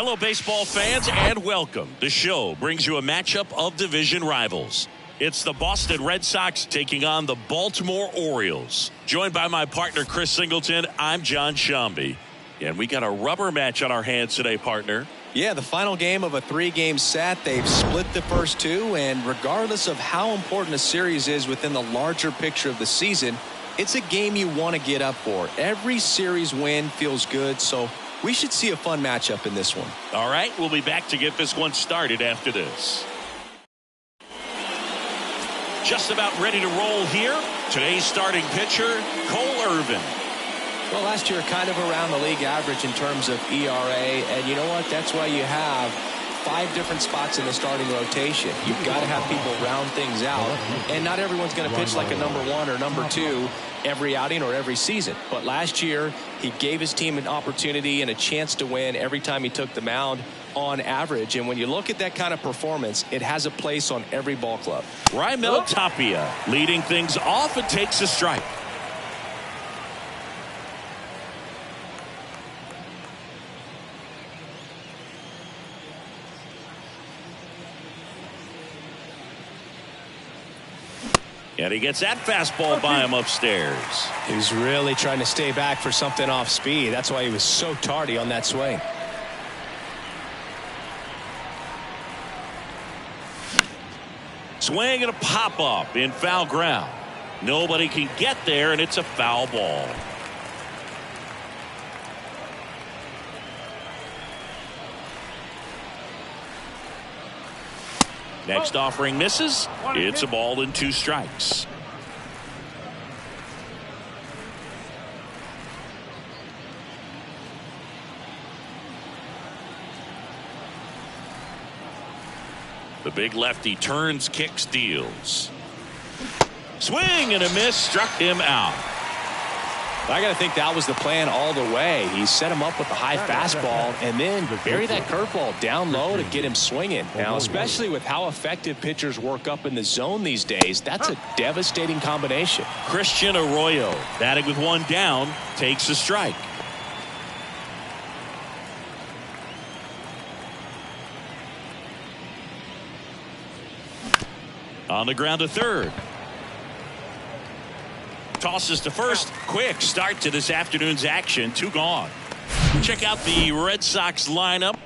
Hello, baseball fans, and welcome. The show brings you a matchup of division rivals. It's the Boston Red Sox taking on the Baltimore Orioles. Joined by my partner, Chris Singleton, I'm John Shambi. And we got a rubber match on our hands today, partner. Yeah, the final game of a 3-game set. They've split the first two, and regardless of how important a series is within the larger picture of the season, it's a game you want to get up for. Every series win feels good, so we should see a fun matchup in this one. All right, we'll be back to get this one started after this. Just about ready to roll here. Today's starting pitcher, Cole Irvin. Well, last year kind of around the league average in terms of ERA, and you know what? That's why you have 5 different spots in the starting rotation. You've got to have people round things out, and not everyone's going to pitch like a number 1 or number 2 every outing or every season. But last year, he gave his team an opportunity and a chance to win every time he took the mound on average. And when you look at that kind of performance, it has a place on every ball club. Raimel Tapia leading things off and takes a strike. And he gets that fastball by him upstairs. He's really trying to stay back for something off speed. That's why he was so tardy on that swing. Swing and a pop-up in foul ground. Nobody can get there, and it's a foul ball. Next offering misses. It's a ball and 2 strikes. The big lefty turns, kicks, deals. Swing and a miss, struck him out. I got to think that was the plan all the way. He set him up with the high fastball and then bury that curveball down low to get him swinging. Now, especially with how effective pitchers work up in the zone these days, that's a devastating combination. Christian Arroyo, batting with 1 down, takes a strike. On the ground to third. Tosses to first. Quick start to this afternoon's action. 2 gone. Check out the Red Sox lineup.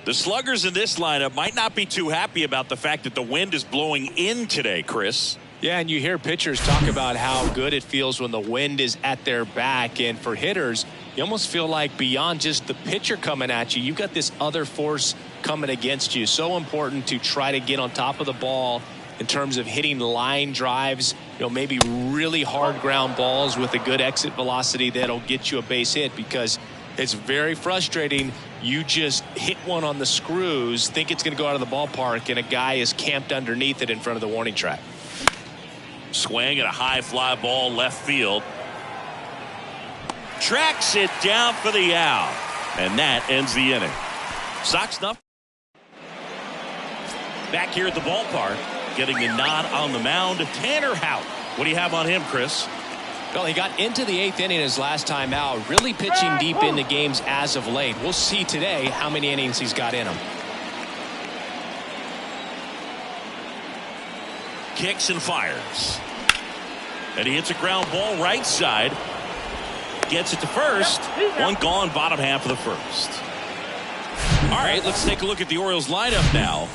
The sluggers in this lineup might not be too happy about the fact that the wind is blowing in today, Chris. Yeah, and you hear pitchers talk about how good it feels when the wind is at their back. And for hitters, you almost feel like beyond just the pitcher coming at you, you've got this other force coming against you. So important to try to get on top of the ball in terms of hitting line drives, maybe really hard ground balls with a good exit velocity that'll get you a base hit, because it's very frustrating. You just hit one on the screws, think it's going to go out of the ballpark, and a guy is camped underneath it in front of the warning track. Swing and a high fly ball left field. Tracks it down for the out. And that ends the inning. Sox nothing. Back here at the ballpark, getting the nod on the mound, Tanner Houck. What do you have on him, Chris? Well, he got into the 8th inning his last time out, really pitching deep into games as of late. We'll see today how many innings he's got in him. Kicks and fires. And he hits a ground ball right side. Gets it to first. 1 gone, bottom half of the first. All right, let's take a look at the Orioles lineup now.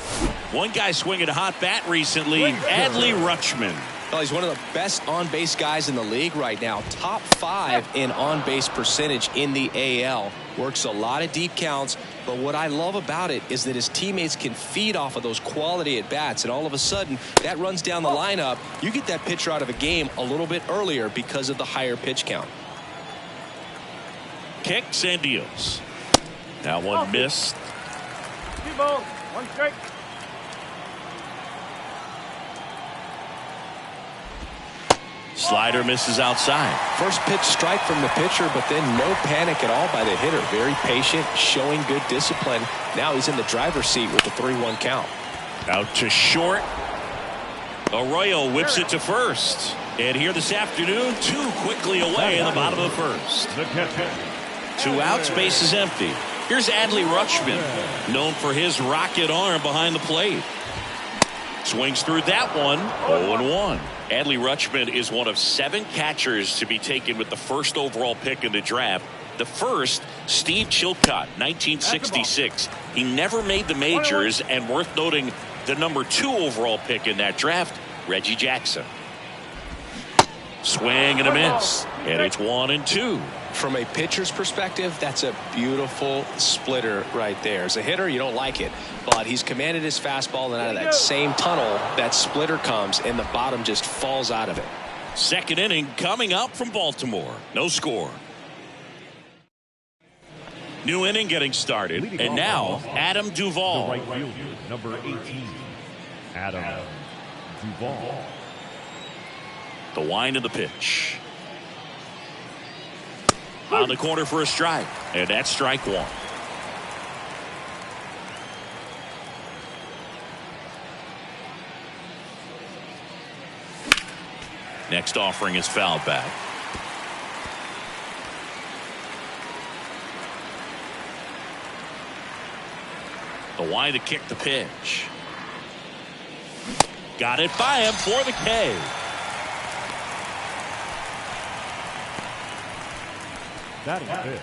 One guy swinging a hot bat recently, Adley Rutschman. Well, he's one of the best on-base guys in the league right now. Top 5 in on-base percentage in the AL. Works a lot of deep counts, but what I love about it is that his teammates can feed off of those quality at-bats, and all of a sudden, that runs down the lineup. You get that pitcher out of a game a little bit earlier because of the higher pitch count. Kicks and deals. Now one missed. 2 balls, 1 strike. Slider misses outside. First pitch strike from the pitcher, but then no panic at all by the hitter. Very patient, showing good discipline. Now he's in the driver's seat with the 3-1 count. Out to short. Arroyo whips it to first. And here this afternoon, 2 quickly away in the bottom of the first. 2 outs, base is empty. Here's Adley Rutschman, known for his rocket arm behind the plate. Swings through that one, 0-1. Adley Rutschman is one of 7 catchers to be taken with the first overall pick in the draft. The first, Steve Chilcott, 1966. He never made the majors, and worth noting, the number 2 overall pick in that draft, Reggie Jackson. Swing and a miss, and it's 1-2. From a pitcher's perspective, that's a beautiful splitter right there. As a hitter, you don't like it, but he's commanded his fastball, and out of that same tunnel, that splitter comes, and the bottom just falls out of it. Second inning coming up from Baltimore. No score. New inning getting started, and now Adam Duvall. The right fielder, number 18, Adam Duvall. The wind of the pitch. On the corner for a strike, and that's strike 1. Next offering is fouled back. The wind to kick the pitch. Got it by him for the K.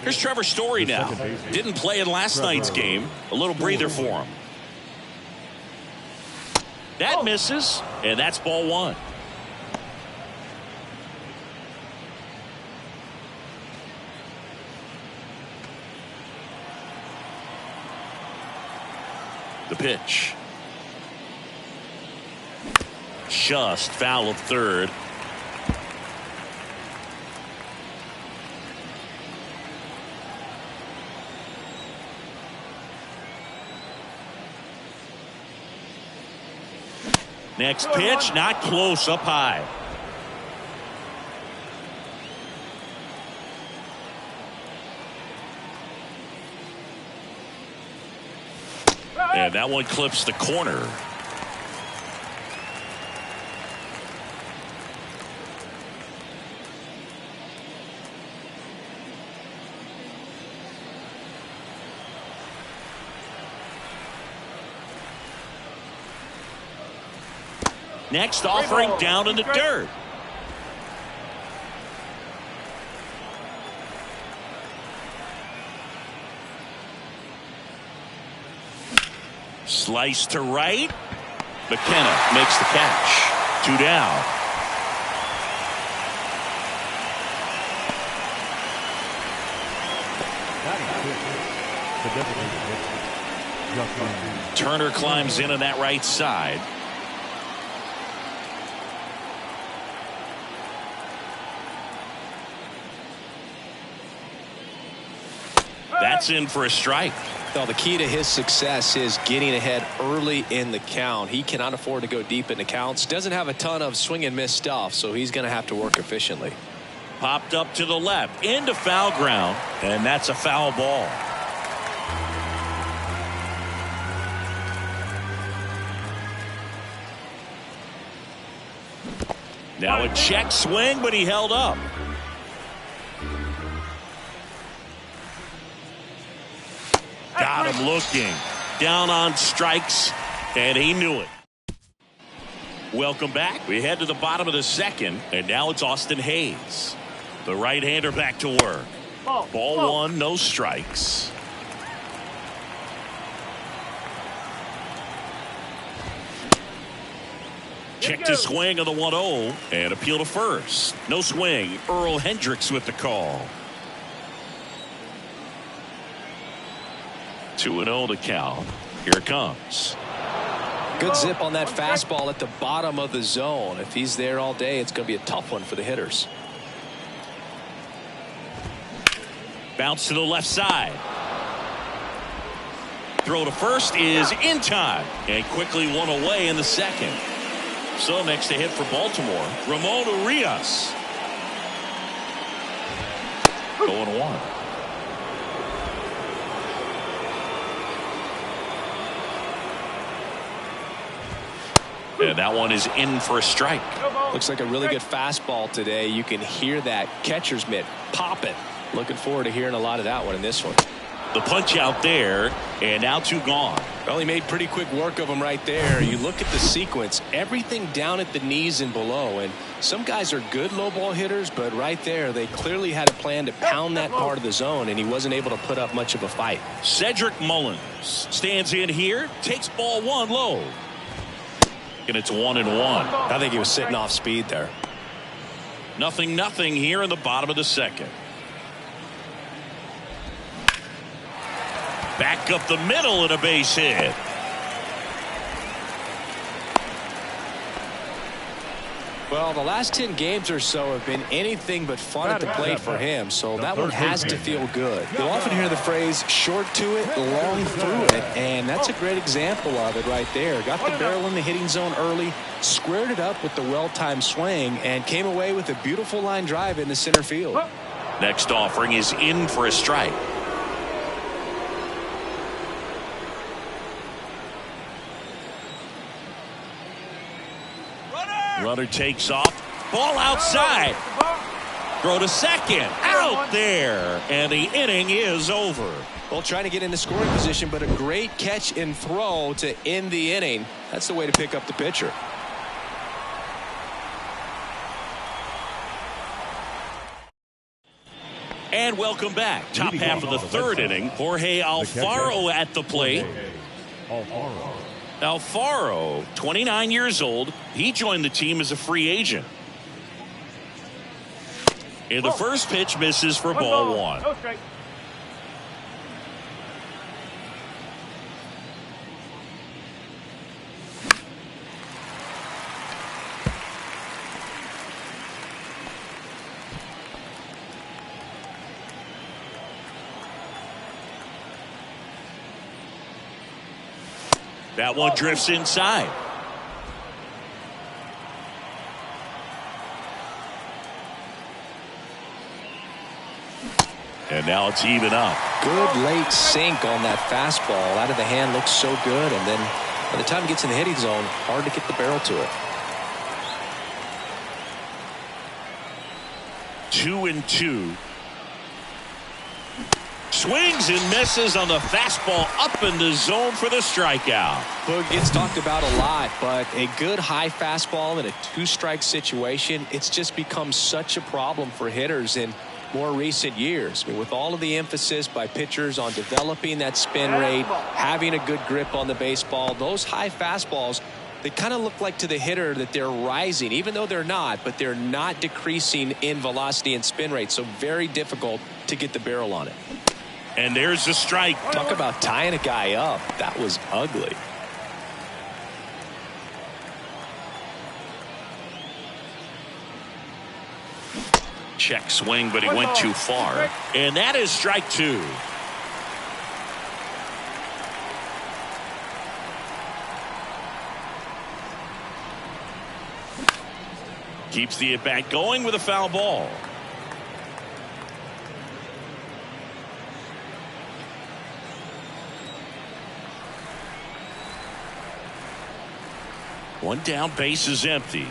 Here's Trevor Story now. Didn't play in last night's game. A little breather for him. That misses, and that's ball 1. The pitch. Just foul of third. Next pitch, not close, up high. And that one clips the corner. Next offering down in the dirt. Slice to right. McKenna makes the catch. 2 down. Turner climbs in on that right side. That's in for a strike. Well, the key to his success is getting ahead early in the count. He cannot afford to go deep into counts. Doesn't have a ton of swing and miss stuff, so he's going to have to work efficiently. Popped up to the left into foul ground, and that's a foul ball. Now a check swing, but he held up. Got him looking. Down on strikes, and he knew it. Welcome back. We head to the bottom of the second, and now it's Austin Hayes. The right-hander back to work. Ball 1, no strikes. Check to swing on the 1-0 and appeal to first. No swing. Earl Hendricks with the call. 2-0 to count. Here it comes. Good zip on that fastball at the bottom of the zone. If he's there all day, it's going to be a tough one for the hitters. Bounce to the left side. Throw to first is in time, and quickly one away in the second. So next to hit for Baltimore, Ramon Urias. 0-1. And that one is in for a strike. Looks like a really good fastball today. You can hear that catcher's mitt pop it. Looking forward to hearing a lot of that one in this one. The punch out there, and now 2 gone. Well, he made pretty quick work of him right there. You look at the sequence, everything down at the knees and below, and some guys are good low ball hitters, but right there they clearly had a plan to pound that part of the zone, and he wasn't able to put up much of a fight. Cedric Mullins stands in here, takes ball 1 low, and it's 1-1. I think he was sitting off speed there. 0-0 here in the bottom of the second. Back up the middle and a base hit. Well, the last 10 games or so have been anything but fun at the plate for him, so that one has to feel good. You'll often hear the phrase short to it, long through it, and that's a great example of it right there. Got the barrel in the hitting zone early, squared it up with the well-timed swing, and came away with a beautiful line drive into center field. Next offering is in for a strike. Runner takes off. Ball outside. Throw to second. Out there. And the inning is over. Well, trying to get into scoring position, but a great catch and throw to end the inning. That's the way to pick up the pitcher. And welcome back. Top half of the third inning. Jorge Alfaro at the plate. Alfaro, 29 years old. He joined the team as a free agent. And the first pitch misses for ball 1. That one drifts inside. And now it's even up. Good late sink on that fastball. Out of the hand, looks so good. And then by the time it gets in the hitting zone, hard to get the barrel to it. 2-2. Swings and misses on the fastball up in the zone for the strikeout. Well, it gets talked about a lot, but a good high fastball in a 2-strike situation, it's just become such a problem for hitters in more recent years. I mean, with all of the emphasis by pitchers on developing that spin rate, having a good grip on the baseball, those high fastballs, they kind of look like to the hitter that they're rising, even though they're not, but they're not decreasing in velocity and spin rate, so very difficult to get the barrel on it. And there's the strike. Talk about tying a guy up. That was ugly. Check swing, but he went too far. And that is strike 2. Keeps the at-bat going with a foul ball. One down, base is empty.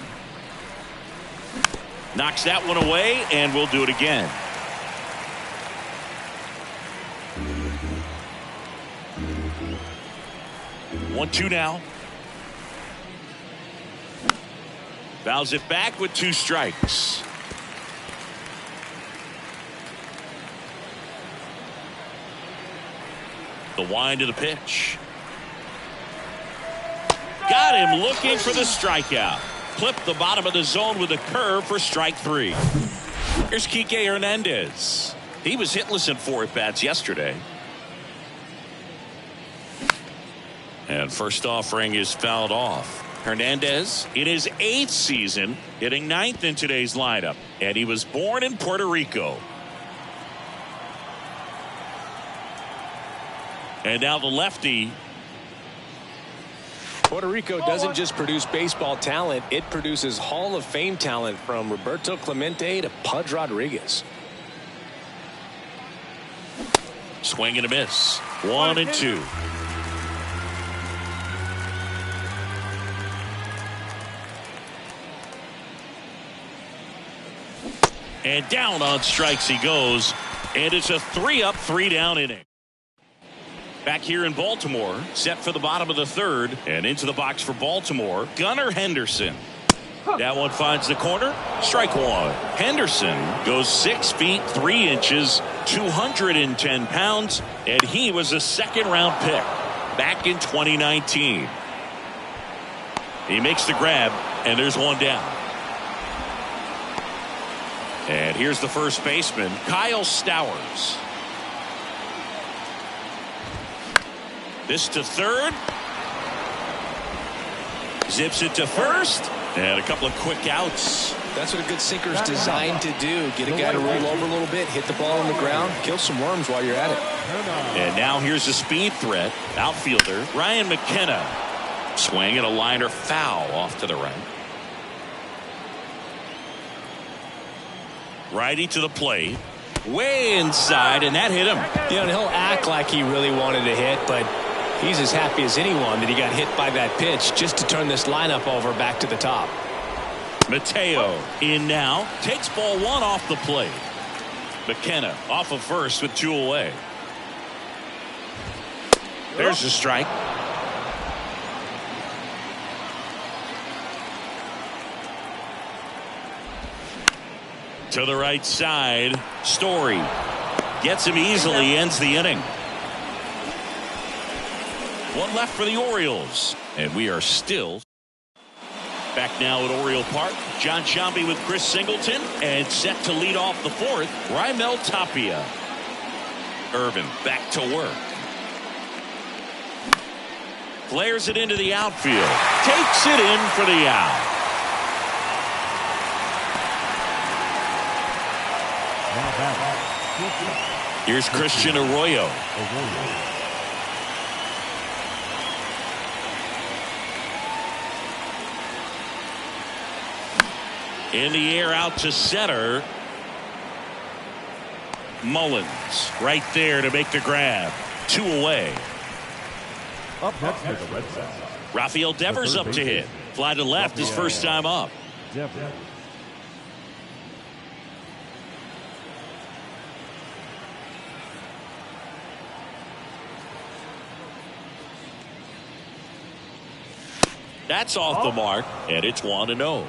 Knocks that one away, and we'll do it again. One, two now. Fouls it back with 2 strikes. The wind of the pitch. Got him looking for the strikeout. Clipped the bottom of the zone with a curve for strike 3. Here's Kike Hernandez. He was hitless in 4 at-bats yesterday. And first offering is fouled off. Hernandez in his 8th season, hitting 9th in today's lineup. And he was born in Puerto Rico. And now the lefty. Puerto Rico doesn't just produce baseball talent, it produces Hall of Fame talent from Roberto Clemente to Pudge Rodriguez. Swing and a miss. 1-2. And down on strikes he goes. And it's a 3-up, 3-down inning. Back here in Baltimore, set for the bottom of the third, and into the box for Baltimore, Gunnar Henderson. That one finds the corner. Strike one. Henderson goes 6 feet 3 inches, 210 pounds, and he was a second-round pick back in 2019. He makes the grab, and there's one down. And here's the first baseman, Kyle Stowers. This to third. Zips it to first. And a couple of quick outs. That's what a good sinker is designed to do. Get a guy to roll over a little bit, hit the ball on the ground, kill some worms while you're at it. And now here's a speed threat. Outfielder Ryan McKenna. Swing and a liner foul off to the right. Righty to the plate. Way inside, and that hit him. You know, and he'll act like he really wanted to hit, but he's as happy as anyone that he got hit by that pitch just to turn this lineup over back to the top. Mateo in now. Takes ball one off the plate. McKenna off of first with 2 away. There's the strike. To the right side. Story gets him easily, ends the inning. One left for the Orioles, and we are still back now at Oriole Park. John Sciambi with Chris Singleton, and set to lead off the fourth, Raimel Tapia. Irvin back to work. Flares it into the outfield. Takes it in for the out. Here's Christian Arroyo. In the air out to center. Mullins right there to make the grab. 2 away. Up next for the Red Sox, Rafael Devers up to hit. Fly to left his first time up. Devers. That's off the mark, and it's 1-0.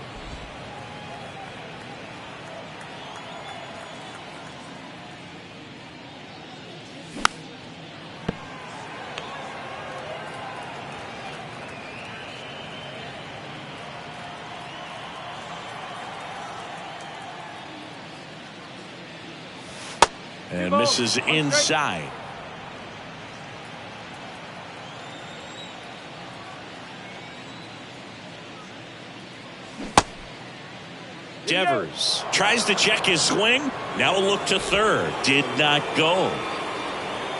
And misses inside. Devers tries to check his swing. Now a look to third. Did not go.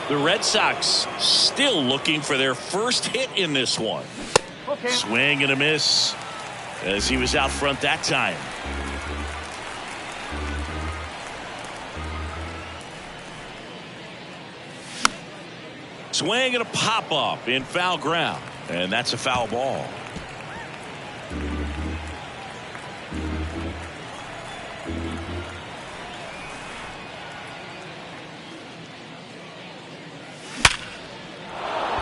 The Red Sox still looking for their first hit in this one. Swing and a miss as he was out front that time. Swing and a pop up in foul ground, and that's a foul ball.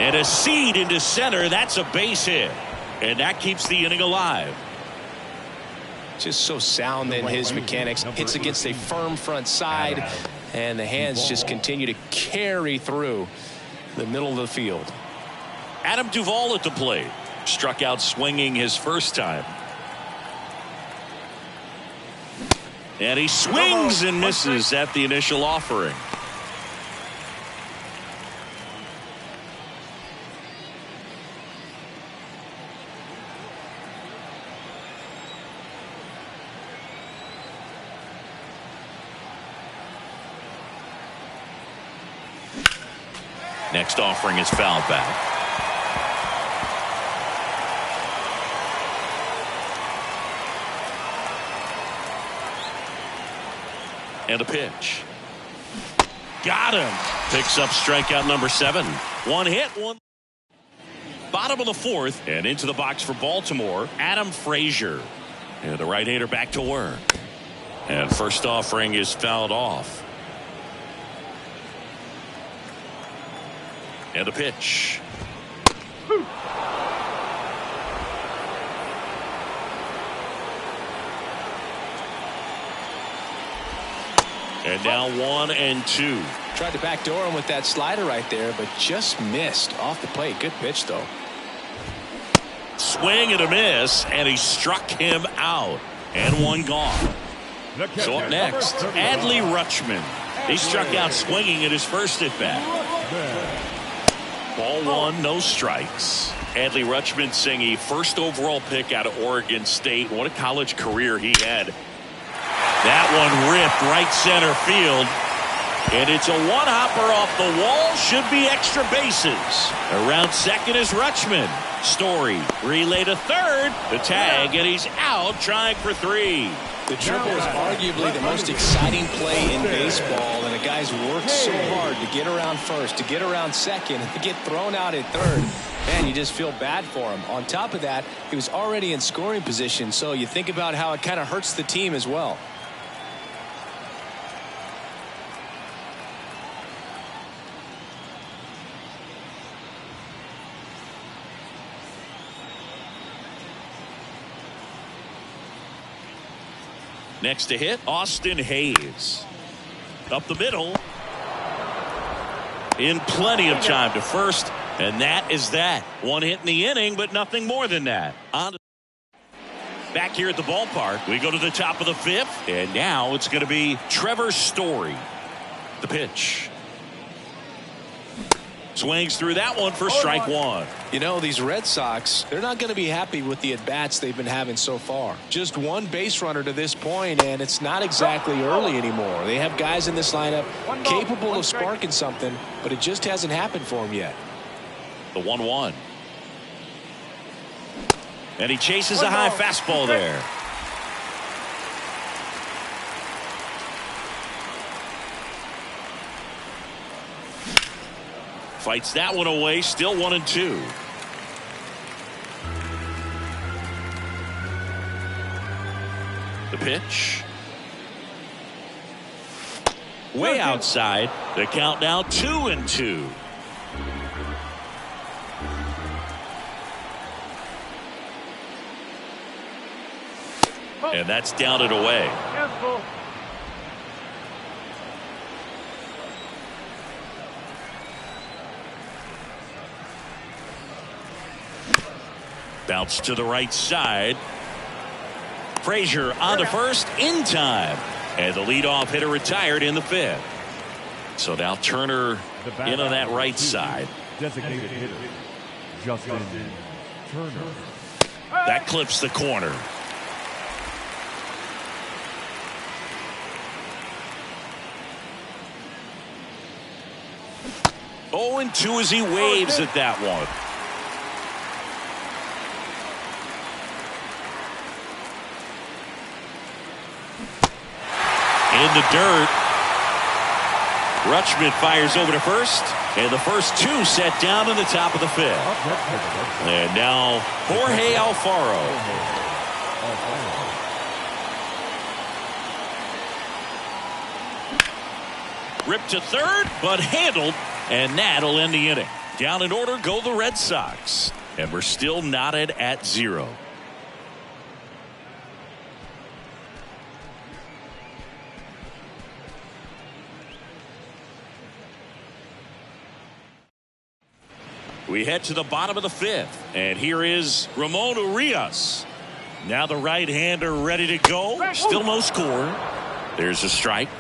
And a seed into center. That's a base hit, and that keeps the inning alive. Just so sound in his mechanics. Hits against a firm front side, and the hands just continue to carry through the middle of the field. Adam Duvall at the plate. Struck out swinging his first time. And he swings and misses at the initial offering. Next offering is fouled back. And a pitch. Got him. Picks up strikeout number 7. One hit, one. Bottom of the fourth, and into the box for Baltimore, Adam Frazier. And the right-hander back to work. And first offering is fouled off. And the pitch. And now 1-2. Tried to backdoor him with that slider right there, but just missed off the plate. Good pitch, though. Swing and a miss, and he struck him out. And one gone. So up next, Adley Rutschman. He struck out swinging at his first at bat. Ball one, no strikes. Adley Rutschman seeing a first overall pick out of Oregon State. What a college career he had. That one ripped right center field. And it's a one-hopper off the wall. Should be extra bases. Around second is Rutschman. Story relay to third. The tag, and he's out trying for 3. The triple is arguably the most exciting play in baseball, and the guys work so hard to get around first, to get around second, and to get thrown out at third. Man, you just feel bad for him. On top of that, he was already in scoring position, so you think about how it kind of hurts the team as well. Next to hit, Austin Hayes. Up the middle. In plenty of time to first. And that is that. One hit in the inning, but nothing more than that. Back here at the ballpark, we go to the top of the 5th. And now it's going to be Trevor Story. The pitch. Swings through that one for strike 1. You know, these Red Sox, they're not going to be happy with the at-bats they've been having so far. Just one base runner to this point, and it's not exactly early anymore. They have guys in this lineup capable of sparking something, but it just hasn't happened for them yet. The 1-1. And he chases a high fastball there. Fights that one away. Still 1-2. The pitch. Way outside. The count now 2-2. And that's down and away. Bounce to the right side. Frazier on to first in time. And the leadoff hitter retired in the 5th. So now Turner in on that right side. Designated hitter, Justin Turner. That clips the corner. Oh, and 2 as he waves at that one. In the dirt. Rutschman fires over to first. And the first 2 set down in the top of the 5th. And now Jorge Alfaro. Ripped to third, but handled. And that'll end the inning. Down in order go the Red Sox. And we're still knotted at 0. We head to the bottom of the 5th. And here is Ramon Urias. Now the right-hander ready to go. Still no score. There's a strike.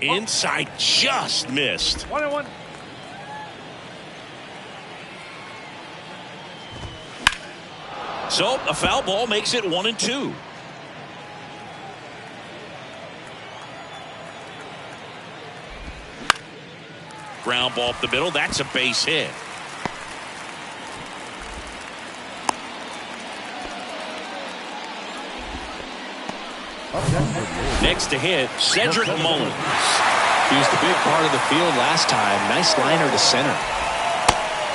Inside, just missed. 1-1. So a foul ball makes it 1-2. Ground ball up the middle. That's a base hit. Next to hit, Cedric Mullins. He was the big part of the field last time. Nice liner to center.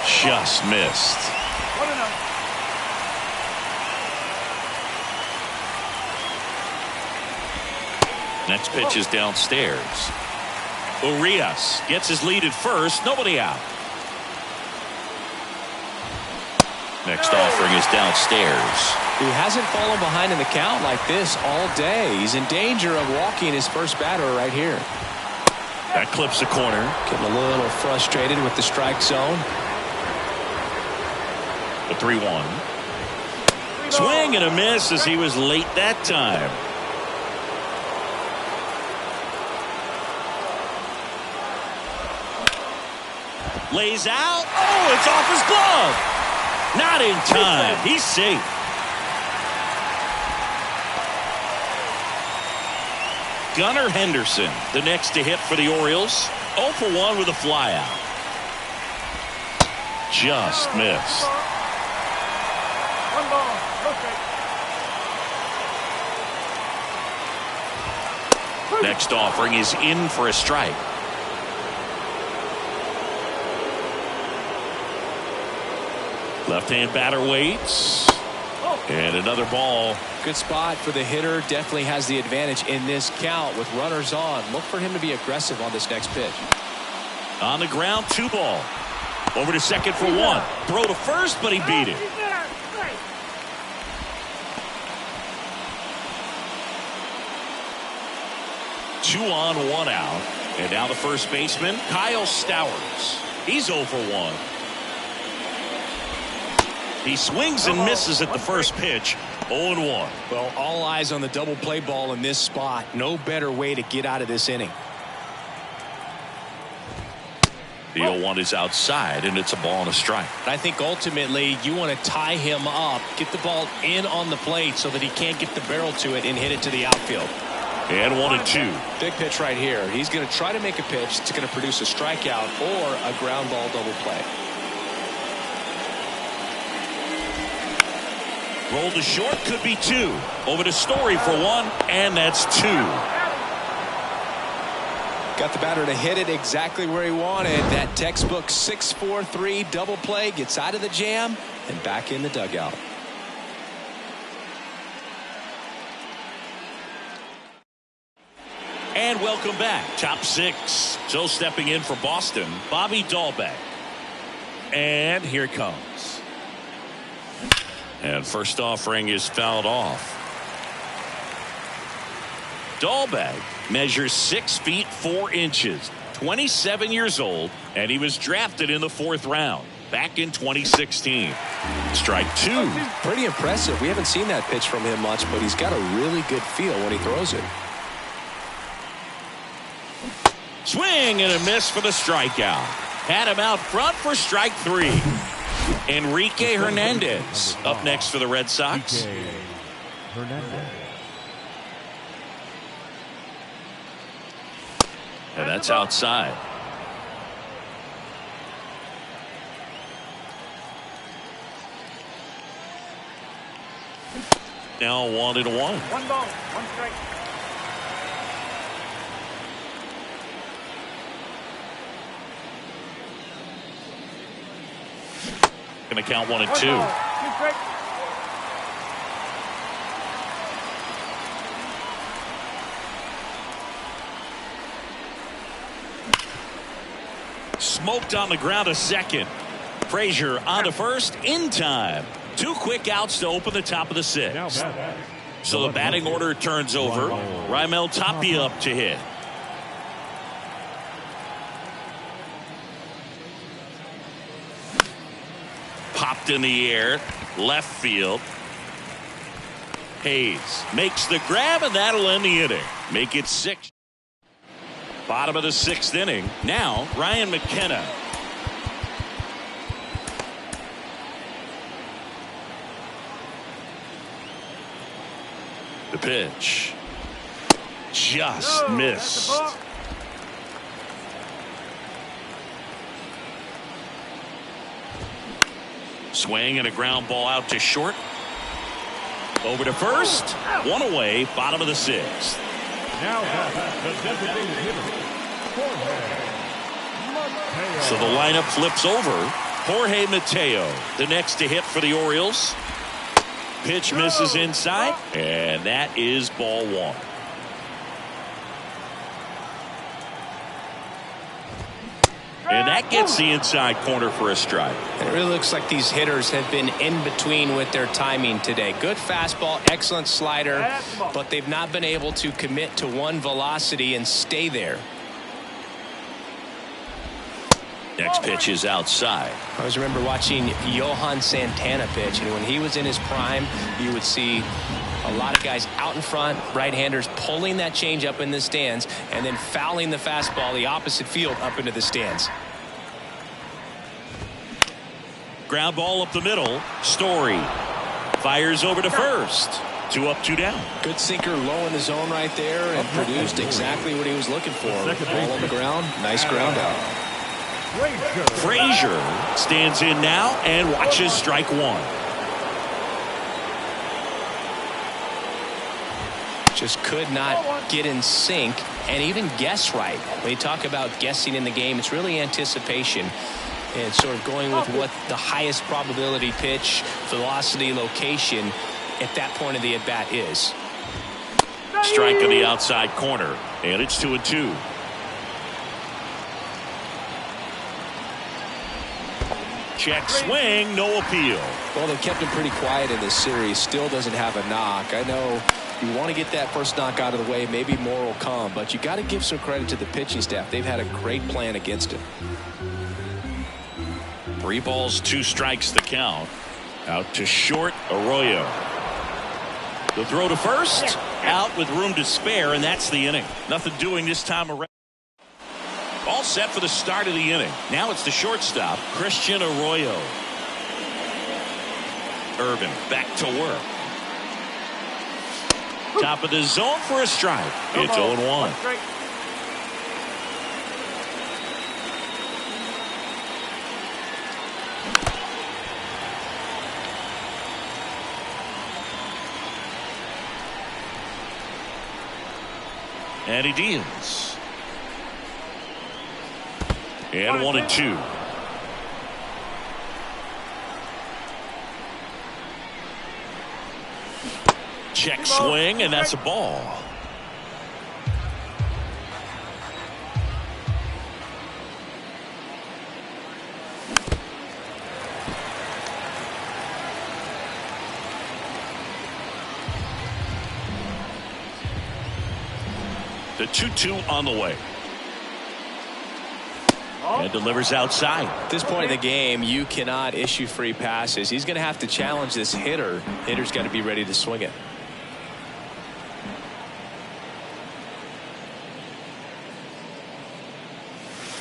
Just missed. 1-0. Next pitch is downstairs. Urias gets his lead at first. Nobody out. Next offering is downstairs. He hasn't fallen behind in the count like this all day. He's in danger of walking his first batter right here. That clips the corner. Getting a little frustrated with the strike zone. The 3-1. Swing and a miss as he was late that time. Lays out. Oh, it's off his glove. Not in time. He's safe. Gunnar Henderson, the next to hit for the Orioles. 0 for 1 with a flyout. Just missed. One ball. Okay. Next offering is in for a strike. Left-hand batter waits. And another ball. Good spot for the hitter. Definitely has the advantage in this count with runners on. Look for him to be aggressive on this next pitch. On the ground, 2 ball. Over to second for 1. Throw to first, but he beat it. 2 on, 1 out. And now the first baseman, Kyle Stowers. He's 0 for 1. He swings and misses at the first pitch. 0-1. Well, all eyes on the double play ball in this spot. No better way to get out of this inning. The 0-1 is outside, and it's a ball and a strike. I think ultimately you want to tie him up, get the ball in on the plate so that he can't get the barrel to it and hit it to the outfield. And 1-2. Big pitch right here. He's going to try to make a pitch that's going to produce a strikeout or a ground ball double play. Roll to short, could be 2. Over to Story for 1, and that's 2. Got the batter to hit it exactly where he wanted. That textbook 6-4-3 double play, gets out of the jam and back in the dugout. And welcome back. Top 6. So stepping in for Boston, Bobby Dahlbeck. And here it comes. And first offering is fouled off. Dahlbeck measures 6 feet 4 inches, 27 years old, and he was drafted in the 4th round back in 2016. Strike 2. Pretty impressive. We haven't seen that pitch from him much, but he's got a really good feel when he throws it. Swing and a miss for the strikeout. Had him out front for strike 3. Enrique Hernandez up next for the Red Sox. And that's outside. Now 1-1. 1 ball, 1 strike. Going to count 1-2. 2 strikes. Smoked on the ground a second. Frazier on to first in time. 2 quick outs to open the top of the 6th. So the batting order turns over. Raimel Tapia up to hit. Popped in the air, left field. Hayes makes the grab, and that'll end the inning. Make it 6. Bottom of the 6th inning. Now Ryan McKenna. The pitch. Just missed. Swing and a ground ball out to short. Over to first. 1 away. Bottom of the 6th. Now the designated hitter, So the lineup flips over. Jorge Mateo, the next to hit for the Orioles. Pitch misses inside, and that is ball 1. And that gets the inside corner for a strike. It really looks like these hitters have been in between with their timing today. Good fastball, excellent slider, but they've not been able to commit to one velocity and stay there. Next pitch is outside. I always remember watching Johan Santana pitch, and when he was in his prime, you would see a lot of guys out in front, right-handers pulling that change up in the stands and then fouling the fastball the opposite field up into the stands. Ground ball up the middle. Story fires over to first. 2 up, 2 down. Good sinker low in the zone right there and produced exactly what he was looking for. Ball on the ground, nice ground out. Frazier stands in now and watches strike 1. Just could not get in sync and even guess right. When you talk about guessing in the game, it's really anticipation and sort of going with what the highest probability pitch, velocity, location at that point of the at-bat is. Strike on the outside corner, and it's 2-2. Check swing, no appeal. Well, they've kept him pretty quiet in this series. Still doesn't have a knock. I know you want to get that first knock out of the way. Maybe more will come, but you got to give some credit to the pitching staff. They've had a great plan against him. 3 balls, 2 strikes the count. Out to short, Arroyo. The throw to first, out with room to spare, and that's the inning. Nothing doing this time around. All set for the start of the inning. Now it's the shortstop, Christian Arroyo. Irvin back to work. Top of the zone for a strike. It's 0-1. And he deals. And 1-2. Check swing, and that's a ball. The 2-2 on the way. And delivers outside. At this point in the game, you cannot issue free passes. He's going to have to challenge this hitter. Hitter's got to be ready to swing it.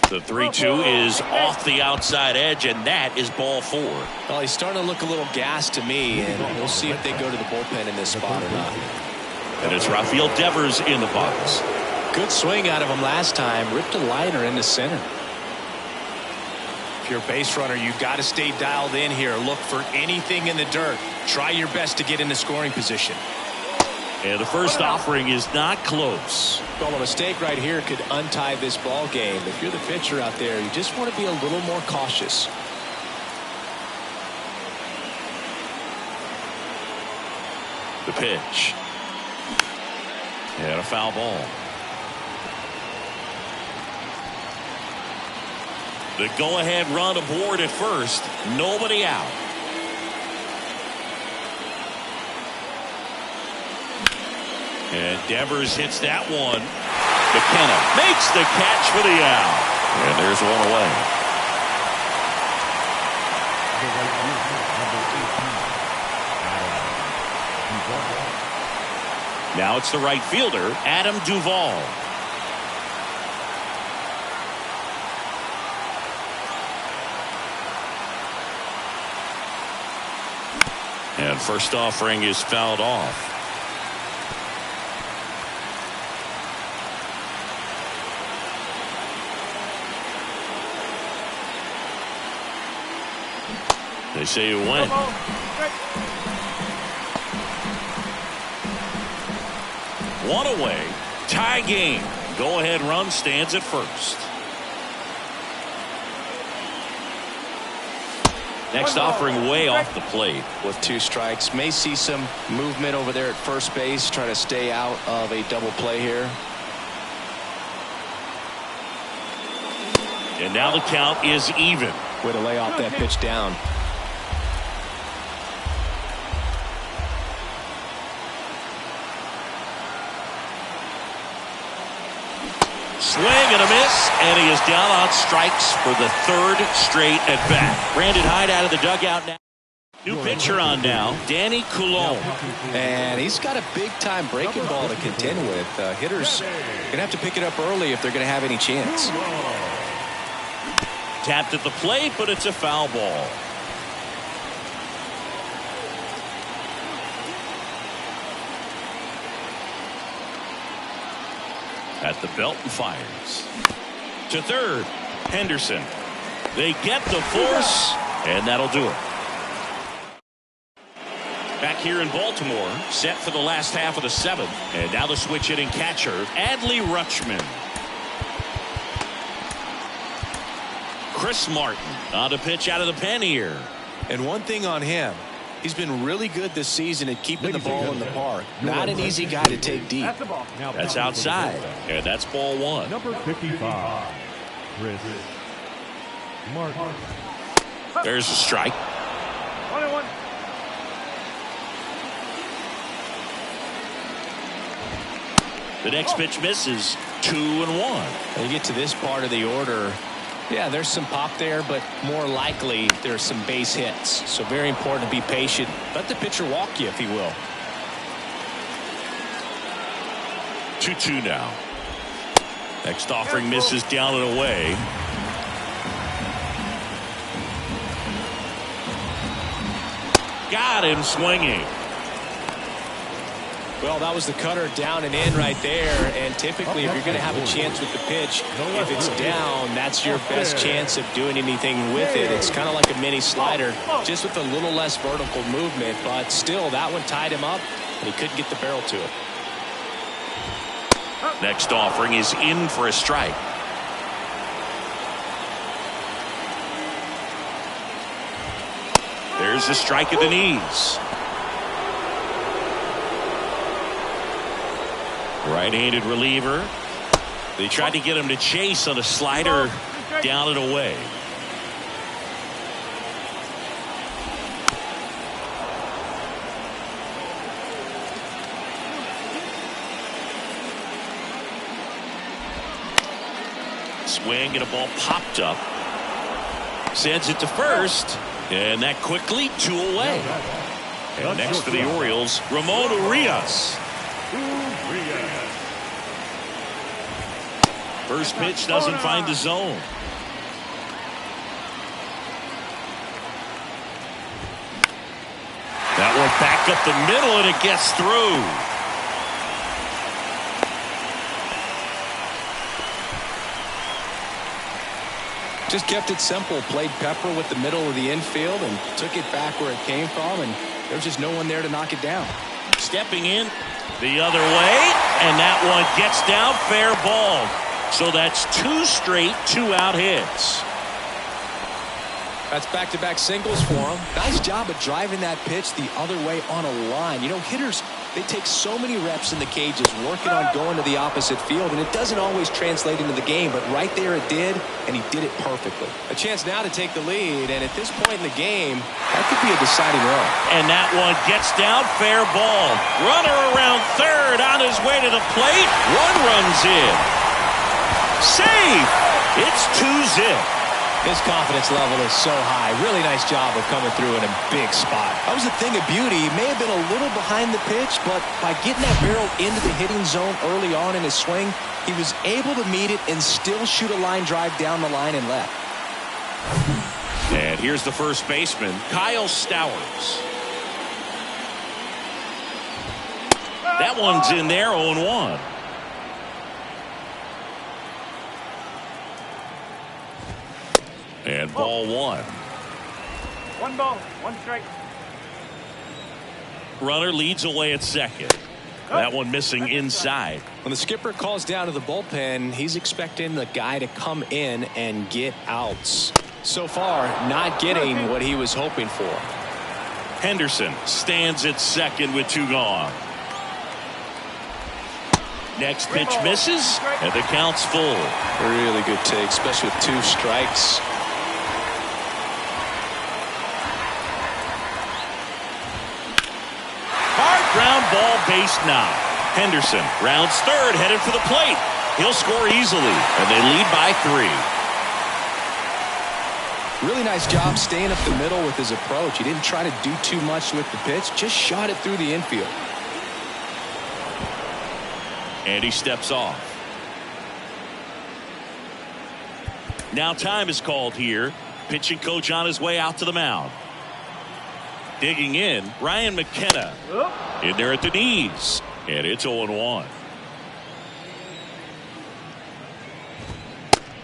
The 3-2 is off the outside edge, and that is ball 4. Well, he's starting to look a little gassed to me, and we'll see if they go to the bullpen in this spot or not. And it's Rafael Devers in the box. Good swing out of him last time. Ripped a liner into center. If you're a base runner, you've got to stay dialed in here. Look for anything in the dirt. Try your best to get into scoring position. And the first offering is not close. Well, a mistake right here could untie this ball game. If you're the pitcher out there, you just want to be a little more cautious. The pitch. And a foul ball. The go-ahead run aboard at first. Nobody out. And Devers hits that one. McKenna makes the catch for the out. And there's one away. Now it's the right fielder, Adam Duvall. And first offering is fouled off. They say you win. One away. Tie game. Go ahead run stands at first. Next offering way off the plate. With 2 strikes. May see some movement over there at first base. Trying to stay out of a double play here. And now the count is even. Way to lay off that pitch down. Swing and a miss, and he is down on strikes for the third straight at bat. Brandon Hyde out of the dugout now. New pitcher on now, Danny Coulombe. And he's got a big-time breaking ball to contend with. Hitters going to have to pick it up early if they're going to have any chance. Tapped at the plate, but it's a foul ball. At the belt and fires. To third, Henderson. They get the force, and that'll do it. Back here in Baltimore, set for the last half of the seventh. And now the switch hitting catcher, Adley Rutschman. Chris Martin on a pitch out of the pen here. And one thing on him, he's been really good this season at keeping the ball in the park. Not an easy guy to take deep. That's the ball. That's outside, and that's ball one. Number 55, Chris Martin. There's a strike. 1-1. The next pitch misses. 2-1. When you get to this part of the order, yeah, there's some pop there, but more likely there's some base hits. So very important to be patient. Let the pitcher walk you, if he will. 2-2 now. Next offering misses down and away. Got him swinging. Well, that was the cutter down and in right there. And typically, if you're going to have a chance with the pitch, if it's down, that's your best chance of doing anything with it. It's kind of like a mini slider, just with a little less vertical movement. But still, that one tied him up, and he couldn't get the barrel to it. Next offering is in for a strike. There's a strike at the knees. Right-handed reliever. They tried to get him to chase on a slider down and away. Swing and a ball popped up. Sends it to first, and that quickly 2 away. And next for the Orioles, Ramon Urias. First pitch doesn't find the zone. That one back up the middle, and it gets through. Just kept it simple, played pepper with the middle of the infield and took it back where it came from, and there was just no one there to knock it down. Stepping in the other way, and that one gets down, fair ball. So that's 2 straight 2-out hits. That's back-to-back singles for him. Nice job of driving that pitch the other way on a line. You know, hitters, they take so many reps in the cages working on going to the opposite field, and it doesn't always translate into the game, but right there it did, and he did it perfectly. A chance now to take the lead, and at this point in the game, that could be a deciding run. And that one gets down, fair ball. Runner around third on his way to the plate. One runs in. Save! It's 2-zip. His confidence level is so high. Really nice job of coming through in a big spot. That was a thing of beauty. He may have been a little behind the pitch, but by getting that barrel into the hitting zone early on in his swing, he was able to meet it and still shoot a line drive down the line and left. And here's the first baseman, Kyle Stowers. That one's in there, 0-1. And ball one. 1 ball, 1 strike. Runner leads away at second. That one missing inside. When the skipper calls down to the bullpen, he's expecting the guy to come in and get outs. So far, not getting what he was hoping for. Henderson stands at second with 2 gone. Next pitch misses, and the count's full. Really good take, especially with 2 strikes. Hard ground ball, base knock. Henderson rounds third, headed for the plate. He'll score easily, and they lead by 3. Really nice job staying up the middle with his approach. He didn't try to do too much with the pitch, just shot it through the infield. And he steps off. Now time is called here. Pitching coach on his way out to the mound. Digging in, Ryan McKenna. In there at the knees. And it's 0-1.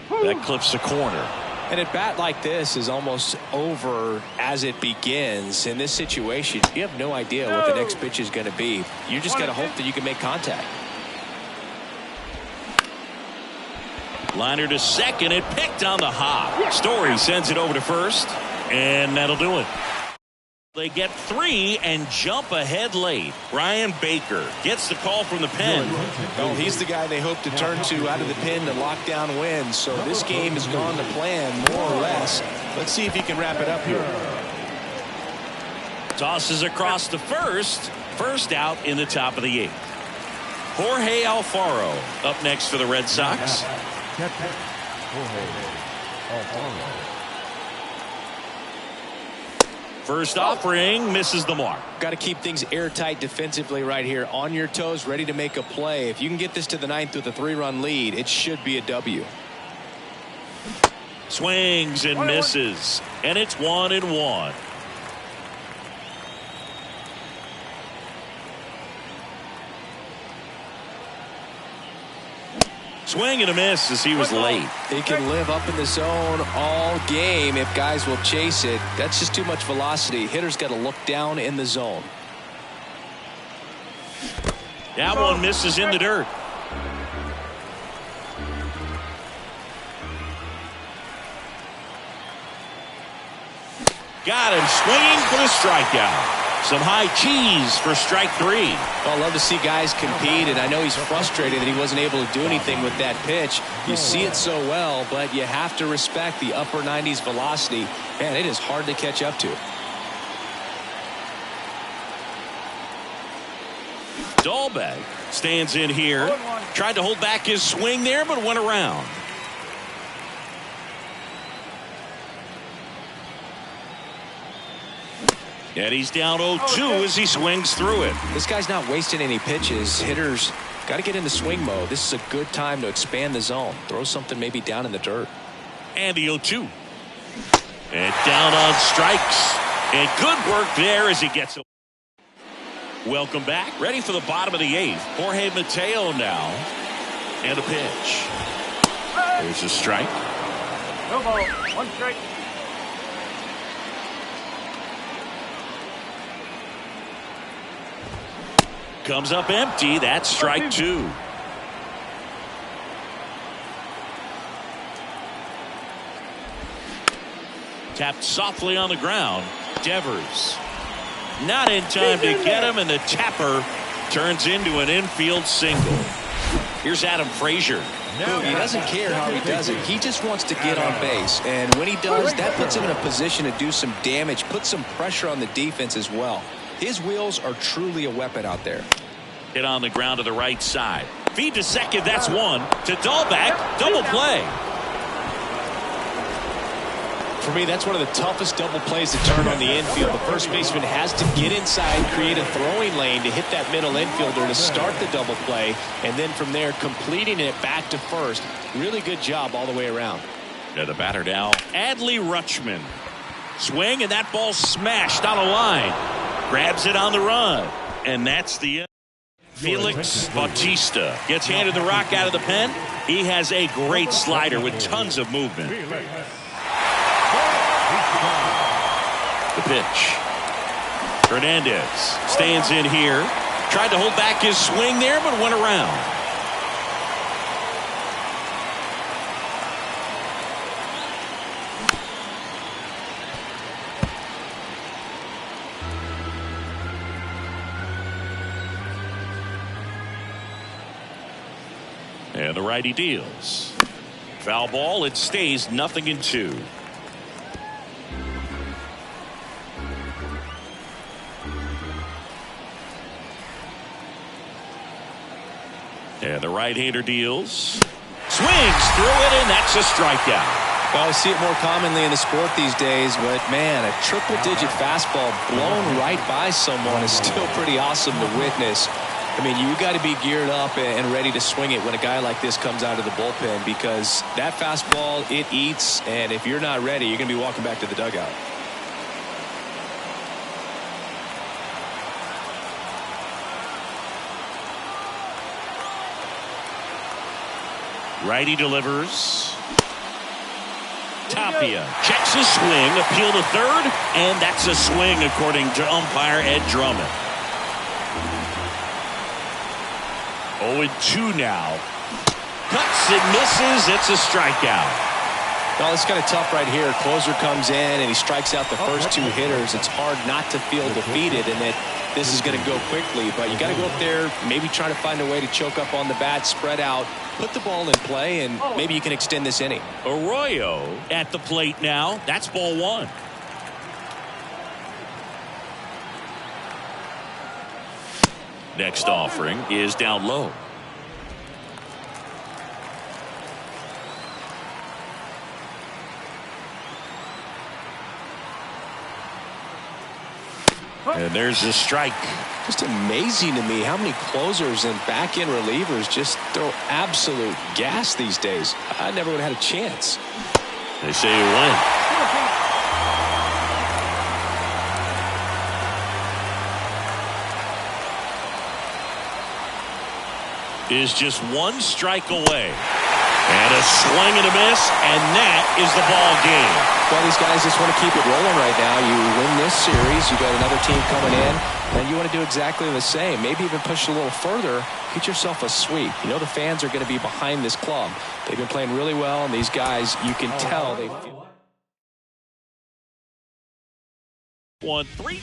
That clips the corner. And a bat like this is almost over as it begins. In this situation, you have no idea what the next pitch is going to be. You just got to hope that you can make contact. Liner to second, it picked on the hop. Story sends it over to first, and that'll do it. They get 3 and jump ahead late. Ryan Baker gets the call from the pen. Well, he's the guy they hope to turn to out of the pen to lock down wins. So this game has gone to plan, more or less. Let's see if he can wrap it up here. Tosses across to first. First out in the top of the 8th. Jorge Alfaro up next for the Red Sox. First offering misses the mark. Got to keep things airtight defensively right here. On your toes, ready to make a play. If you can get this to the 9th with a 3-run lead, it should be a W. Swings and misses. And it's 1-1. Swing and a miss as he was late. He can live up in the zone all game if guys will chase it. That's just too much velocity. Hitters got to look down in the zone. That one misses in the dirt. Got him swinging for the strikeout. Some high cheese for strike 3. Well, I love to see guys compete, and I know he's frustrated that he wasn't able to do anything with that pitch. You see it so well, but you have to respect the upper 90s velocity. Man, it is hard to catch up to. Dahlbeck stands in here. Tried to hold back his swing there, but went around. And he's down 0-2 as he swings through it. This guy's not wasting any pitches. Hitters got to get into swing mode. This is a good time to expand the zone. Throw something maybe down in the dirt. And the 0-2. And down on strikes. And good work there as he gets it. Welcome back. Ready for the bottom of the 8th. Jorge Mateo now. And a pitch. There's a strike. No ball. 1 strike. Comes up empty. That's strike 2. Tapped softly on the ground. Devers. Not in time to get him, and the tapper turns into an infield single. Here's Adam Frazier. He doesn't care how he does it. He just wants to get on base. And when he does, that puts him in a position to do some damage, put some pressure on the defense as well. His wheels are truly a weapon out there. Hit on the ground to the right side. Feed to second. That's 1. To Dahlbeck. Double play. For me, that's one of the toughest double plays to turn on the infield. The first baseman has to get inside, create a throwing lane to hit that middle infielder to start the double play, and then from there completing it back to first. Really good job all the way around. Yeah, the batter now, Adley Rutschman. Swing, and that ball smashed on a line. Grabs it on the run, and that's the end. Felix Bautista gets handed the rock out of the pen. He has a great slider with tons of movement. The pitch. Hernandez stands in here. Tried to hold back his swing there, but went around. And the righty deals. Foul ball. It stays 0-2. And the right-hander deals. Swings through it, and that's a strikeout. Well, I see it more commonly in the sport these days, but man, a triple-digit fastball blown right by someone is still pretty awesome to witness. I mean, you got to be geared up and ready to swing it when a guy like this comes out of the bullpen, because that fastball, it eats, and if you're not ready, you're going to be walking back to the dugout. Righty delivers. Tapia checks his swing, appeal to third, and that's a swing according to umpire Ed Drummond. 0-2 now. Cuts and misses. It's a strikeout. Well, it's kind of tough right here. Closer comes in and he strikes out the first two hitters. It's hard not to feel defeated and that this is going to go quickly, but you got to go up there, maybe try to find a way to choke up on the bat, spread out, put the ball in play, and maybe you can extend this inning. Arroyo at the plate now. That's ball one. Next offering is down low. And there's a strike. Just amazing to me how many closers and back-end relievers just throw absolute gas these days. I never would have had a chance. They say you win. Is just one strike away. And a swing and a miss, and that is the ball game. Well, these guys just want to keep it rolling right now. You win this series, you got another team coming in, and you want to do exactly the same. Maybe even push a little further, get yourself a sweep. You know the fans are going to be behind this club. They've been playing really well, and these guys, you can tell they feel. 1-3.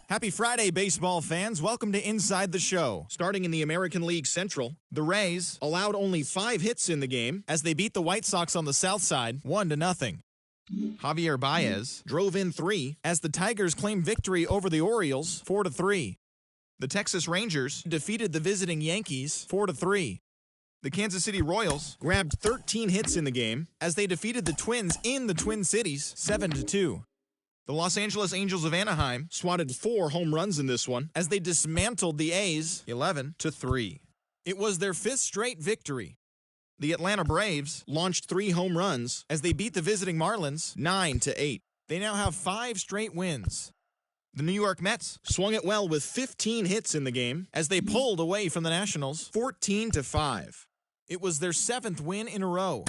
Happy Friday, baseball fans. Welcome to Inside the Show. Starting in the American League Central, the Rays allowed only 5 hits in the game as they beat the White Sox on the south side 1-0. Javier Baez drove in 3 as the Tigers claimed victory over the Orioles 4-3. The Texas Rangers defeated the visiting Yankees 4-3. The Kansas City Royals grabbed 13 hits in the game as they defeated the Twins in the Twin Cities 7-2. The Los Angeles Angels of Anaheim swatted 4 home runs in this one as they dismantled the A's 11-3. It was their 5th straight victory. The Atlanta Braves launched 3 home runs as they beat the visiting Marlins 9-8. They now have 5 straight wins. The New York Mets swung it well with 15 hits in the game as they pulled away from the Nationals 14-5. It was their 7th win in a row.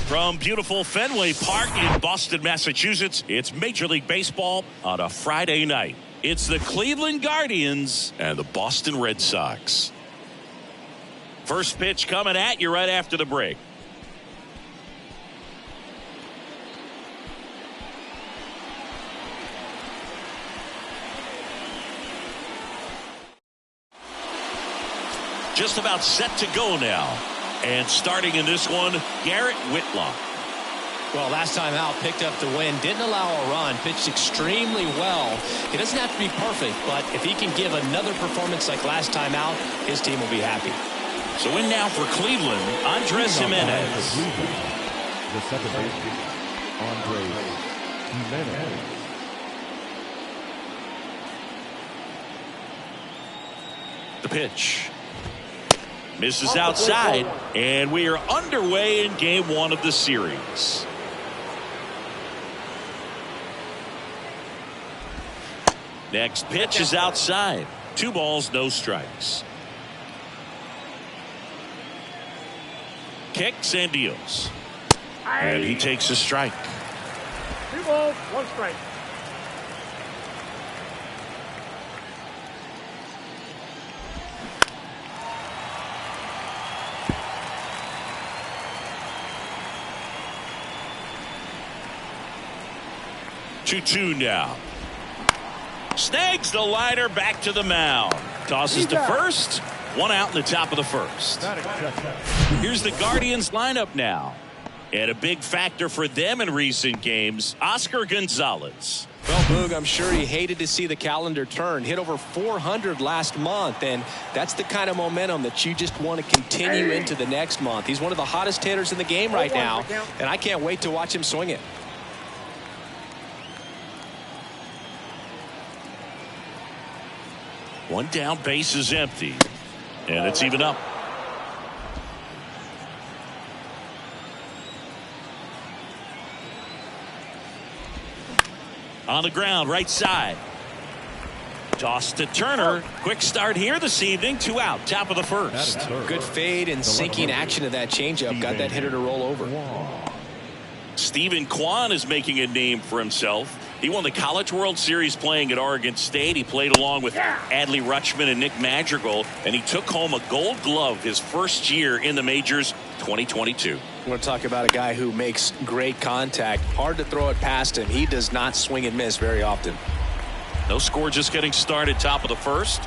From beautiful Fenway Park in Boston, Massachusetts, it's Major League Baseball on a Friday night. It's the Cleveland Guardians and the Boston Red Sox. First pitch coming at you right after the break. Just about set to go now. And starting in this one, Garrett Whitlock. Well, last time out, picked up the win, didn't allow a run, pitched extremely well. He doesn't have to be perfect, but if he can give another performance like last time out, his team will be happy. So in now for Cleveland, Andres Gimenez. The second baseman, Andres Gimenez. The pitch. Misses outside, and we are underway in game one of the series. Next pitch is outside. 2 balls, no strikes. Kicks and deals. And he takes a strike. 2 balls, 1 strike. Two now. Snags the liner back to the mound. Tosses to first. 1 out in the top of the first. Here's the Guardians lineup now. And a big factor for them in recent games, Oscar Gonzalez. Well, Boog, I'm sure he hated to see the calendar turn. Hit over 400 last month, and that's the kind of momentum that you just want to continue into the next month. He's one of the hottest hitters in the game right now, and I can't wait to watch him swing it. One down, base is empty. And it's even up. On the ground, right side. Toss to Turner. Quick start here this evening. 2 out, top of the first. Good fade and sinking action of that changeup. Got that hitter to roll over. Stephen Kwan is making a name for himself. He won the College World Series playing at Oregon State. He played along with Adley Rutschman and Nick Madrigal, and he took home a Gold Glove his first year in the majors, 2022. I want to talk about a guy who makes great contact. Hard to throw it past him. He does not swing and miss very often. No score, just getting started, top of the first.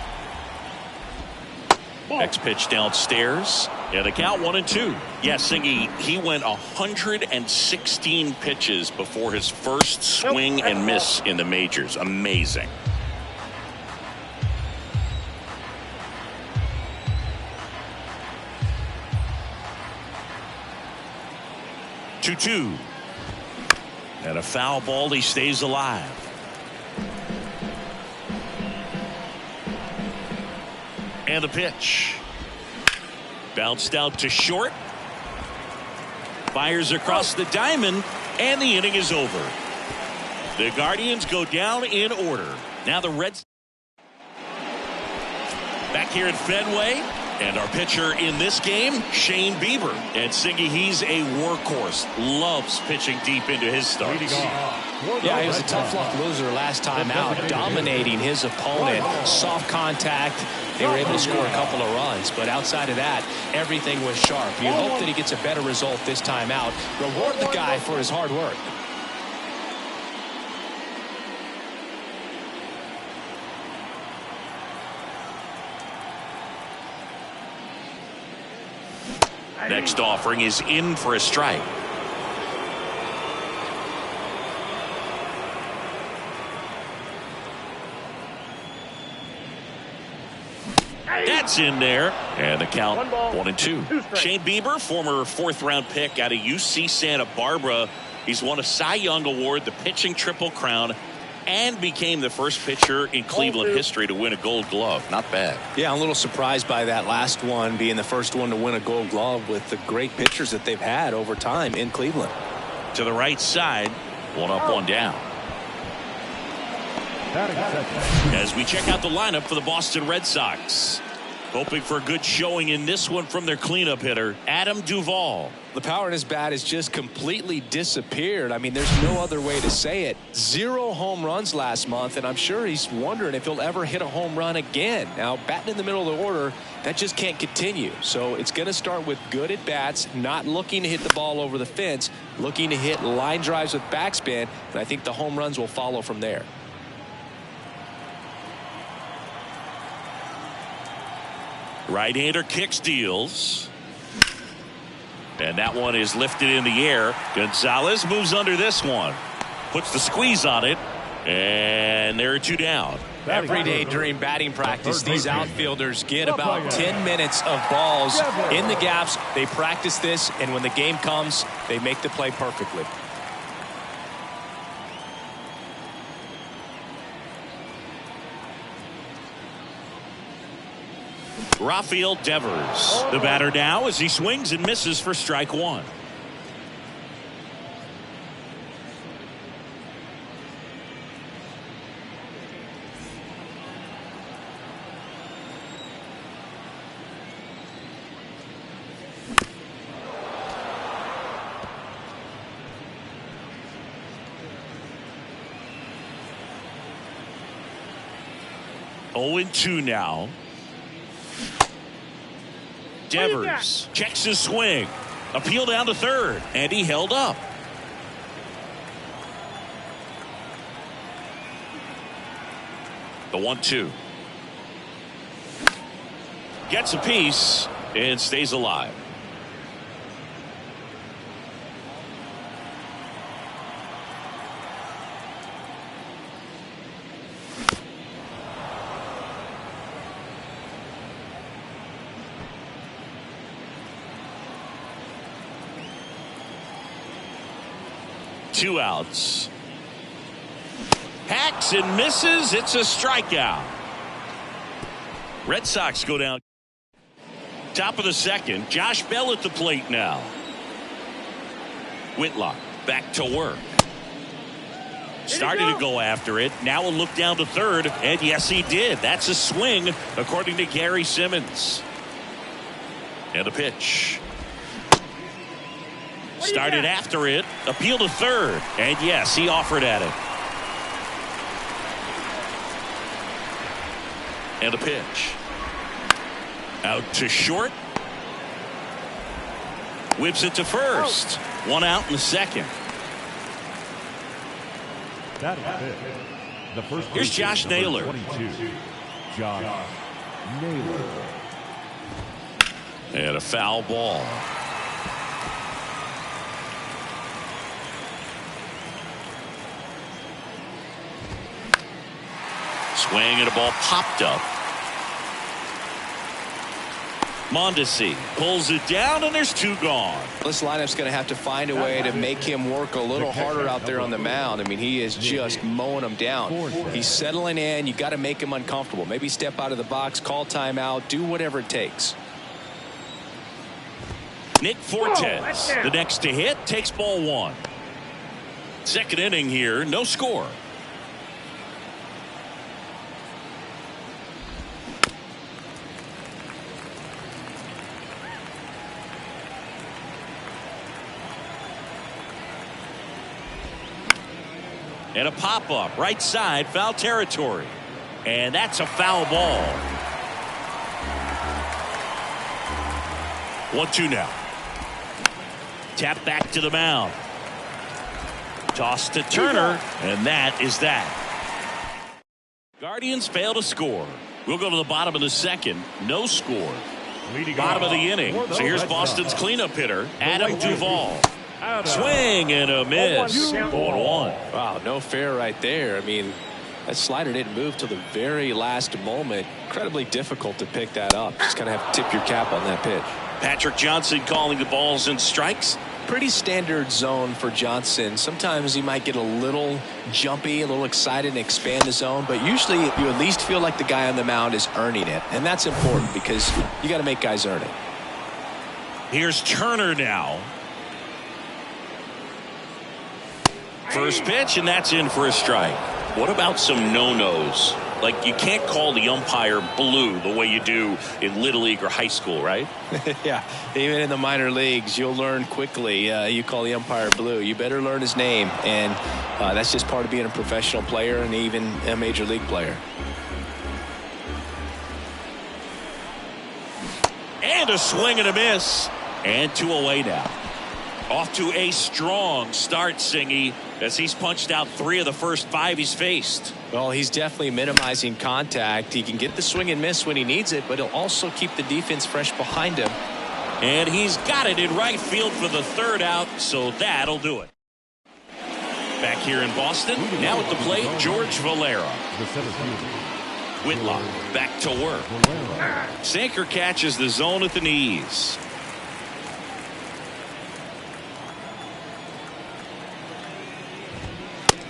Next pitch downstairs. Yeah, the count 1-2. Yeah, Singy, he went 116 pitches before his first swing and miss in the majors. Amazing. Two. And a foul ball, he stays alive. And the pitch. Bounced out to short. Fires across the diamond, and the inning is over. The Guardians go down in order. Now the Reds back here at Fenway. And our pitcher in this game, Shane Bieber. And Singy, he's a workhorse. Loves pitching deep into his starts. Yeah, he was a tough luck loser last time out, dominating his opponent. Soft contact. They were able to score a couple of runs, but outside of that, everything was sharp. You hope that he gets a better result this time out. Reward the guy for his hard work. Next offering is in for a strike. That's in there. And the count 1-2. Shane Bieber, former 4th-round pick out of UC Santa Barbara. He's won a Cy Young Award, the pitching Triple Crown, and became the first pitcher in Cleveland history to win a Gold Glove. Not bad. Yeah, I'm a little surprised by that last one being the first one to win a Gold Glove with the great pitchers that they've had over time in Cleveland. To the right side, 1 up, 1 down. As we check out the lineup for the Boston Red Sox. Hoping for a good showing in this one from their cleanup hitter, Adam Duvall. The power in his bat has just completely disappeared. I mean, there's no other way to say it. 0 home runs last month, and I'm sure he's wondering if he'll ever hit a home run again. Now, batting in the middle of the order, that just can't continue. So it's going to start with good at-bats, not looking to hit the ball over the fence, looking to hit line drives with backspin, and I think the home runs will follow from there. Right-hander kicks, deals. And that one is lifted in the air. Gonzalez moves under this one. Puts the squeeze on it. And there are 2 down. Every day during batting practice, these outfielders get about 10 minutes of balls in the gaps. They practice this, and when the game comes, they make the play perfectly. Rafael Devers, the batter now, as he swings and misses for strike 1. Oh, 0-2 now. Devers checks his swing. Appeal down to third, and he held up. The 1-2. Gets a piece and stays alive. Two outs. Hacks and misses. It's a strikeout. Red Sox go down. Top of the second. Josh Bell at the plate now. Whitlock back to work. Starting to go after it. Now a look down to third. And yes, he did. That's a swing, according to Gary Simmons. And a pitch. Started after it. Appeal to third. And yes, he offered at it. And a pitch. Out to short. Whips it to first. 1 out in the second. That is it. The first. Here's Josh Naylor. 22. Josh Naylor. And a foul ball. Swing and a ball popped up. Mondesi pulls it down, and there's 2 gone. This lineup's going to have to find a way to make him work a little harder out there on the mound. I mean, he is just mowing them down. He's settling in. You got to make him uncomfortable. Maybe step out of the box, call timeout, do whatever it takes. Nick Fortes, the next to hit, takes ball 1. Second inning here, no score. And a pop-up, right side, foul territory. And that's a foul ball. 1-2 now. Tap back to the mound. Toss to Turner, and that is that. Guardians fail to score. We'll go to the bottom of the second. No score. Bottom of the inning. So here's Boston's cleanup hitter, Adam Duvall. Swing and a miss. 1-1. Wow, no fair right there. I mean, that slider didn't move till the very last moment. Incredibly difficult to pick that up. Just kind of have to tip your cap on that pitch. Patrick Johnson calling the balls and strikes. Pretty standard zone for Johnson. Sometimes he might get a little jumpy, a little excited and expand the zone, but usually you at least feel like the guy on the mound is earning it, and that's important because you got to make guys earn it. Here's Turner now. First pitch, and that's in for a strike. What about some no-nos? Like, you can't call the umpire blue the way you do in Little League or high school, right? Yeah, even in the minor leagues, you'll learn quickly. You call the umpire blue. You better learn his name, and that's just part of being a professional player and even a major league player. And a swing and a miss. And 2 away now. Off to a strong start, Singy, as he's punched out 3 of the first 5 he's faced. Well, he's definitely minimizing contact. He can get the swing and miss when he needs it, but he'll also keep the defense fresh behind him. And he's got it in right field for the 3rd out, so that'll do it. Back here in Boston, now at the plate, George Valera. The center fielder, Whitlock back to work. Valera. Sinker catches the zone at the knees.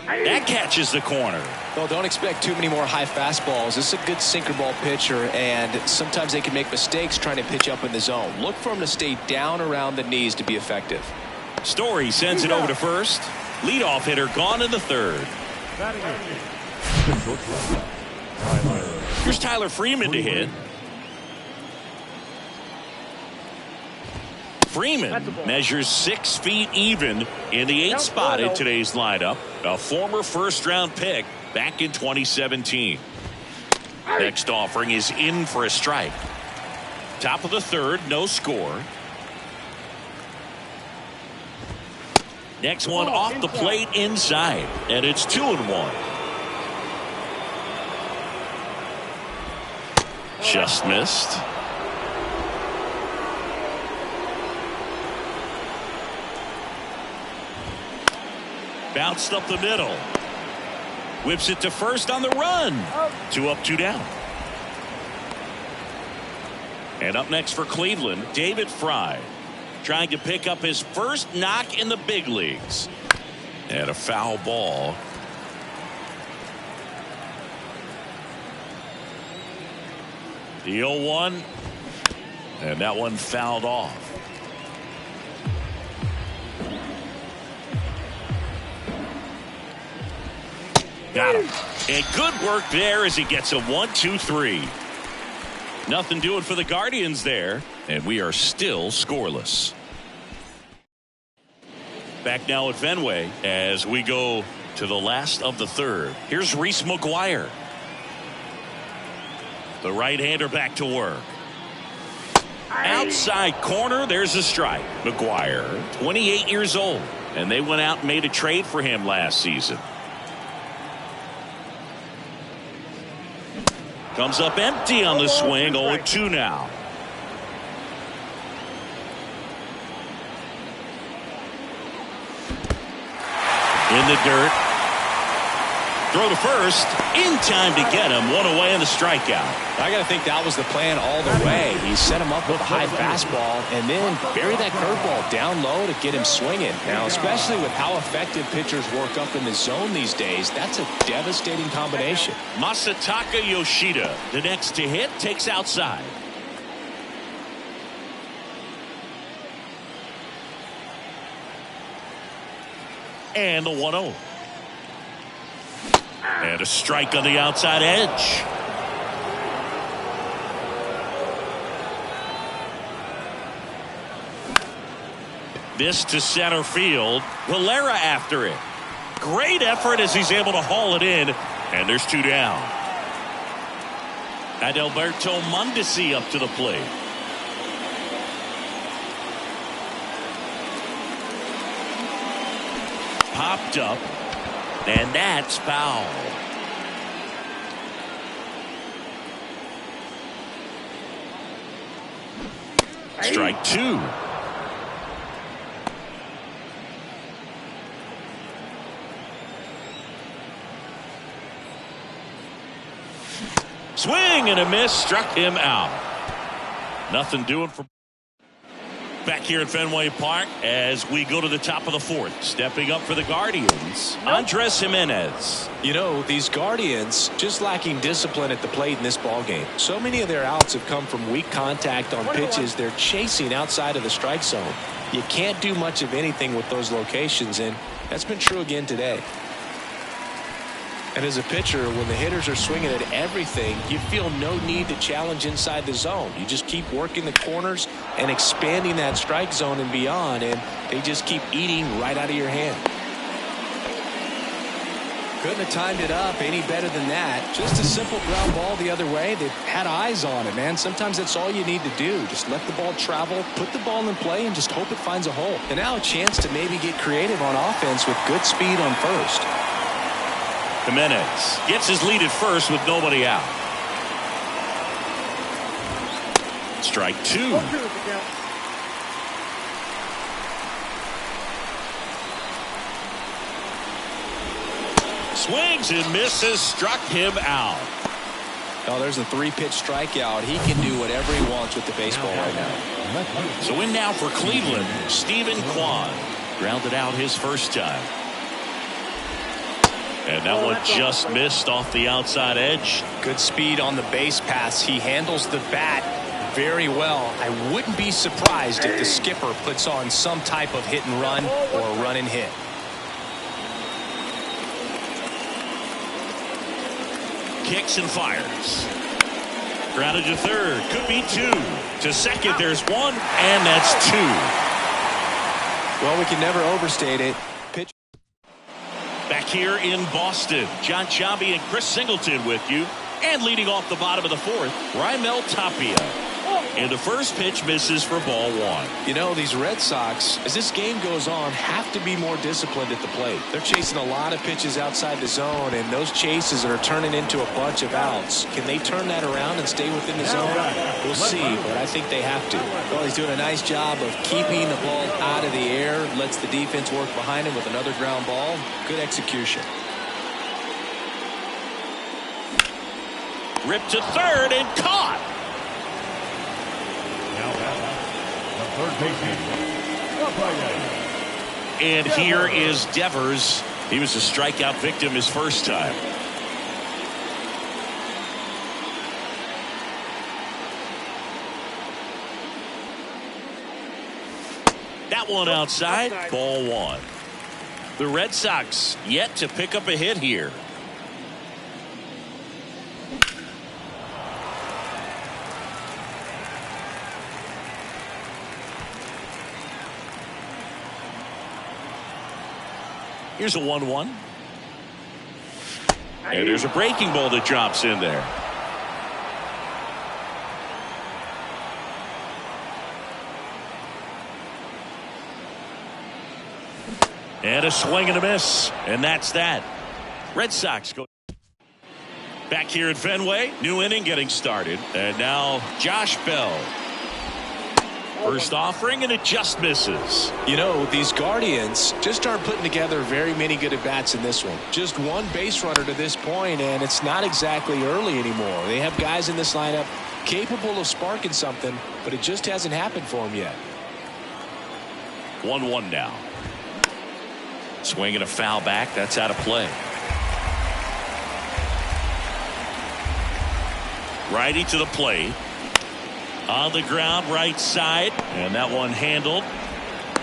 That catches the corner. Well, don't expect too many more high fastballs. This is a good sinker ball pitcher, and sometimes they can make mistakes trying to pitch up in the zone. Look for him to stay down around the knees to be effective. Story sends it over to first. Leadoff hitter gone in the 3rd. Batting in. The shortstop, Tyler Here's Tyler Freeman to hit. Freeman measures 6 feet even in the 8th spot in today's lineup. A former first-round pick back in 2017. Next offering is in for a strike. Top of the 3rd, no score. Next one off the plate inside, and it's 2-1. Just missed. Bounced up the middle. Whips it to first on the run. 2 up, 2 down. And up next for Cleveland, David Fry, trying to pick up his first knock in the big leagues. And a foul ball. The 0-1. And that one fouled off. Got him. And good work there as he gets a 1-2-3. Nothing doing for the Guardians there. And we are still scoreless. Back now at Fenway as we go to the last of the 3rd. Here's Reese McGuire. The right-hander back to work. Outside corner, there's a strike. McGuire, 28 years old. And they went out and made a trade for him last season. Comes up empty on the swing. 0-2 now. In the dirt. Throw to first. In time to get him. 1 away in the strikeout. I got to think that was the plan all the way. He set him up with a high fastball and then bury that curveball down low to get him swinging. Now, especially with how effective pitchers work up in the zone these days, that's a devastating combination. Masataka Yoshida, the next to hit, takes outside. And the 1-0. And a strike on the outside edge. This to center field. Valera after it. Great effort as he's able to haul it in. And there's 2 down. Adalberto Mondesi up to the plate. Popped up. And that's foul. Strike 2. Swing and a miss, struck him out. Nothing doing for. Back here at Fenway Park as we go to the top of the 4th. Stepping up for the Guardians, Andres Jimenez. You know, these Guardians just lacking discipline at the plate in this ballgame. So many of their outs have come from weak contact on pitches they're chasing outside of the strike zone. You can't do much of anything with those locations, and that's been true again today. And as a pitcher, when the hitters are swinging at everything, you feel no need to challenge inside the zone. You just keep working the corners and expanding that strike zone and beyond, and they just keep eating right out of your hand. Couldn't have timed it up any better than that. Just a simple ground ball the other way. They had eyes on it, man. Sometimes that's all you need to do. Just let the ball travel, put the ball in play, and just hope it finds a hole. And now a chance to maybe get creative on offense with good speed on first. Jimenez gets his lead at first with nobody out. Strike two. Swings and misses, struck him out. Oh, there's a 3-pitch strikeout. He can do whatever he wants with the baseball right now. So in now for Cleveland, Stephen Kwan. Grounded out his first time. And that one just missed off the outside edge. Good speed on the base pass. He handles the bat very well. I wouldn't be surprised if the skipper puts on some type of hit and run or a run and hit. Kicks and fires. Grounded to third. Could be two. To second, there's one, and that's two. Well, we can never overstate it. Pitch. Back here in Boston, John Sciambi and Chris Singleton with you. And leading off the bottom of the fourth, Raimel Tapia. And the first pitch misses for ball one. You know, these Red Sox, as this game goes on, have to be more disciplined at the plate. They're chasing a lot of pitches outside the zone, and those chases are turning into a bunch of outs. Can they turn that around and stay within the zone? We'll see, but I think they have to. Well, he's doing a nice job of keeping the ball out of the air, lets the defense work behind him with another ground ball. Good execution. Ripped to third and caught. And here is Devers. He was a strikeout victim his first time. That one outside. Ball one. The Red Sox yet to pick up a hit here. Here's a 1-1. And there's a breaking ball that drops in there. And a swing and a miss. And that's that. Red Sox go back here at Fenway. New inning getting started. And now Josh Bell. First offering, and it just misses. You know, these Guardians just aren't putting together very many good at-bats in this one. Just one base runner to this point, and it's not exactly early anymore. They have guys in this lineup capable of sparking something, but it just hasn't happened for them yet. 1-1 now. Swing and a foul back. That's out of play. Righty to the plate. On the ground, right side. And that one handled.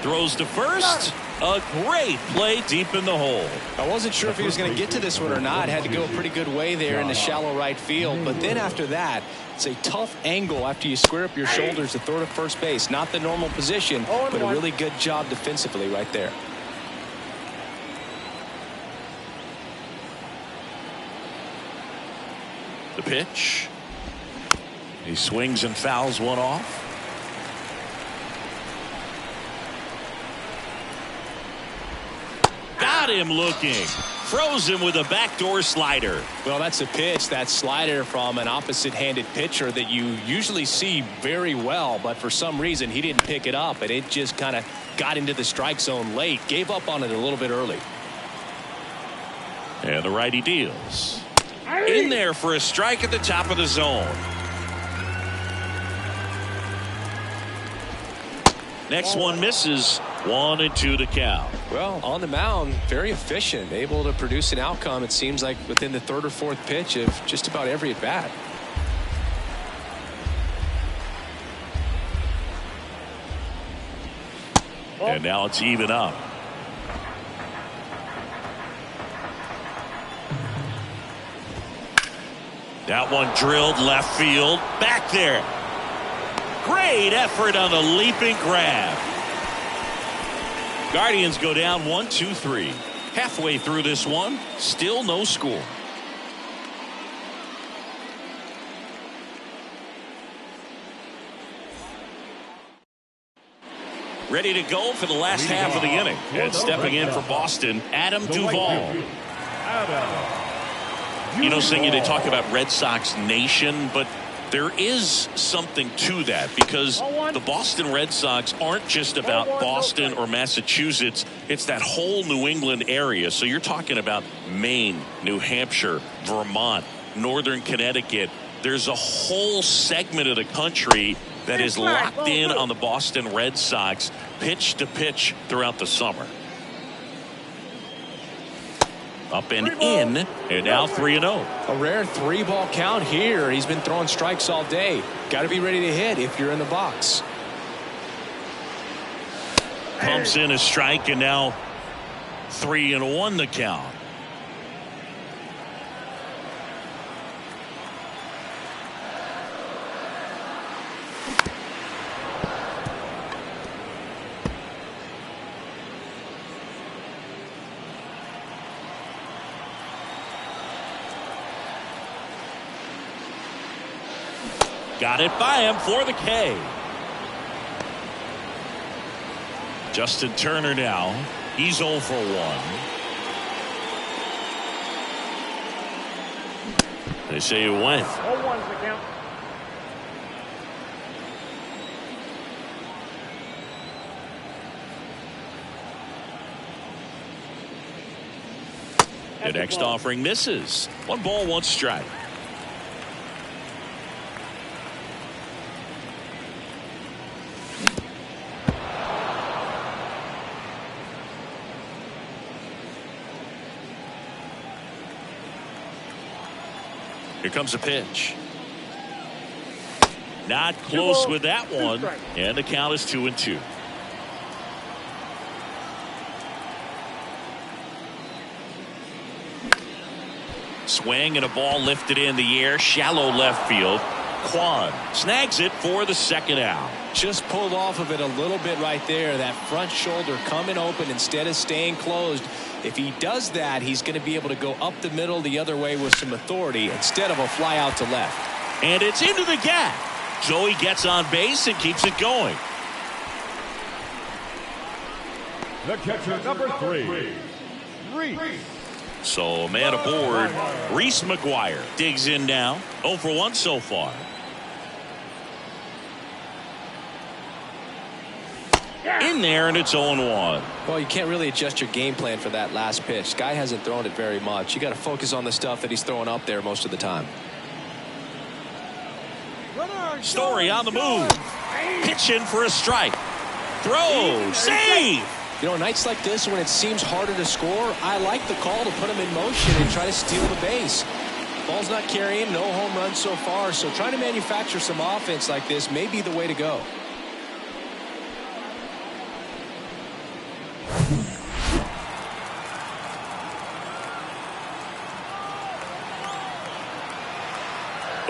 Throws to first. A great play deep in the hole. I wasn't sure if he was going to get to this one or not. Had to go a pretty good way there in the shallow right field. But then after that, it's a tough angle after you square up your shoulders to throw to first base. Not the normal position, but a really good job defensively right there. The pitch. He swings and fouls one off. Got him looking. Froze him with a backdoor slider. Well, that's a pitch, that slider from an opposite-handed pitcher that you usually see very well, but for some reason he didn't pick it up, and it just kind of got into the strike zone late. Gave up on it a little bit early. And the righty deals. In there for a strike at the top of the zone. Next one misses. 1-2 to count. Well, on the mound, very efficient, able to produce an outcome, it seems like, within the third or fourth pitch of just about every at bat. And now it's even up. That one drilled left field. Back there. Great effort on the leaping grab. Guardians go down 1-2-3. Halfway through this one, still no score. Ready to go for the last half of the inning. And stepping in for Boston, Adam Duvall. You know, Singy, they talk about Red Sox Nation, but there is something to that because the Boston Red Sox aren't just about Boston or Massachusetts. It's that whole New England area. So you're talking about Maine, New Hampshire, Vermont, Northern Connecticut. There's a whole segment of the country that is locked in on the Boston Red Sox pitch to pitch throughout the summer. Up and in, and now 3-0. A rare 3-ball count here. He's been throwing strikes all day. Got to be ready to hit if you're in the box. Pumps in a strike, and now 3-1 the count. Got it by him for the K. Justin Turner now. He's 0 for 1. They say he went. 0-1's the count. The next offering misses. 1 ball, 1 strike. Here comes a pitch. Not close with that one. And the count is 2-2. Swing and a ball lifted in the air. Shallow left field. Kwan snags it for the second out. Just pulled off of it a little bit right there. That front shoulder coming open instead of staying closed. If he does that, he's going to be able to go up the middle the other way with some authority instead of a fly out to left. And it's into the gap. So he gets on base and keeps it going. The catcher, number 3, Reese. So a man aboard. Reese McGuire digs in now. 0 for 1 so far. In there, and it's 0-1. Well, you can't really adjust your game plan for that last pitch. Guy hasn't thrown it very much. You got to focus on the stuff that he's throwing up there most of the time. Story on the move. Pitching for a strike. Throw. Save. You know, nights like this when it seems harder to score, I like the call to put him in motion and try to steal the base. Ball's not carrying, no home runs so far, so trying to manufacture some offense like this may be the way to go.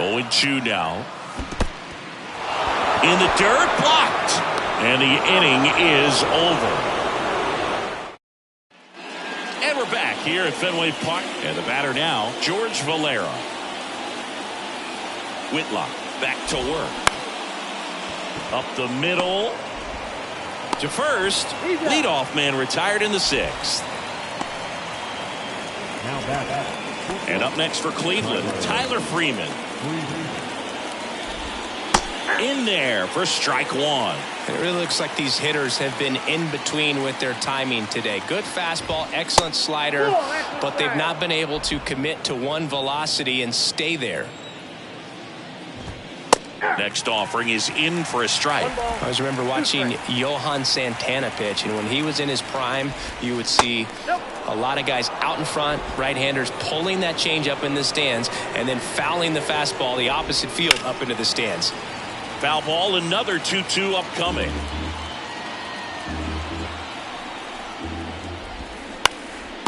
Oh, 2 now. In the dirt, blocked. And the inning is over. And we're back here at Fenway Park. And the batter now, George Valera. Whitlock back to work. Up the middle. To first. Leadoff man retired in the 6th. And up next for Cleveland, Tyler Freeman. In there for strike 1. It really looks like these hitters have been in between with their timing today. Good fastball, excellent slider, but they've not been able to commit to one velocity and stay there. Next offering is in for a strike. I always remember watching Johan Santana pitch, and when he was in his prime, you would see a lot of guys out in front, right-handers pulling that change up in the stands and then fouling the fastball the opposite field up into the stands. Foul ball, another 2-2 upcoming.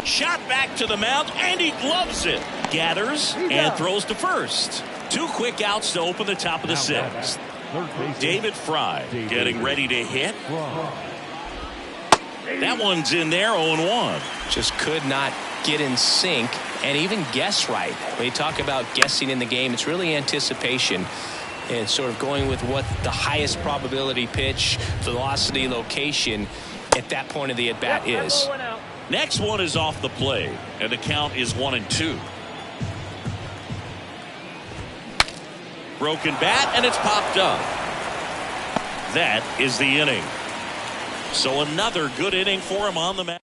Shot back to the mound, and he gloves it. Gathers and throws to first. 2 quick outs to open the top of the 6th. David Fry getting ready to hit. That one's in there, 0-1. Just could not get in sync and even guess right. When you talk about guessing in the game, it's really anticipation and sort of going with what the highest probability pitch, velocity, location at that point of the at-bat is. Next one is off the plate, and the count is 1-2. Broken bat, and it's popped up. That is the inning. So another good inning for him on the mat.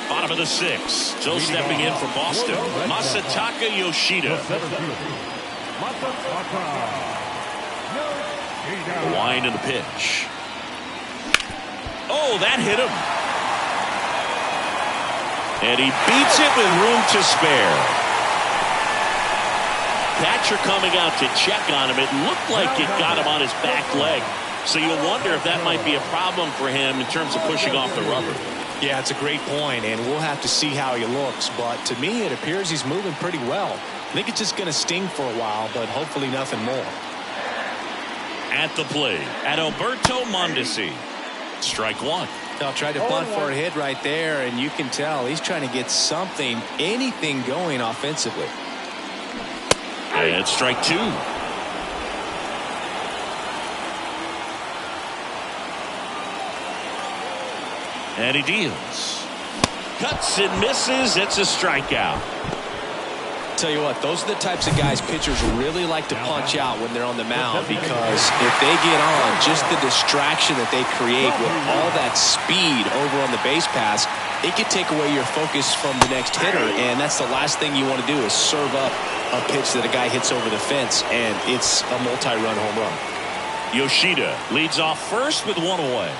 Bottom of the 6th. So stepping in for Boston, Masataka Yoshida. The wind and the pitch. Oh, that hit him. And he beats it with room to spare. Catcher coming out to check on him. It looked like it got him on his back leg. So you wonder if that might be a problem for him in terms of pushing off the rubber. Yeah, it's a great point, and we'll have to see how he looks. But to me, it appears he's moving pretty well. I think it's just going to sting for a while, but hopefully nothing more. At the plate, Adalberto Mondesi. Strike one. They'll try to bunt for a hit right there, and you can tell he's trying to get something, anything going offensively. And strike two. And he deals. Cuts and misses. It's a strikeout. Tell you what, those are the types of guys pitchers really like to punch out when they're on the mound, because if they get on, just the distraction that they create with all that speed over on the base pass, it can take away your focus from the next hitter, and that's the last thing you want to do is serve up a pitch that a guy hits over the fence, and it's a multi-run home run. Yoshida leads off first with one away.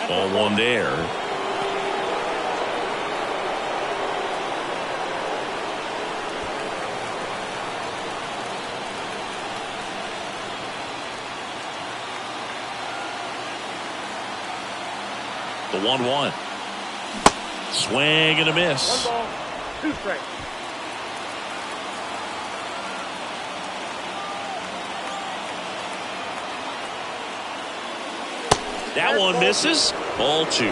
0-1 there. The 1-1. Swing and a miss. 1 ball, 2 strikes. That one misses. Ball 2.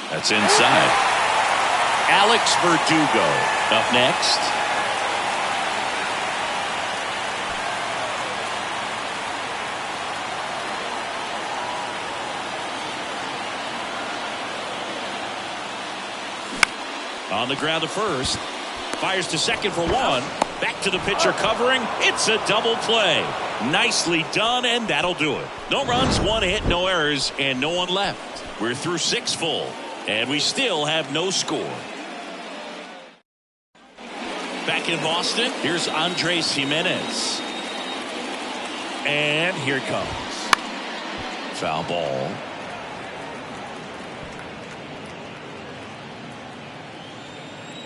That's inside. Alex Verdugo up next. On the ground to first. Fires to second for one. Back to the pitcher covering. It's a double play. Nicely done, and that'll do it. No runs, 1 hit, no errors, and no one left. We're through 6 full, and we still have no score. Back in Boston, here's Andres Gimenez. And here it comes. Foul ball.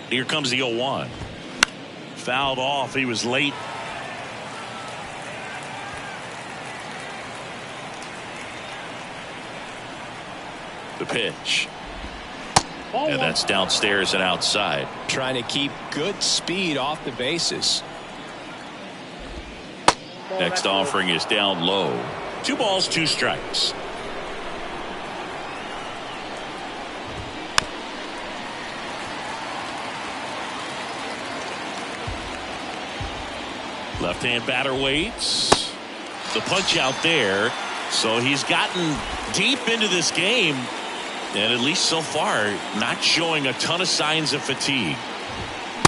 Here comes the 0-1. Fouled off. He was late. The pitch. And that's downstairs and outside. Trying to keep good speed off the bases. Next offering is down low. 2 balls, 2 strikes. Left-hand batter waits. The punch out there. So he's gotten deep into this game, and at least so far not showing a ton of signs of fatigue.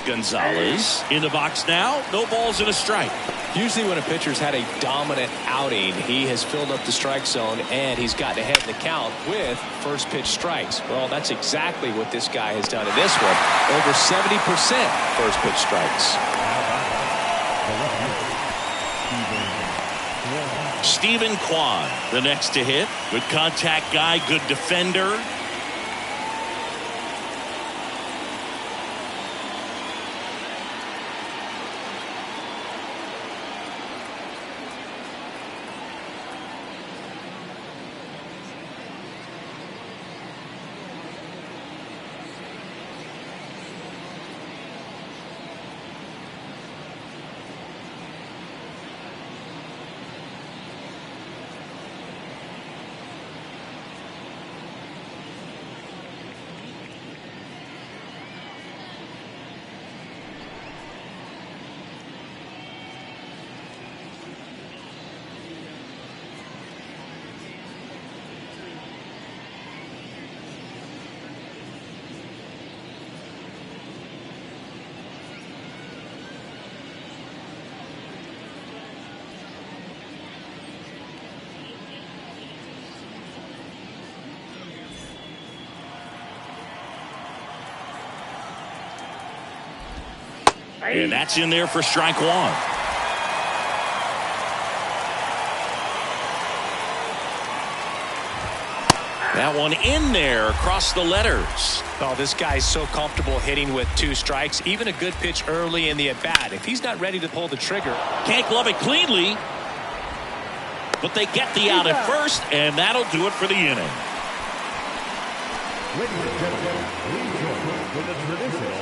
Gonzalez in the box now. No balls and a strike. Usually when a pitcher's had a dominant outing, he has filled up the strike zone and he's gotten ahead in the count with first pitch strikes. Well, that's exactly what this guy has done in this one. Over 70% first pitch strikes. Stephen Kwan, the next to hit. Good contact guy, good defender. And that's in there for strike one. That one in there across the letters. Oh, this guy's so comfortable hitting with 2 strikes. Even a good pitch early in the at-bat. If he's not ready to pull the trigger. Can't glove it cleanly. But they get the out at first, and that'll do it for the inning. Ladies and gentlemen, please join with the traditional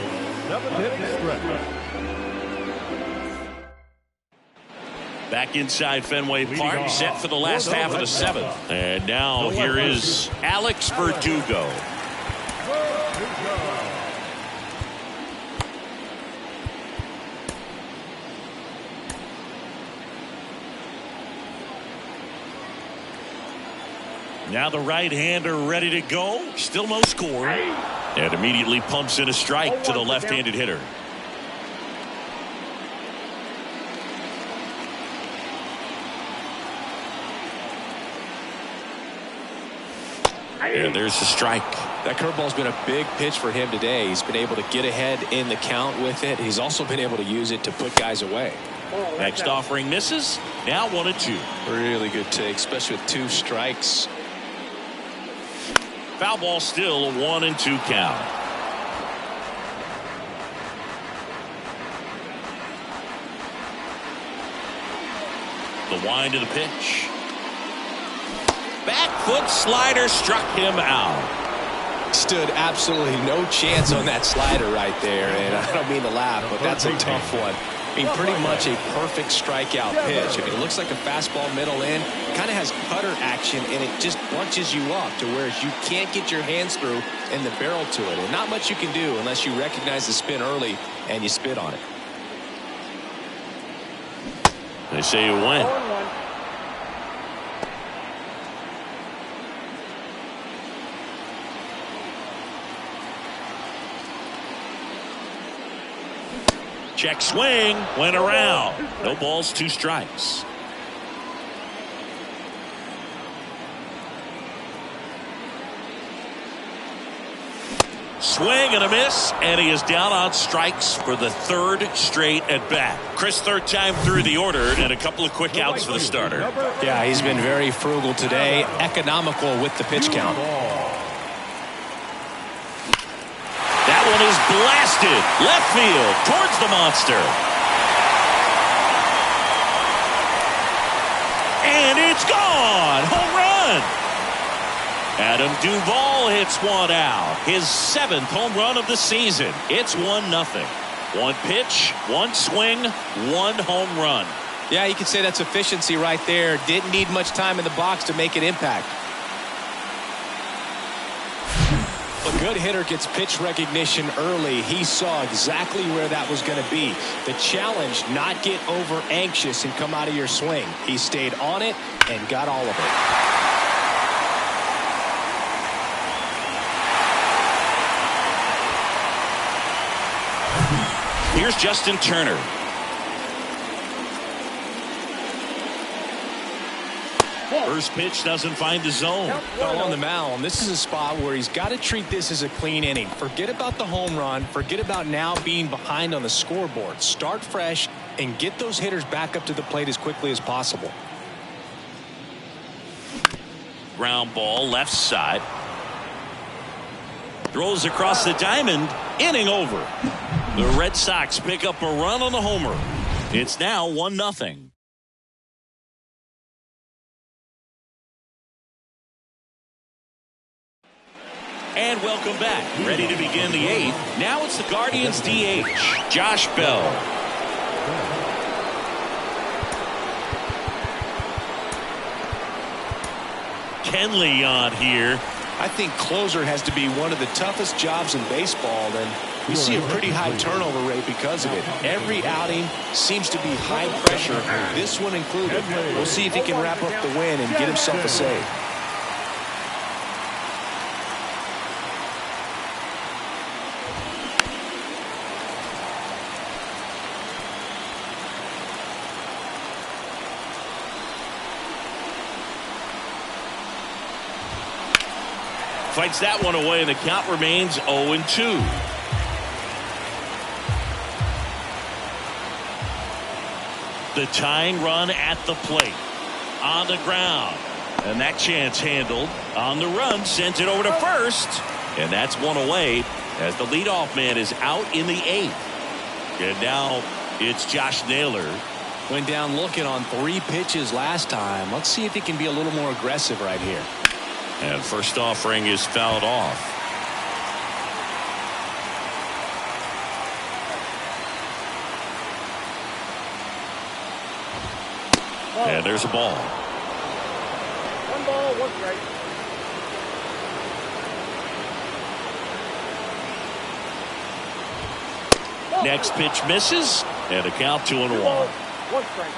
7-hit stretch. Back inside Fenway Park, set for the last half of the 7th. And now here is Alex Verdugo. Now the right-hander ready to go. Still no score. And immediately pumps in a strike to the left-handed hitter. And there's the strike. That curveball's been a big pitch for him today. He's been able to get ahead in the count with it. He's also been able to use it to put guys away. Next offering misses. Now 1-2. Really good take, especially with 2 strikes. Foul ball still, a 1-2 count. The wind of the pitch. Back foot slider struck him out. Stood absolutely no chance on that slider right there, and I don't mean to laugh, but that's a tough one. I mean, pretty much a perfect strikeout pitch. I mean, it looks like a fastball middle in, kind of has cutter action, and it just bunches you up to where you can't get your hands through and the barrel to it. And not much you can do unless you recognize the spin early and you spit on it. They say you win. Check swing, went around. No balls, 2 strikes. Swing and a miss, and he is down on strikes for the 3rd straight at bat. Chris, 3rd time through the order, and a couple of quick outs for the starter. Yeah, he's been very frugal today, economical with the pitch count. That one is blasted left field towards the monster. And it's gone. Home run. Adam Duvall hits one out. His 7th home run of the season. It's 1-0. 1 pitch, 1 swing, 1 home run. Yeah, you could say that's efficiency right there. Didn't need much time in the box to make an impact. A good hitter gets pitch recognition early. He saw exactly where that was going to be. The challenge, not get over anxious and come out of your swing. He stayed on it and got all of it. Here's Justin Turner. First pitch doesn't find the zone. Well, on the mound, this is a spot where he's got to treat this as a clean inning. Forget about the home run. Forget about now being behind on the scoreboard. Start fresh and get those hitters back up to the plate as quickly as possible. Ground ball left side. Throws across the diamond. Inning over. The Red Sox pick up a run on the homer. It's now 1-0. And welcome back. Ready to begin the 8th. Now it's the Guardians DH, Josh Bell. Kenley on here. I think closer has to be one of the toughest jobs in baseball, and we see a pretty high turnover rate because of it. Every outing seems to be high pressure, this one included. We'll see if he can wrap up the win and get himself a save. Fights that one away, and the count remains 0-2. The tying run at the plate. On the ground. And that chance handled. On the run, sends it over to first. And that's one away as the leadoff man is out in the 8th. And now it's Josh Naylor. Went down looking on 3 pitches last time. Let's see if he can be a little more aggressive right here. And first offering is fouled off. And there's a ball. 1 ball, 1 strike. Next pitch misses. And a count 2-1. 1 strike.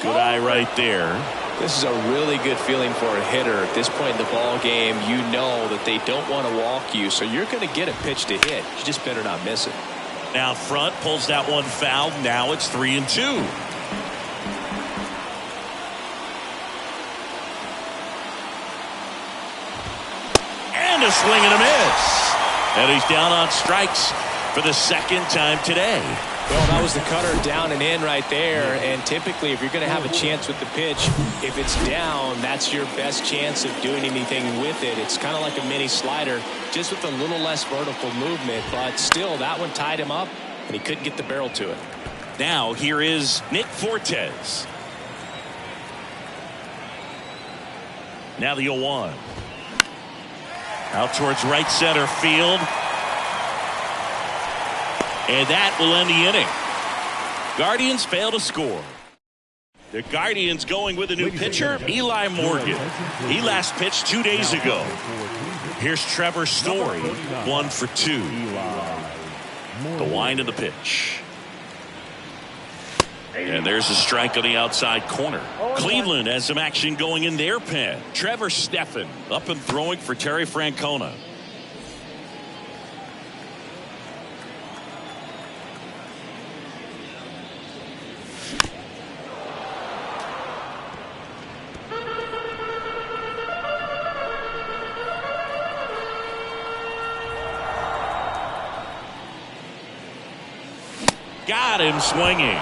Good eye right there. This is a really good feeling for a hitter. At this point in the ball game, you know that they don't want to walk you, so you're going to get a pitch to hit. You just better not miss it. Now front, pulls that one foul. Now it's 3-2. And a swing and a miss. And he's down on strikes for the 2nd time today. Well, that was the cutter down and in right there. And typically, if you're going to have a chance with the pitch, if it's down, that's your best chance of doing anything with it. It's kind of like a mini slider, just with a little less vertical movement. But still, that one tied him up, and he couldn't get the barrel to it. Now here is Nick Fortes. Now the 0-1. Out towards right center field. And that will end the inning. Guardians fail to score. The Guardians going with a new pitcher, Eli Morgan. He last pitched 2 days ago. Here's Trevor Story, 1 for 2. The wind of the pitch. And there's a strike on the outside corner. Cleveland has some action going in their pen. Trevor Stephan up and throwing for Terry Francona. Got him swinging.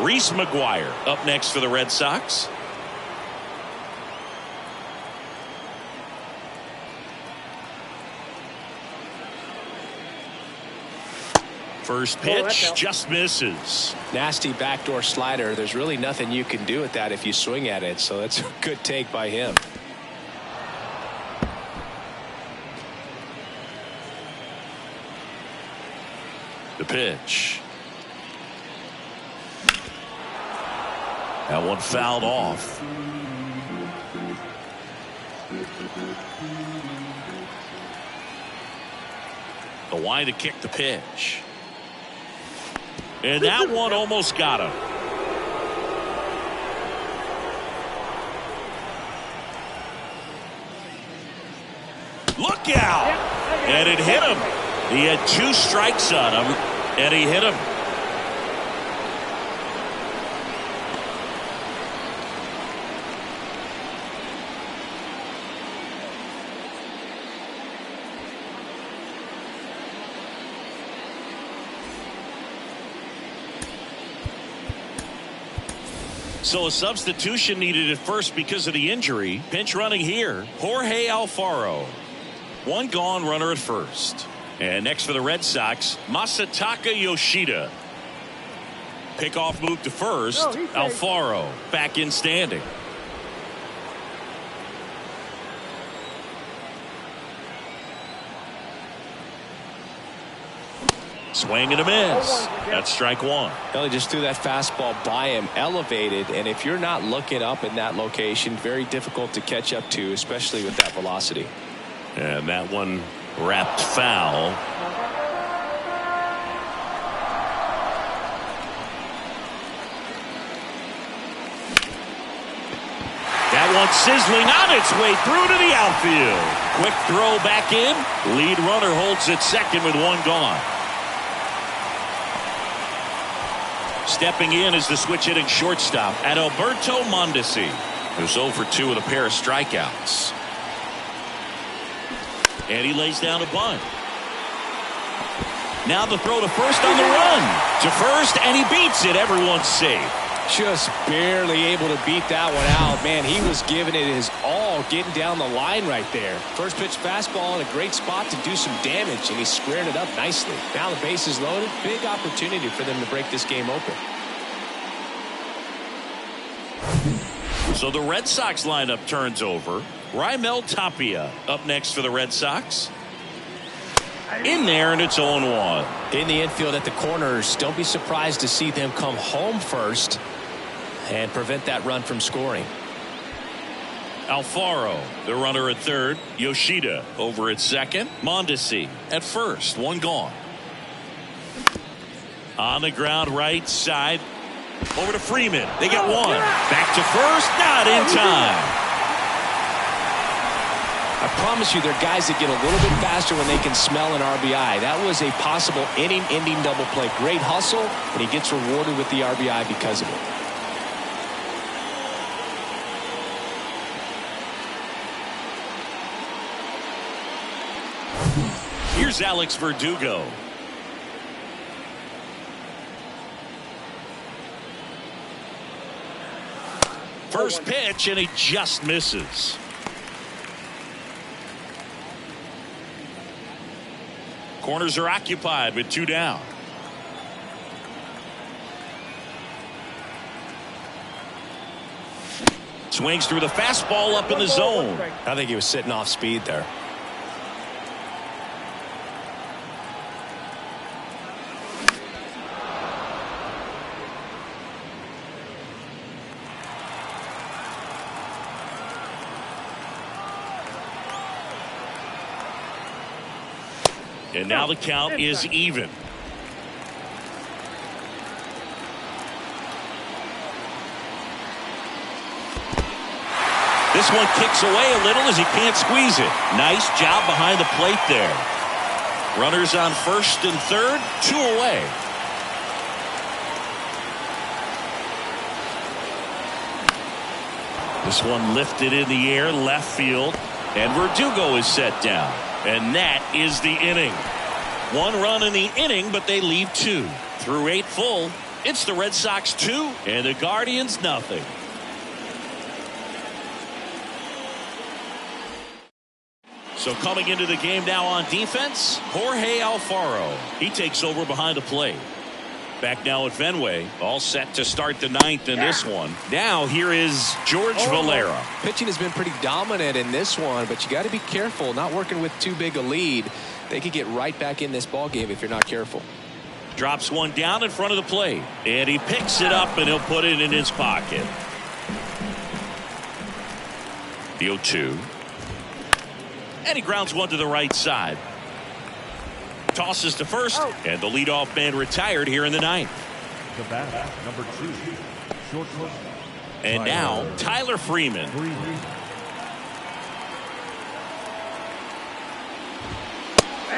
Reese McGuire up next for the Red Sox. First pitch just misses. Nasty backdoor slider. There's really nothing you can do with that if you swing at it. So that's a good take by him. The pitch. That one fouled off. The wind to kick the pitch. And that one almost got him. Look out! And it hit him. He had 2 strikes on him, and he hit him. So a substitution needed at first because of the injury. Pinch running here, Jorge Alfaro. 1 gone, runner at first. And next for the Red Sox, Masataka Yoshida. Pickoff move to first. Alfaro back in standing. Swing and a miss. That's strike 1. Well, he just threw that fastball by him, elevated, and if you're not looking up in that location, very difficult to catch up to, especially with that velocity. And that one wrapped foul. That one sizzling on its way through to the outfield. Quick throw back in. Lead runner holds at second with 1 gone. Stepping in is the switch hitting shortstop Adalberto Mondesi, who's 0 for 2 with a pair of strikeouts. And he lays down a bunt. Now the throw to first on the run. To first, and he beats it. Everyone's safe. Just barely able to beat that one out. Man, he was giving it his all, getting down the line right there. First pitch fastball in a great spot to do some damage, and he squared it up nicely. Now the base is loaded. Big opportunity for them to break this game open. So the Red Sox lineup turns over. Raimel Tapia up next for the Red Sox. In there, and it's 0-1. In the infield at the corners, don't be surprised to see them come home first and prevent that run from scoring. Alfaro, the runner at third. Yoshida over at second. Mondesi at first. One gone. On the ground, right side. Over to Freeman. They get one. Back to first. Not in time. I promise you, there are guys that get a little bit faster when they can smell an RBI. That was a possible inning-ending double play. Great hustle, and he gets rewarded with the RBI because of it. Here's Alex Verdugo. First pitch, and he just misses. Corners are occupied with two down. Swings through the fastball up in the zone. I think he was sitting off speed there. And now the count is even. This one kicks away a little as he can't squeeze it. Nice job behind the plate there. Runners on first and third, two away. This one lifted in the air, left field, and Verdugo is set down. And that is the inning. One run in the inning, but they leave two. Through 8 full, it's the Red Sox 2 and the Guardians nothing. So coming into the game now on defense, Jorge Alfaro. He takes over behind the plate. Back now at Fenway, all set to start the ninth in this one. Now here is George Valera. Pitching has been pretty dominant in this one, but you got to be careful, not working with too big a lead. They could get right back in this ball game if you're not careful. Drops one down in front of the plate, and he picks it up and he'll put it in his pocket. The 0-2. And he grounds one to the right side. Tosses to first, and the leadoff man retired here in the ninth. The bat, number 2, shortstop. And now Tyler Freeman.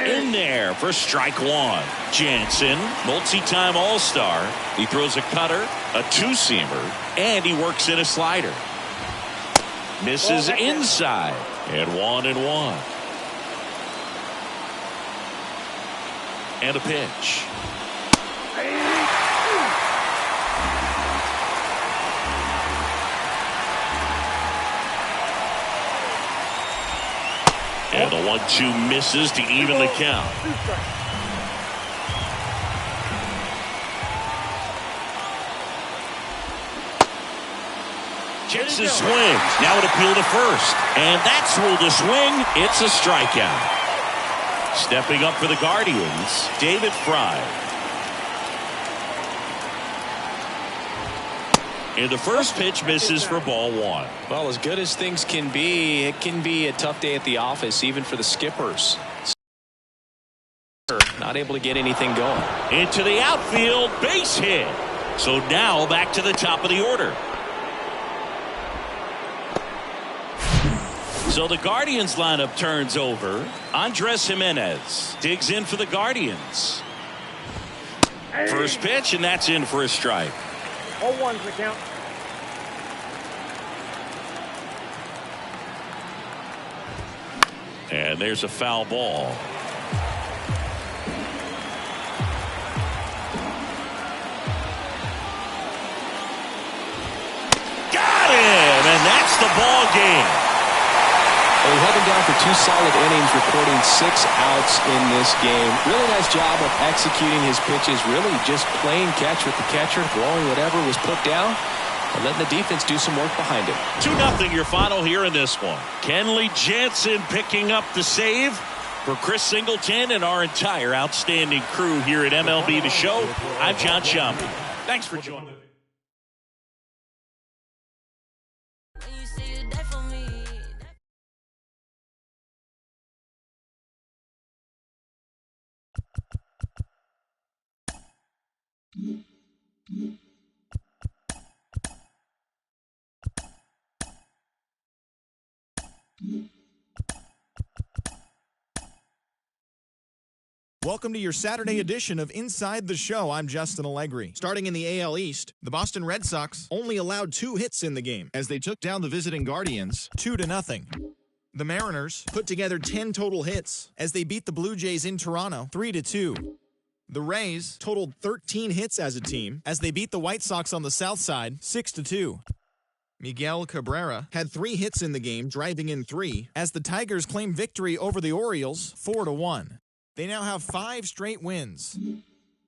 In there for strike one. Jansen, multi-time All-Star. He throws a cutter, a two-seamer, and he works in a slider. Misses inside, and 1-1. And a pitch. And the 1-2 misses to even the count. Jensen swings. Now an appeal to first. And that's ruled a swing. It's a strikeout. Stepping up for the Guardians, David Fry. And the first pitch misses for ball one. Well, as good as things can be, it can be a tough day at the office, even for the skippers. Not able to get anything going. Into the outfield, base hit. So now back to the top of the order. So the Guardians lineup turns over. Andres Jimenez digs in for the Guardians. First pitch, and that's in for a strike. 0-1's the count. And there's a foul ball. Got him, and that's the ball game. Well, he held him down for 2 solid innings, recording 6 outs in this game. Really nice job of executing his pitches, really just playing catch with the catcher, throwing whatever was put down, and letting the defense do some work behind it. 2-0 your final here in this one. Kenley Jansen picking up the save for Chris Singleton and our entire outstanding crew here at MLB The Show. I'm John Sciambi. Thanks for joining. Welcome to your Saturday edition of Inside the Show. I'm Justin Allegri. Starting in the AL East, the Boston Red Sox only allowed 2 hits in the game as they took down the visiting Guardians 2-0. The Mariners put together 10 total hits as they beat the Blue Jays in Toronto 3-2. The Rays totaled 13 hits as a team as they beat the White Sox on the South Side 6-2. Miguel Cabrera had 3 hits in the game, driving in 3, as the Tigers claimed victory over the Orioles 4-1. They now have 5 straight wins.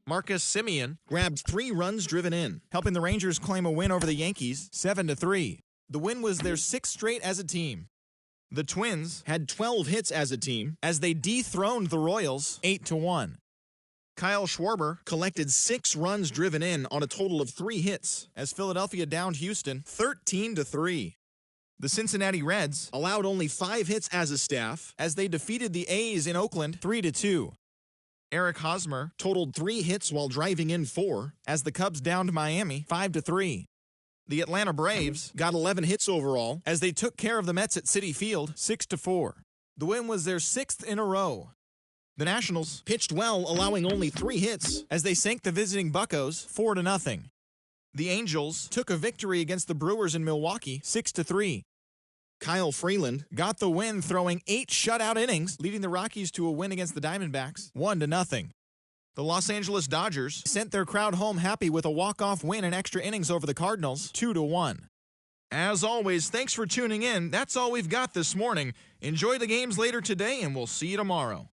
Marcus Semien grabbed 3 runs driven in, helping the Rangers claim a win over the Yankees 7-3. The win was their 6th straight as a team. The Twins had 12 hits as a team as they dethroned the Royals 8-1. Kyle Schwarber collected 6 runs driven in on a total of 3 hits as Philadelphia downed Houston 13-3. The Cincinnati Reds allowed only 5 hits as a staff as they defeated the A's in Oakland 3-2. Eric Hosmer totaled 3 hits while driving in 4 as the Cubs downed Miami 5-3. The Atlanta Braves got 11 hits overall as they took care of the Mets at Citi Field 6-4. The win was their 6th in a row. The Nationals pitched well, allowing only 3 hits as they sank the visiting Buccos 4-0. The Angels took a victory against the Brewers in Milwaukee 6-3. Kyle Freeland got the win, throwing 8 shutout innings, leading the Rockies to a win against the Diamondbacks 1-0. The Los Angeles Dodgers sent their crowd home happy with a walk-off win in extra innings over the Cardinals 2-1. As always, thanks for tuning in. That's all we've got this morning. Enjoy the games later today, and we'll see you tomorrow.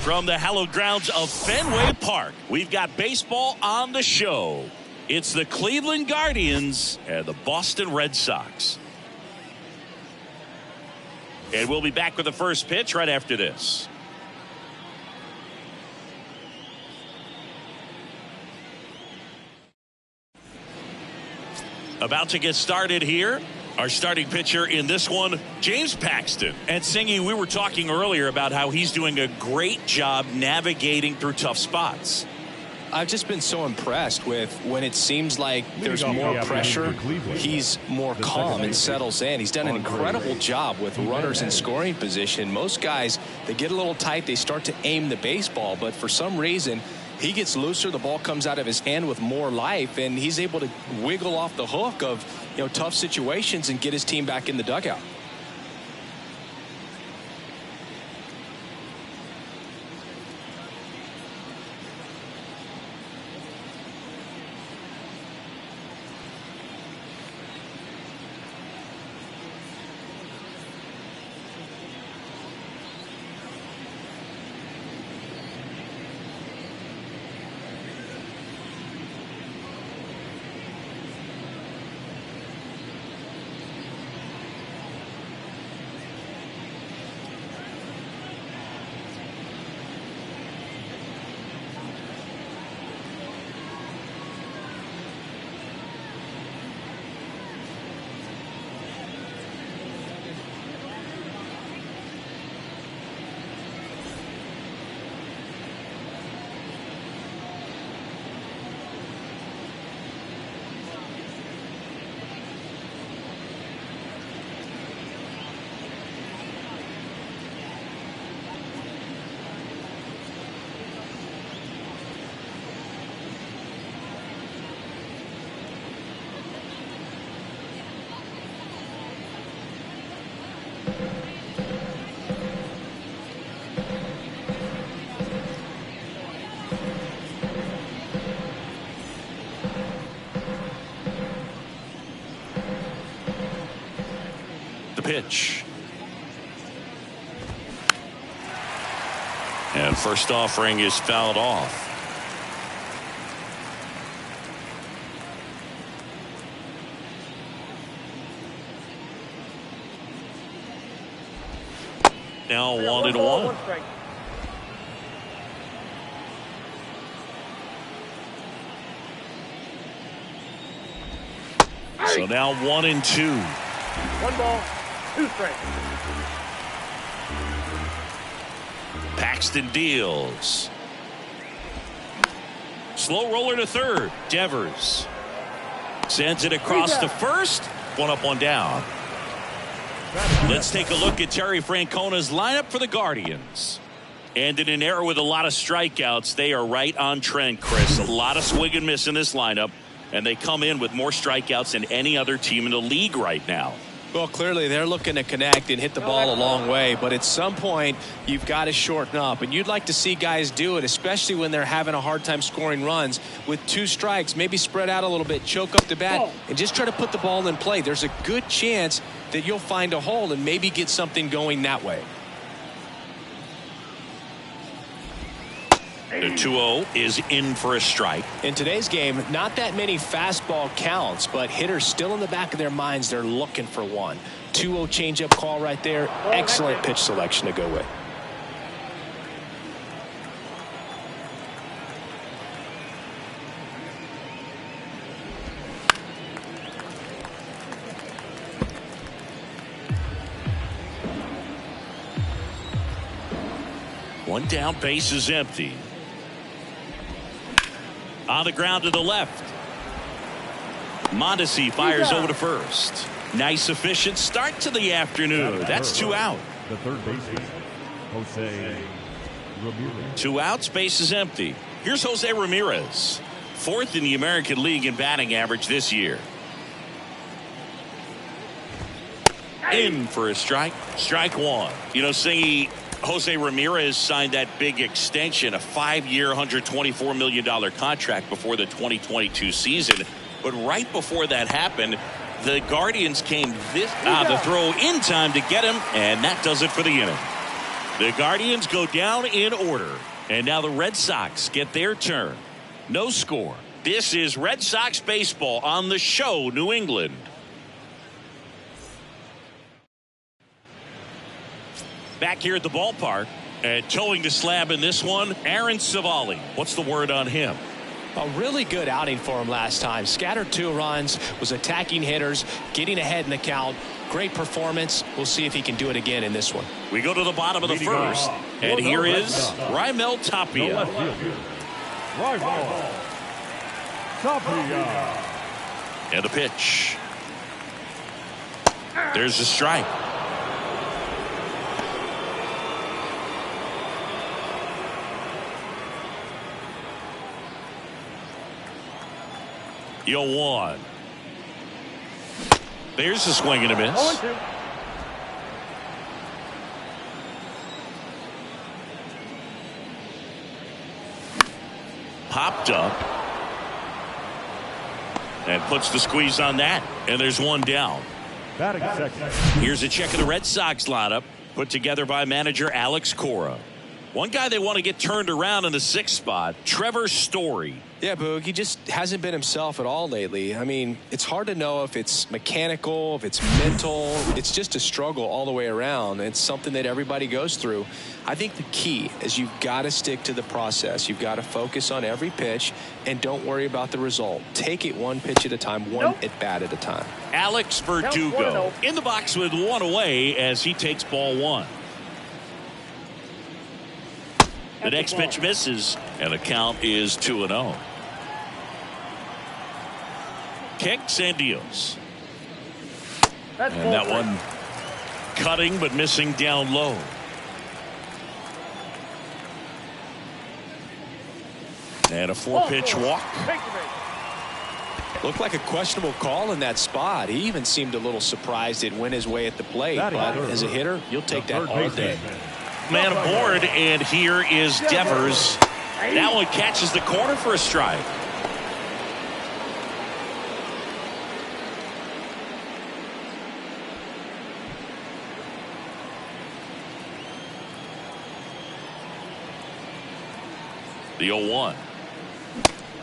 From the hallowed grounds of Fenway Park, we've got baseball on the show. It's the Cleveland Guardians and the Boston Red Sox. And we'll be back with the first pitch right after this. About to get started here. Our starting pitcher in this one, James Paxton. And Singy, we were talking earlier about how he's doing a great job navigating through tough spots. I've just been so impressed with when it seems like there's more pressure, he's more calm and settles in. He's done an incredible job with runners in scoring position. Most guys, they get a little tight, they start to aim the baseball, but for some reason, he gets looser, the ball comes out of his hand with more life, and he's able to wiggle off the hook of, tough situations and get his team back in the dugout. Pitch. And first offering is fouled off. Now 1-1. So now 1-2. 1 ball. 2 strikes. Paxton deals. Slow roller to third. Devers sends it across to first. 1 up, 1 down. Let's take a look at Terry Francona's lineup for the Guardians. And in an era with a lot of strikeouts, they are right on trend, Chris. A lot of swing and miss in this lineup, and they come in with more strikeouts than any other team in the league right now. Well, clearly they're looking to connect and hit the ball a long way, but at some point you've got to shorten up, and you'd like to see guys do it, especially when they're having a hard time scoring runs. With 2 strikes, maybe spread out a little bit, choke up the bat, and just try to put the ball in play. There's a good chance that you'll find a hole and maybe get something going that way. The 2-0 is in for a strike. In today's game, not that many fastball counts, but hitters still in the back of their minds, they're looking for one. 2-0 changeup call right there. Excellent pitch selection to go with. One down, base is empty. On the ground to the left. Mondesi fires over to first. Nice efficient start to the afternoon. That's 2 out. The third baseman, Jose Ramirez. 2 outs, base is empty. Here's Jose Ramirez, 4th in the American League in batting average this year. In for a strike. Strike 1. Singy, Jose Ramirez signed that big extension, a 5-year, $124 million contract before the 2022 season. But right before that happened, the Guardians came the throw in time to get him, and that does it for the inning. The Guardians go down in order. And now the Red Sox get their turn. No score. This is Red Sox baseball on the show, New England. Back here at the ballpark. And towing the slab in this one, Aaron Civale. What's the word on him? A really good outing for him last time. Scattered 2 runs, was attacking hitters, getting ahead in the count. Great performance. We'll see if he can do it again in this one. We go to the bottom of the first, and here is Raimel Tapia. Raimel Tapia. And a pitch. There's a strike. Yo, 1. There's a swing and a miss. 0-2. Popped up. And puts the squeeze on that. And there's 1 down. Batting second. Here's a check of the Red Sox lineup put together by manager Alex Cora. One guy they want to get turned around in the 6th spot, Trevor Story. Yeah, Boog, he just hasn't been himself at all lately. I mean, it's hard to know if it's mechanical, if it's mental. It's just a struggle all the way around. It's something that everybody goes through. I think the key is you've got to stick to the process. You've got to focus on every pitch and don't worry about the result. Take it 1 pitch at a time, one at bat at a time. Alex Verdugo in the box with 1 away as he takes ball 1. The next pitch misses, and the count is 2-0. Kicks and deals. And that one cutting but missing down low. And a 4-pitch walk. Looked like a questionable call in that spot. He even seemed a little surprised it went his way at the plate. But as a hitter, you'll take that all day. Man aboard, and here is Devers. That one catches the corner for a strike. The 0-1.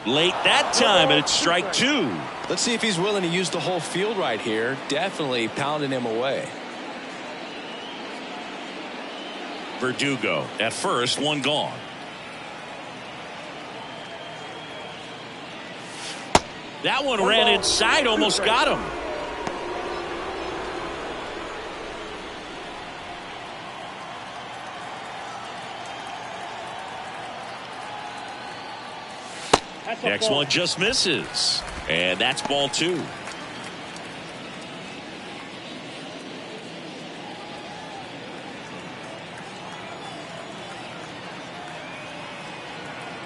Late that time, and it's strike 2. Let's see if he's willing to use the whole field right here. Definitely pounding him away. Verdugo at first, 1 gone. That one ran inside, almost got him. Next one just misses, and that's ball 2.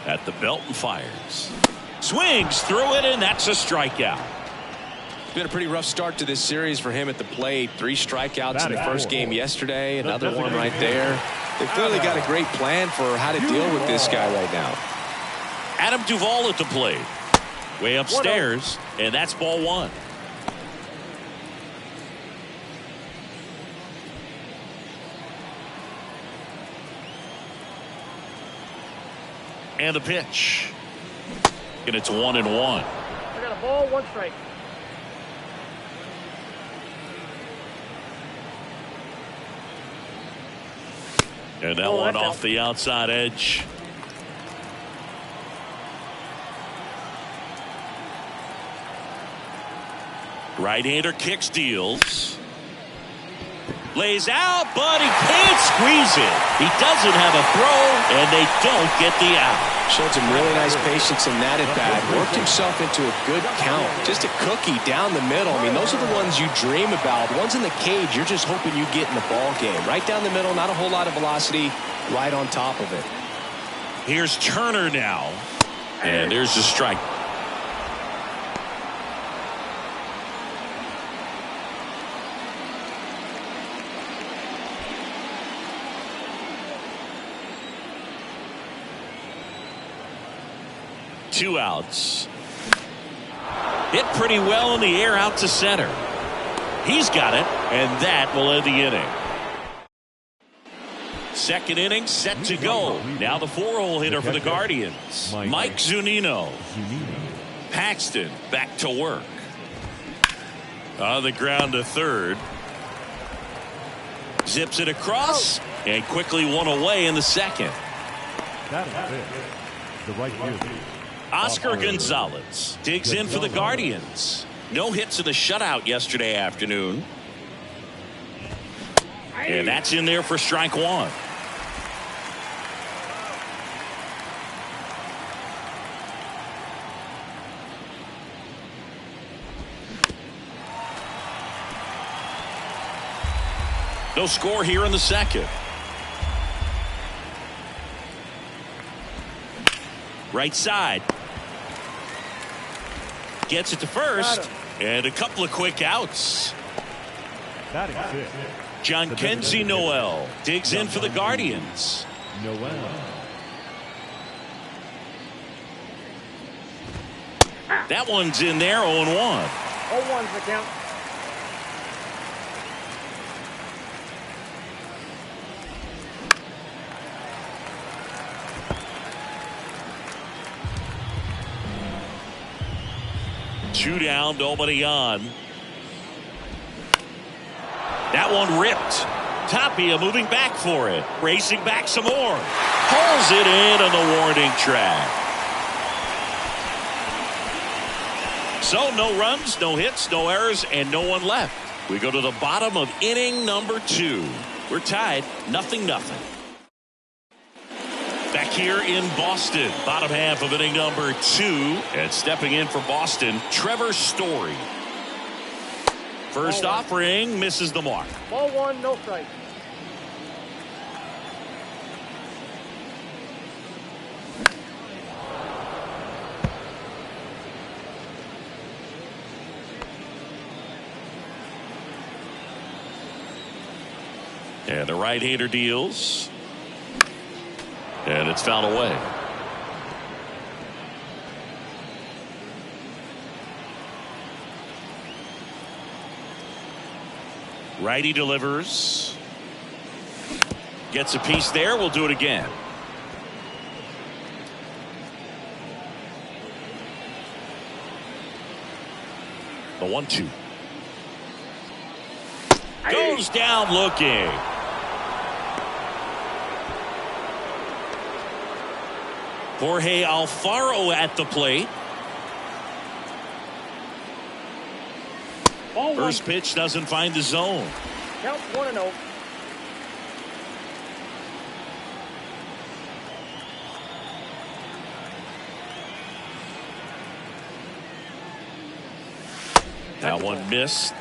At the belt and fires. Swings through it, and that's a strikeout. It's been a pretty rough start to this series for him at the plate. 3 strikeouts in the first game yesterday. Another one right there. They've clearly got a great plan for how to deal with this guy right now. Adam Duvall at the plate. Way upstairs, and that's ball 1. And the pitch. And it's 1-1. I got a ball, 1 strike. And that one off the outside edge. Right-hander kicks, deals. Lays out, but he can't squeeze it. He doesn't have a throw, and they don't get the out. Showed some really nice patience in that at bat. Worked himself into a good count. Just a cookie down the middle. I mean, those are the ones you dream about. Ones in the cage, you're just hoping you get in the ball game. Right down the middle, not a whole lot of velocity. Right on top of it. Here's Turner now. And there's the strike. Two outs. Hit pretty well in the air out to center. He's got it, and that will end the inning. Second inning set to go. Now the 4-hole hitter for the Guardians, Mike Zunino. Paxton back to work. On the ground to third. Zips it across and quickly one away in the second. That is it. The right fielder, Oscar Gonzalez digs in for the Guardians. No hits in the shutout yesterday afternoon. And that's in there for strike one. No score here in the second. Right side. Gets it to first. And a couple of quick outs. that is it. John Kenzie Noel digs in for the Guardians. Noel. That one's in there, 0-1. 0-1's the count. Two down, nobody on. That one ripped. Tapia moving back for it. Racing back some more. Pulls it in on the warning track. So no runs, no hits, no errors, and no one left. We go to the bottom of inning number 2. We're tied 0-0. Back here in Boston, bottom half of inning number 2, and stepping in for Boston, Trevor Story. First offering misses the mark. Ball 1, no strike. And the right-hander deals. And it's fouled away. Righty delivers. Gets a piece there. We'll do it again. The 1-2. Goes down looking. Jorge Alfaro at the plate. Ball 1. First pitch doesn't find the zone. Count 1-0. That one missed.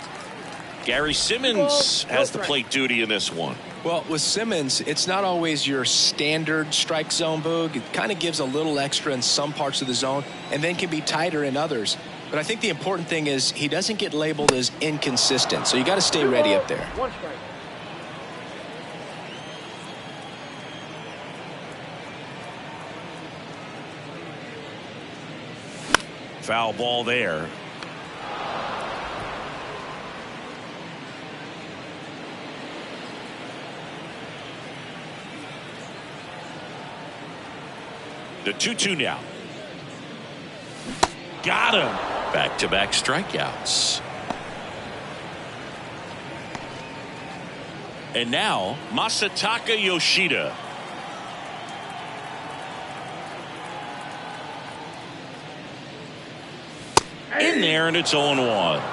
Gary Simmons has the plate duty in this one. Well, with Simmons, it's not always your standard strike zone, Boog. It kind of gives a little extra in some parts of the zone and then can be tighter in others. But I think the important thing is he doesn't get labeled as inconsistent. So you got to stay ready up there. 1 strike. Foul ball there. The 2-2 now. Got him. Back-to-back strikeouts. And now Masataka Yoshida. In there, and it's 0-1.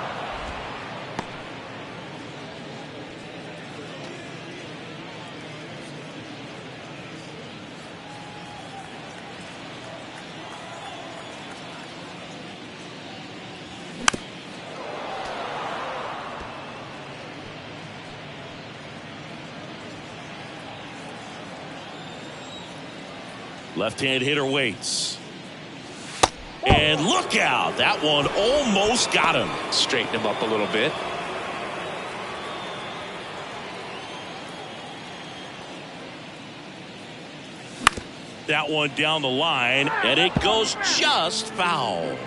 Left-hand hitter waits. And look out. That one almost got him. Straighten him up a little bit. That one down the line, and it goes just foul.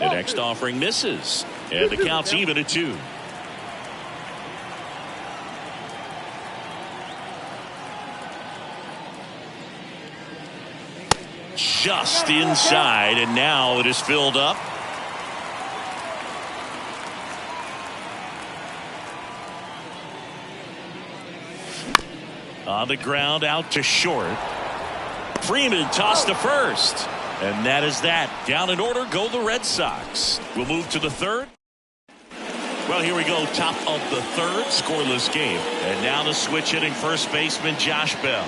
The next offering misses. And the count's even at 2. Just inside, and now it is filled up. On the ground, out to short. Freeman tossed to first. And that is that. Down in order go the Red Sox. We'll move to the third. Well, here we go. Top of the third. Scoreless game. And now the switch hitting first baseman Josh Bell.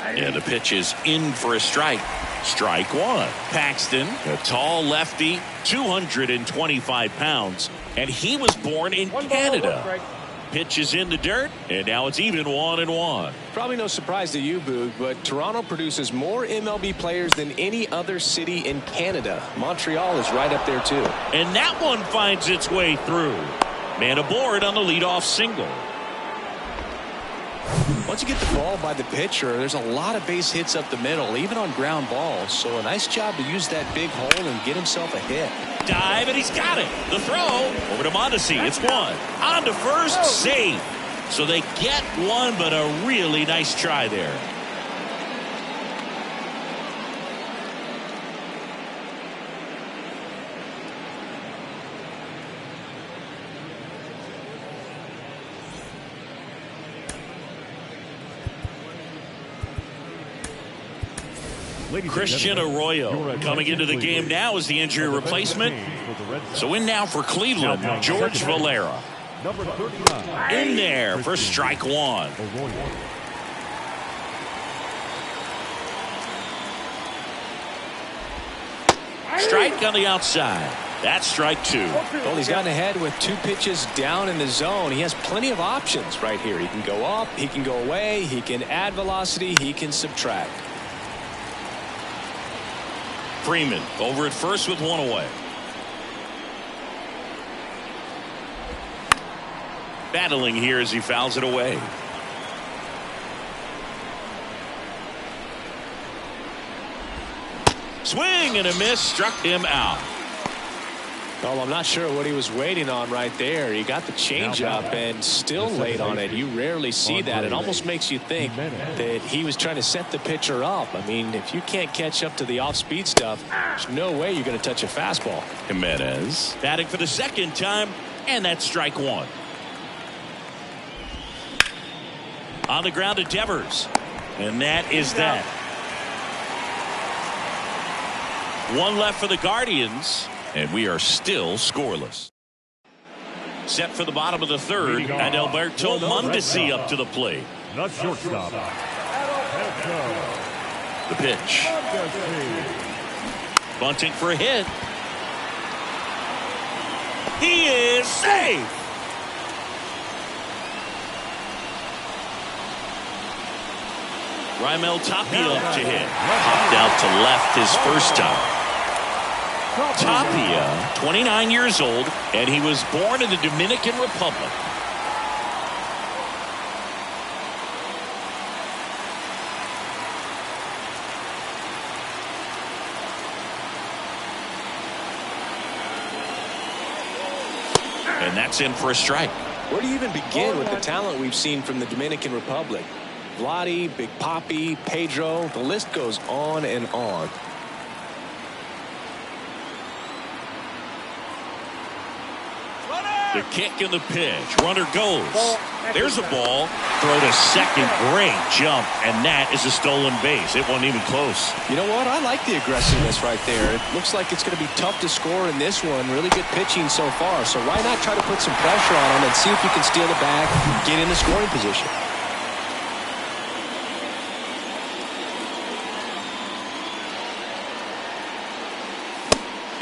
And the pitch is in for a strike. Strike 1. Paxton, a tall lefty, 225 pounds. And he was born in Canada. Pitch is in the dirt, and now it's even 1-1. Probably no surprise to you, Boog, but Toronto produces more MLB players than any other city in Canada. Montreal is right up there, too. And that one finds its way through. Man aboard on the leadoff single. Once you get the ball by the pitcher, there's a lot of base hits up the middle, even on ground balls. So a nice job to use that big hole and get himself a hit. Dive, and he's got it. The throw over to Mondesi. It's 1. On to first, safe. So they get one, but a really nice try there. Christian Arroyo coming into the game now as the injury replacement. So in now for Cleveland, George Valera. In there for strike 1. Strike on the outside. That's strike 2. Well, he's gotten ahead with 2 pitches down in the zone. He has plenty of options right here. He can go up, he can go away, he can add velocity, he can subtract. Freeman over at first with 1 away. Battling here as he fouls it away. Swing and a miss, struck him out. Well, I'm not sure what he was waiting on right there. He got the changeup and still late on it. You rarely see that. It almost makes you think that he was trying to set the pitcher up. I mean, if you can't catch up to the off-speed stuff, there's no way you're going to touch a fastball. Jimenez batting for the second time, and that's strike 1. On the ground to Devers, and that is that. 1 left for the Guardians. And we are still scoreless. Set for the bottom of the third, and Alberto Mondesi up to the plate. The shortstop. The pitch. Bunting for a hit. He is safe. Raimel Tapia up to hit. Popped out to left his first time. Tapia, 29 years old, and he was born in the Dominican Republic. And that's in for a strike. Where do you even begin with the talent we've seen from the Dominican Republic? Vladdy, Big Papi, Pedro, the list goes on and on. The kick and the pitch. Runner goes. There's a ball. Throw to second. Great jump. And that is a stolen base. It wasn't even close. You know what? I like the aggressiveness right there. It looks like it's going to be tough to score in this one. Really good pitching so far. So why not try to put some pressure on him and see if you can steal the bag, get in the scoring position.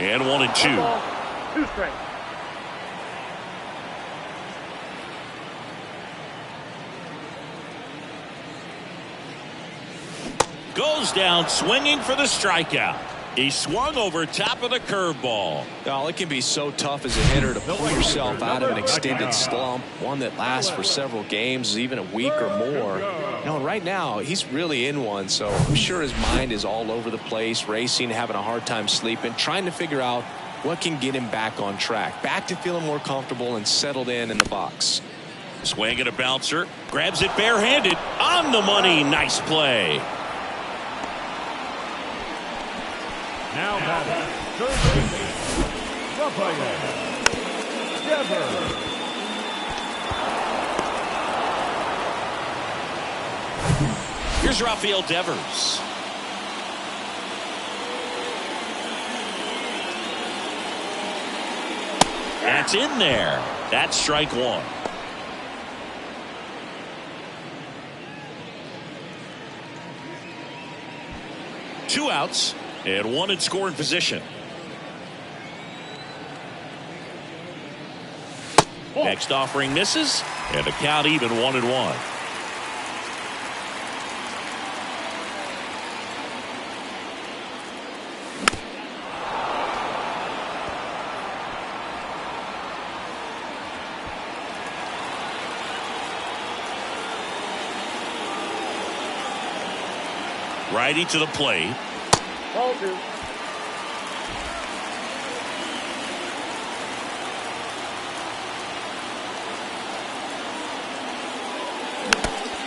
And 1-2. 2 strikes. Goes down swinging for the strikeout. He swung over top of the curveball. Oh, it can be so tough as a hitter to pull yourself out of an extended slump, one that lasts for several games, even a week or more. Right now, he's really in one, so I'm sure his mind is all over the place, racing, having a hard time sleeping, trying to figure out what can get him back on track, back to feeling more comfortable and settled in the box. Swing and a bouncer, grabs it barehanded, on the money, nice play. Now batting, third baseman, Rafael Devers. Here's Rafael Devers. That's in there. That's strike one. Two outs and one in scoring position. Next offering misses, and the count even 1-1. Righty to the plate. Ball two.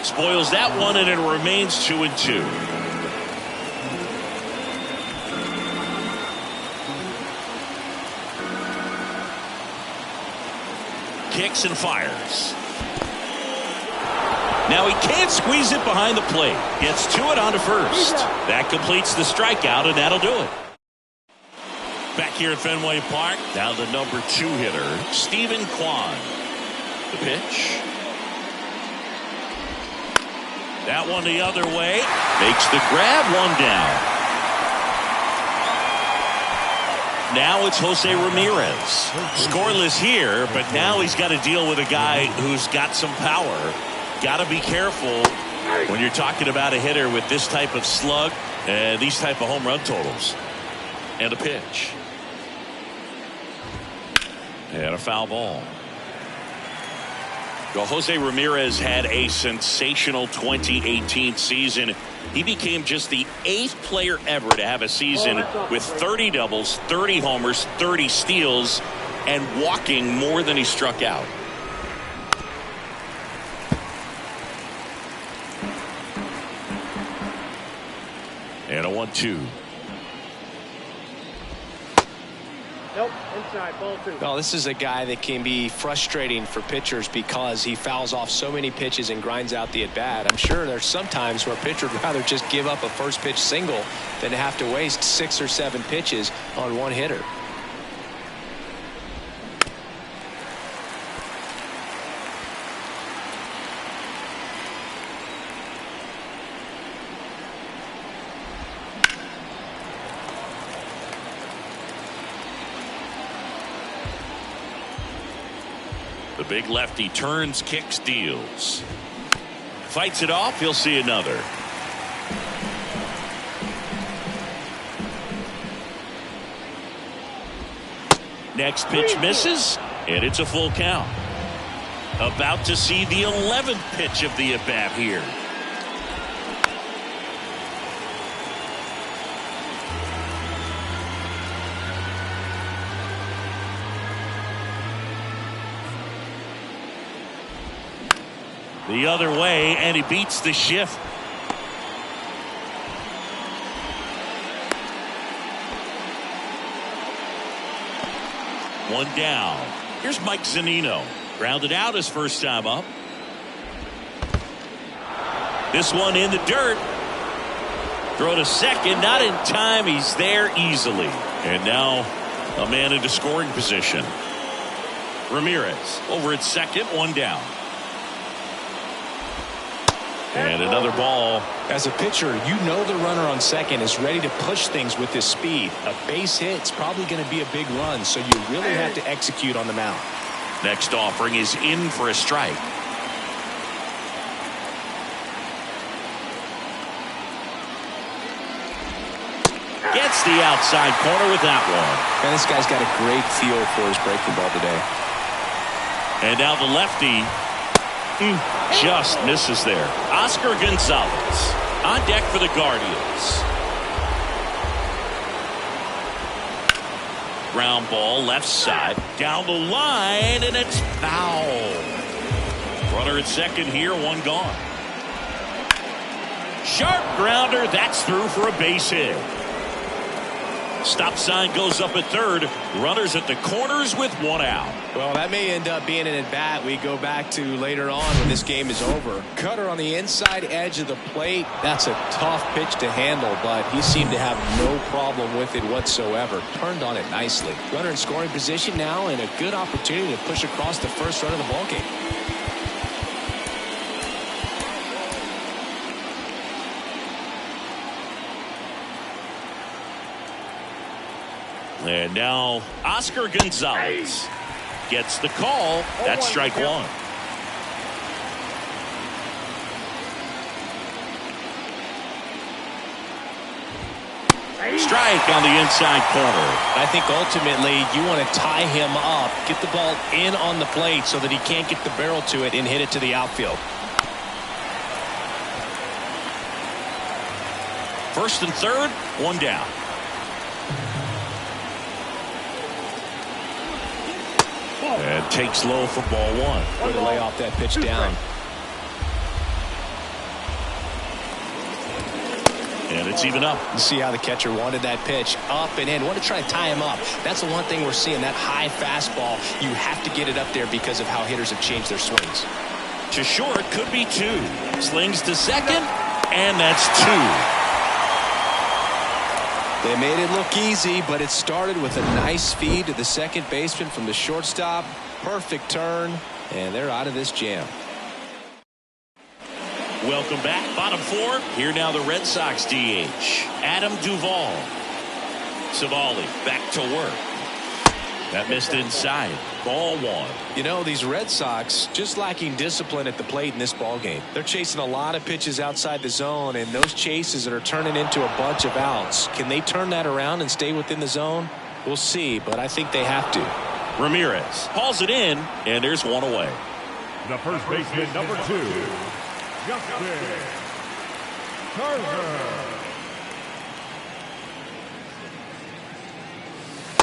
Spoils that one, and it remains 2-2. Kicks and fires. Now he can't squeeze it behind the plate. Gets to it onto first. That completes the strikeout, and that'll do it. Back here at Fenway Park, now the number 2 hitter, Stephen Kwan. The pitch. That one the other way. Makes the grab, one down. Now it's Jose Ramirez. Scoreless here, but now he's got to deal with a guy who's got some power. Got to be careful when you're talking about a hitter with this type of slug and these type of home run totals. And a pitch. And a foul ball. Well, Jose Ramirez had a sensational 2018 season. He became just the 8th player ever to have a season with 30 doubles, 30 homers, 30 steals, and walking more than he struck out. And a 1-2. Nope, inside, ball two. Well, this is a guy that can be frustrating for pitchers because he fouls off so many pitches and grinds out the at-bat. I'm sure there's some times where a pitcher would rather just give up a first pitch single than have to waste 6 or 7 pitches on one hitter. The big lefty turns, kicks, deals. Fights it off. He'll see another. Next pitch misses, and it's a full count. About to see the 11th pitch of the at-bat here. The other way, and he beats the shift. One down. Here's Mike Zunino. Grounded out his first time up. This one in the dirt. Throw to second, not in time. He's there easily. And now a man into scoring position. Ramirez over at second, one down. And another ball. As a pitcher, you know the runner on second is ready to push things with his speed. A base hit's probably going to be a big run, so you really have to execute on the mound. Next offering is in for a strike. Gets hits the outside corner with that one. Man, this guy's got a great feel for his breaking ball today. And now the lefty just misses there. Oscar Gonzalez on deck for the Guardians. Ground ball left side down the line, and it's foul. Runner at second here, one gone. Sharp grounder, that's through for a base hit. Stop sign goes up at third. Runners at the corners with one out. Well, that may end up being an at-bat we go back to later on when this game is over. Cutter on the inside edge of the plate. That's a tough pitch to handle, but he seemed to have no problem with it whatsoever. Turned on it nicely. Runner in scoring position now, and a good opportunity to push across the first run of the ballgame. And now Oscar Gonzalez gets the call. That's strike one. Strike on the inside corner. I think ultimately you want to tie him up, get the ball in on the plate so that he can't get the barrel to it and hit it to the outfield. First and third, one down. And takes low for ball one. Way to lay off that pitch down. And it's even up. You see how the catcher wanted that pitch up and in. Want to try to tie him up. That's the one thing we're seeing, that high fastball. You have to get it up there because of how hitters have changed their swings. To short, could be two. Slings to second, and that's two. They made it look easy, but it started with a nice feed to the second baseman from the shortstop. Perfect turn, and they're out of this jam. Welcome back. Bottom four. Here now the Red Sox DH. Adam Duvall. Savali back to work. That missed inside. Ball one. You know, these Red Sox just lacking discipline at the plate in this ball game. They're chasing a lot of pitches outside the zone, and those chases that are turning into a bunch of outs. Can they turn that around and stay within the zone? We'll see, but I think they have to. Ramirez hauls it in, and there's one away. The first baseman, number 2, Justin Turner.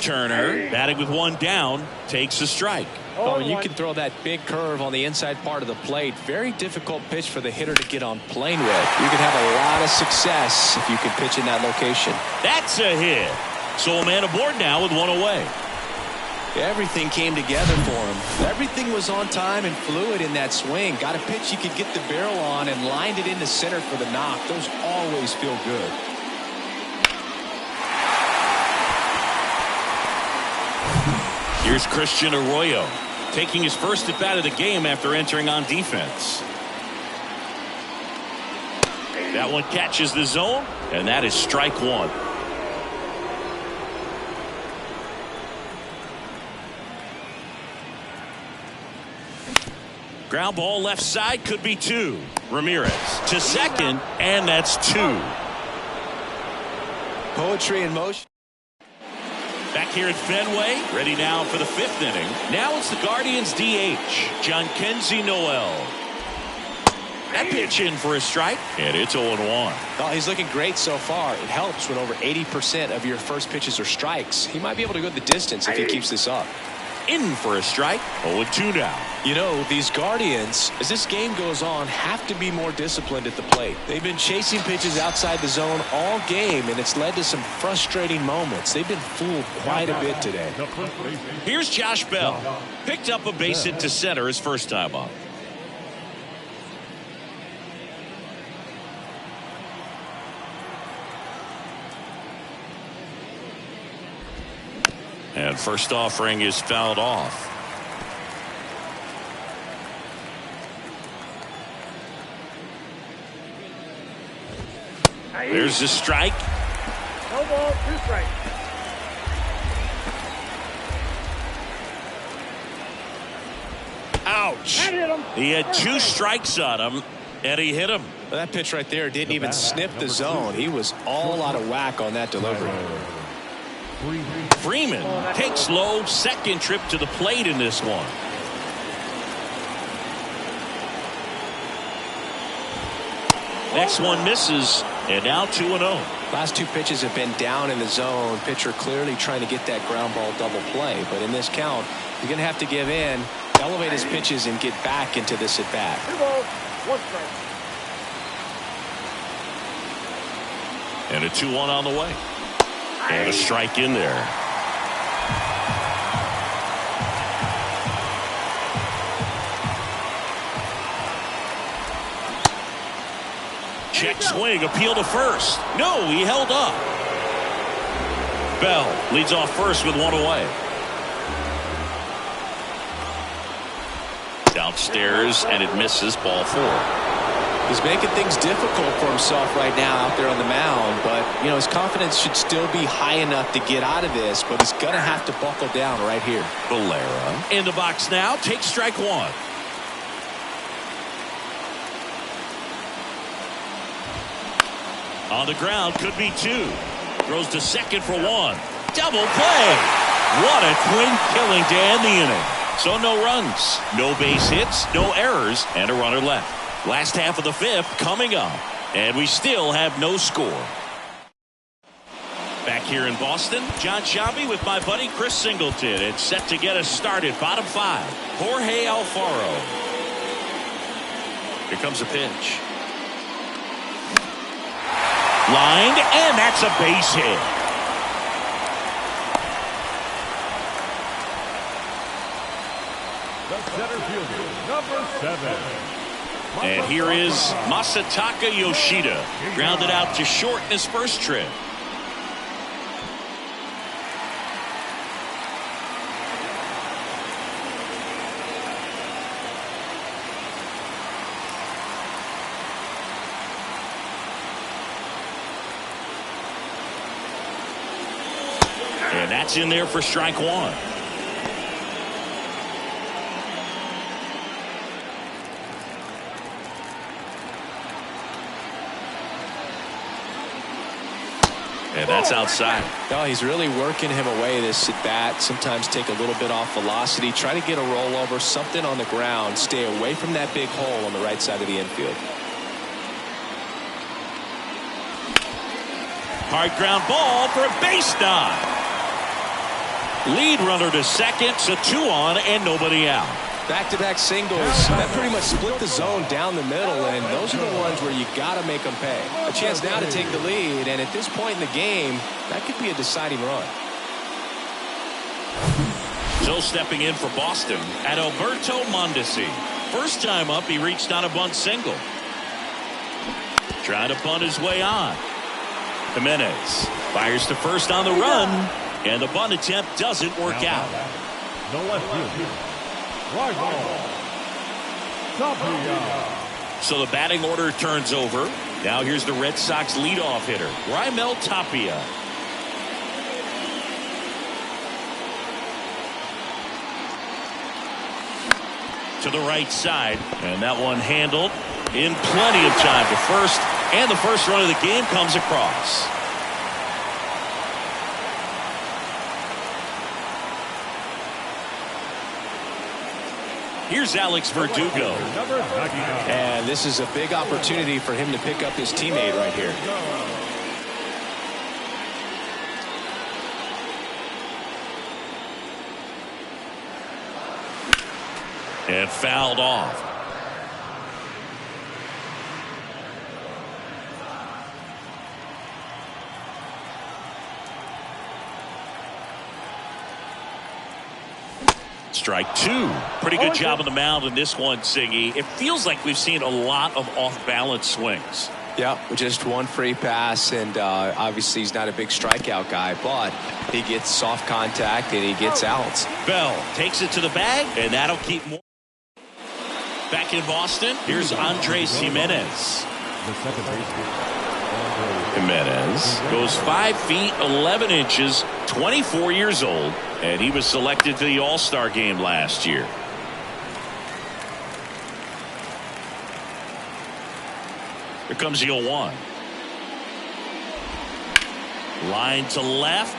Turner batting with one down takes a strike. Oh, you can throw that big curve on the inside part of the plate. Very difficult pitch for the hitter to get on plane with. You can have a lot of success if you can pitch in that location. That's a hit. So a man aboard now with one away. Everything came together for him. Everything was on time and fluid in that swing. Got a pitch you could get the barrel on and lined it into center for the knock. Those always feel good. Here's Christian Arroyo taking his first at bat of the game after entering on defense. That one catches the zone, and that is strike one. Ground ball left side, could be two. Ramirez to second, and that's two. Poetry in motion. Back here at Fenway, ready now for the fifth inning. Now it's the Guardians DH, Jhonkensy Noel. That pitch in for a strike, and it's 0-1. Oh, he's looking great so far. It helps when over 80% of your first pitches are strikes. He might be able to go the distance if he keeps this up. In for a strike, 0-2 now. You know, these Guardians, as this game goes on, have to be more disciplined at the plate. They've been chasing pitches outside the zone all game, and it's led to some frustrating moments. They've been fooled quite a bit today. Here's Josh Bell. Picked up a base hit to center his first time up. And first offering is fouled off. There's the strike. No ball, 2 strikes. Ouch. That hit him. He had 2 strikes on him, And he hit him. Well, that pitch right there didn't even sniff the zone. He was all out of whack on that delivery. Freeman takes low, second trip to the plate in this one. Next one misses, and now 2-0. Last two pitches have been down in the zone. Pitcher clearly trying to get that ground ball double play. But in this count, he's going to have to give in, elevate his pitches, and get back into this at bat. 2 balls, 1 strike. And a 2-1 on the way. And a strike in there. Check swing, appeal to first. No, he held up. Bell leads off first with 1 away. Downstairs, and it misses, ball 4. He's making things difficult for himself right now out there on the mound, but you know his confidence should still be high enough to get out of this, but he's gonna have to buckle down right here. Valera in the box now, takes strike 1. On the ground, could be 2. Throws to second for 1. Double play. What a twin killing to end the inning. So no runs, no base hits, no errors, and a runner left. Last half of the 5th coming up, and we still have no score. Back here in Boston, John Sciambi with my buddy Chris Singleton. It's set to get us started. Bottom 5, Jorge Alfaro. Here comes a pitch. Lined, and that's a base hit. The center fielder, number 7. And here is Masataka Yoshida. Grounded out to short in his first trip. And that's in there for strike 1. And that's outside. No, he's really working him away this at bat. Sometimes take a little bit off velocity. Try to get a rollover, something on the ground. Stay away from that big hole on the right side of the infield. Hard ground ball for a base knock. Lead runner to second, so 2 on and nobody out. Back-to-back singles. That pretty much split the zone down the middle, and those are the ones where you got to make them pay. A chance now to take the lead, and at this point in the game, that could be a deciding run. So stepping in for Boston at Alberto Mondesi. First time up, he reached on a bunt single. Trying to bunt his way on. Jimenez fires to first on the run, and the bunt attempt doesn't work out. The left fielder, Raimel Tapia. So the batting order turns over. Now here's the Red Sox leadoff hitter, Raimel Tapia. To the right side, and that one handled in plenty of time to first, and the first run of the game comes across. Here's Alex Verdugo. And this is a big opportunity for him to pick up his teammate right here. And fouled off. Strike 2. Pretty good job on the mound in this one, Siggy. It feels like we've seen a lot of off-balance swings. Yeah, just one free pass, and obviously he's not a big strikeout guy, but he gets soft contact and he gets outs. Bell takes it to the bag, and that'll keep more. Back in Boston, here's Andres Jimenez. The second baseman. Jimenez goes 5 feet 11 inches, 24 years old, and he was selected to the All-Star game last year. Here comes the 0-1. Line to left.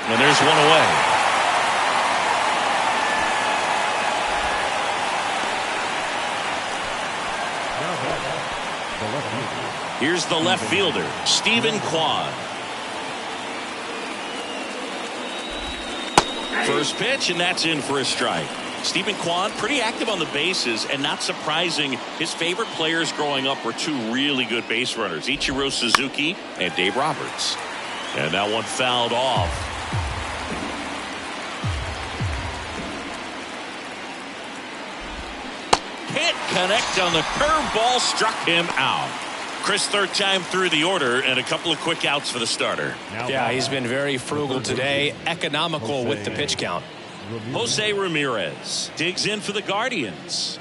And there's one away. Here's the left fielder, Stephen Kwan. First pitch, and that's in for a strike. Stephen Kwan, pretty active on the bases, and not surprising, his favorite players growing up were two really good base runners, Ichiro Suzuki and Dave Roberts. And that one fouled off. Can't connect on the curveball, struck him out. Chris, third time through the order, and a couple of quick outs for the starter. Yeah, he's been very frugal today, economical with the pitch count. Jose Ramirez digs in for the Guardians.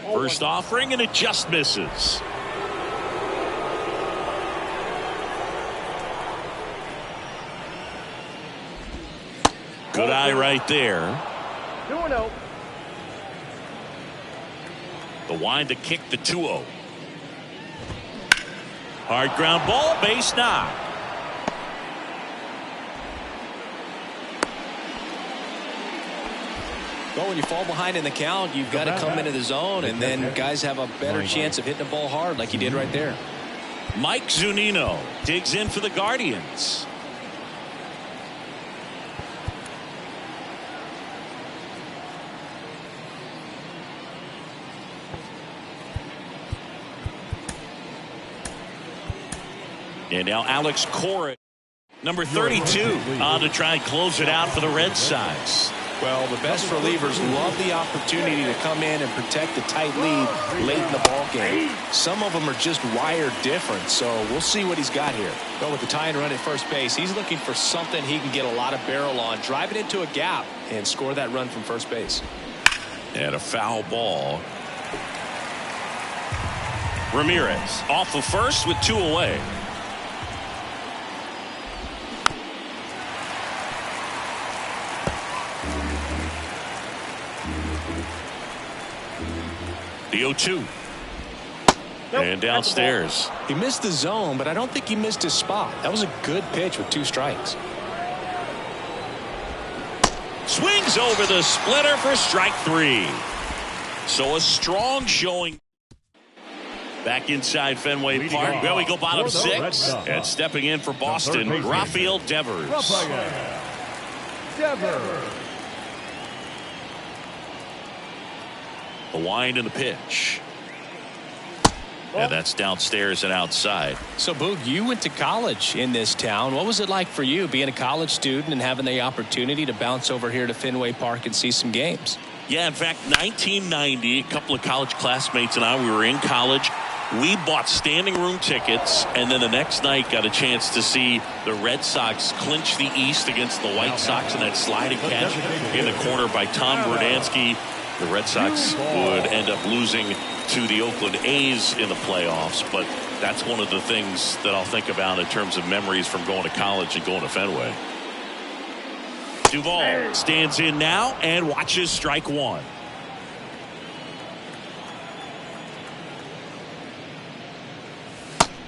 First offering, and it just misses. Good eye right there. 2-0. The wind to kick the 2-0. Hard ground ball, base knock. Well, when you fall behind in the count, you've got to come into the zone, and then guys have a better chance of hitting the ball hard like he did right there. Mike Zunino digs in for the Guardians. And now Alex Cora, number 32, on to try and close it out for the Red Sox. Well, the best relievers love the opportunity to come in and protect a tight lead late in the ball game. Some of them are just wired different, so we'll see what he's got here. But with the tying run at first base, he's looking for something he can get a lot of barrel on, drive it into a gap, and score that run from first base. And a foul ball. Ramirez off of first with 2 away. The 0-2. And downstairs. He missed the zone, but I don't think he missed his spot. That was a good pitch with 2 strikes. Swings over the splitter for strike 3. So a strong showing. Back inside Fenway Park. Well, we go bottom 6. And stepping in for Boston, Rafael Devers. The wind and the pitch. And that's downstairs and outside. So, Boog, you went to college in this town. What was it like for you being a college student and having the opportunity to bounce over here to Fenway Park and see some games? Yeah, in fact, 1990, a couple of college classmates and I, we were in college. We bought standing room tickets, and then the next night got a chance to see the Red Sox clinch the East against the White Sox in that sliding catch in the corner by Tom Verdansky. The Red Sox would end up losing to the Oakland A's in the playoffs, but that's one of the things that I'll think about in terms of memories from going to college and going to Fenway. Duvall stands in now and watches strike 1.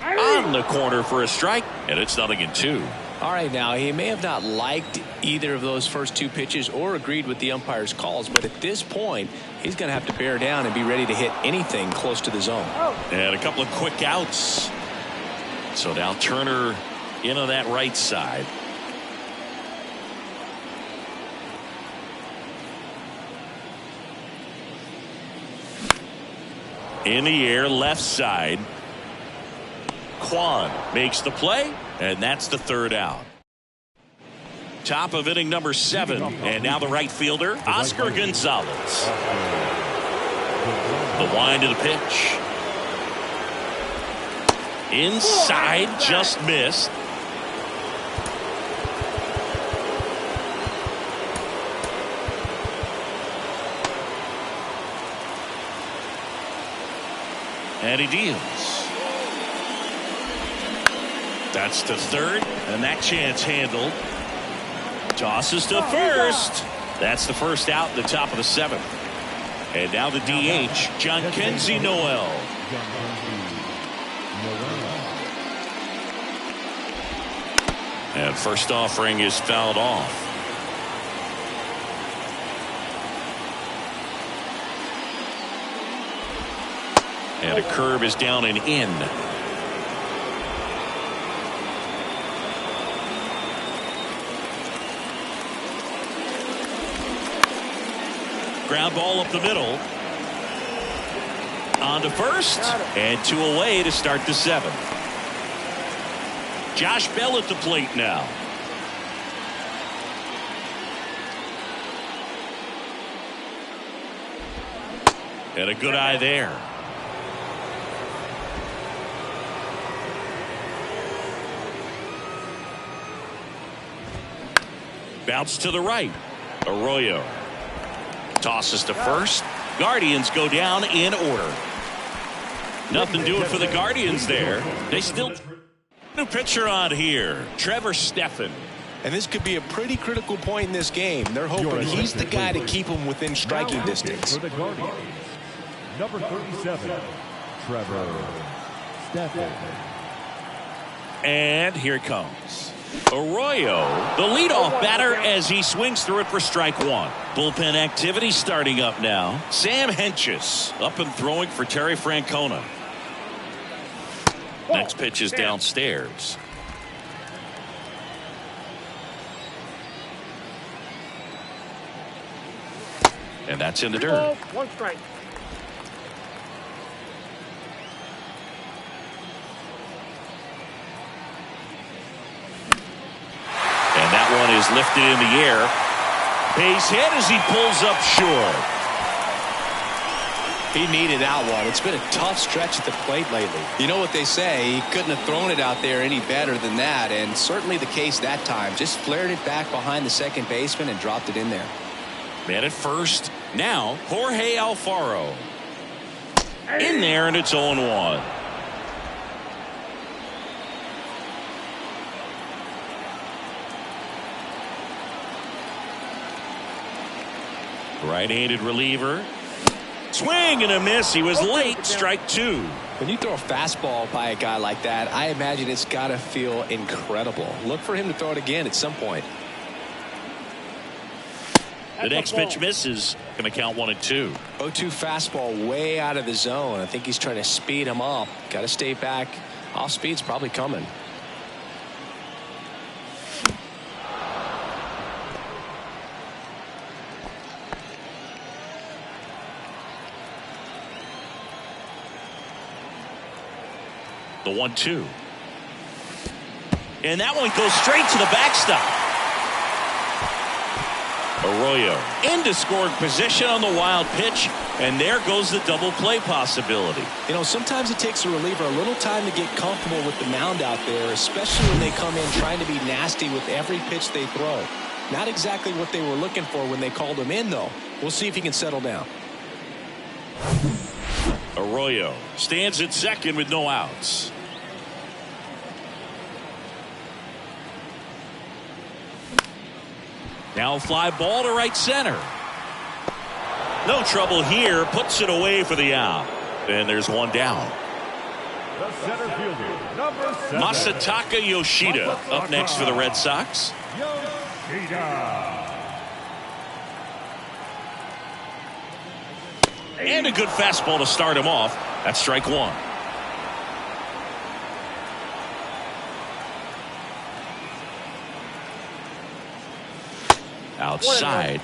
On the corner for a strike, and it's 0-2. All right, now, he may have not liked either of those first 2 pitches or agreed with the umpire's calls, but at this point, he's going to have to bear down and be ready to hit anything close to the zone. And a couple of quick outs. So now Turner in on that right side. In the air, left side. Kwan makes the play, and that's the 3rd out. Top of inning number 7, and now the right fielder, Oscar Gonzalez. The wind of the pitch. Inside, just missed. And he deals. That's to 3rd, and that chance handled. Tosses to first. That's the first out in the top of the 7th. And now the DH, John Kenzie Noel. And first offering is fouled off. And a curve is down and in. Ground ball up the middle. On to first. And 2 away to start the 7th. Josh Bell at the plate now. And a good eye there. Bounce to the right. Arroyo tosses to first. Guardians go down in order. Nothing doing for the Guardians there. They still new pitcher on here, Trevor Stephan. And this could be a pretty critical point in this game. They're hoping he's the guy to keep them within striking distance. For the Guardians, number 37, Trevor Stephan. And here it comes. Arroyo, the leadoff batter, as he swings through it for strike 1. Bullpen activity starting up now. Sam Hentges up and throwing for Terry Francona. Next pitch is downstairs. And that's in the dirt. 1 strike. And that one is lifted in the air. Base hit as he pulls up short. He needed that one. It's been a tough stretch at the plate lately. You know what they say, he couldn't have thrown it out there any better than that, and certainly the case that time. Just flared it back behind the second baseman and dropped it in there. Man at first. Now Jorge Alfaro. In there, and it's 0-1. Right-handed reliever. Swing and a miss. He was late. Strike 2. When you throw a fastball by a guy like that, I imagine it's got to feel incredible. Look for him to throw it again at some point. The next pitch misses. Going to count 1-2. 0-2 fastball way out of the zone. I think he's trying to speed him up. Got to stay back. Off speed's probably coming. The 1-2. And that one goes straight to the backstop. Arroyo into scoring position on the wild pitch, and there goes the double play possibility. You know, sometimes it takes a reliever a little time to get comfortable with the mound out there, especially when they come in trying to be nasty with every pitch they throw. Not exactly what they were looking for when they called him in, though. We'll see if he can settle down. Arroyo stands at second with no outs. Now a fly ball to right center. No trouble here. Puts it away for the out. And there's one down. The center fielder, number 7, Masataka Yoshida up next for the Red Sox. Yoshida. And a good fastball to start him off. That's strike 1. Outside.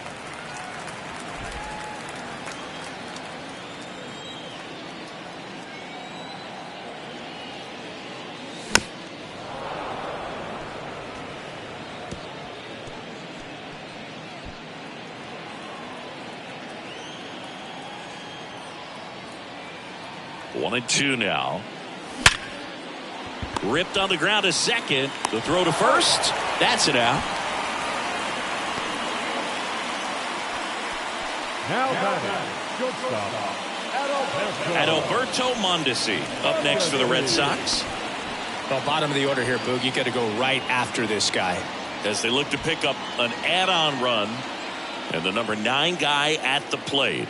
One and two now. Ripped on the ground to second. The throw to first. That's it out. Now batting, shortstop, Adalberto Mondesi up next for the Red Sox. Well, bottom of the order here, Boog. You got to go right after this guy. As they look to pick up an add-on run. And the number 9 guy at the plate.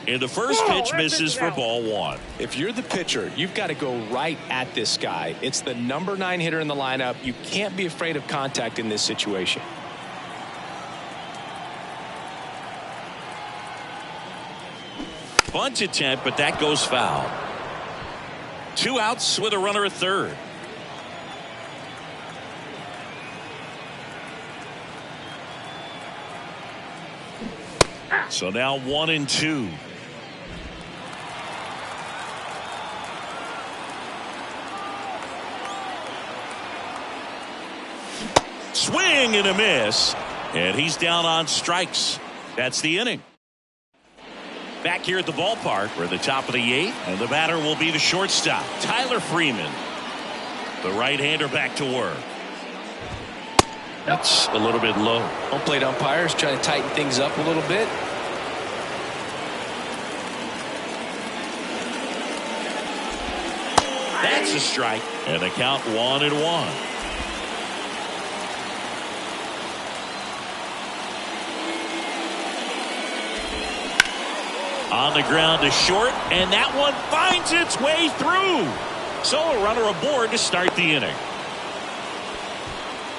And the first pitch misses for ball 1. If you're the pitcher, you've got to go right at this guy. It's the number 9 hitter in the lineup. You can't be afraid of contact in this situation. Bunt attempt, but that goes foul. 2 outs with a runner at third. So now 1-2. Swing and a miss, and he's down on strikes. That's the inning. Back here at the ballpark, we're at the top of the 8th, and the batter will be the shortstop, Tyler Freeman. The right-hander back to work. That's a little bit low. Home plate umpires trying to tighten things up a little bit. That's a strike, and the count 1-1. On the ground to short, and that one finds its way through. So a runner aboard to start the inning.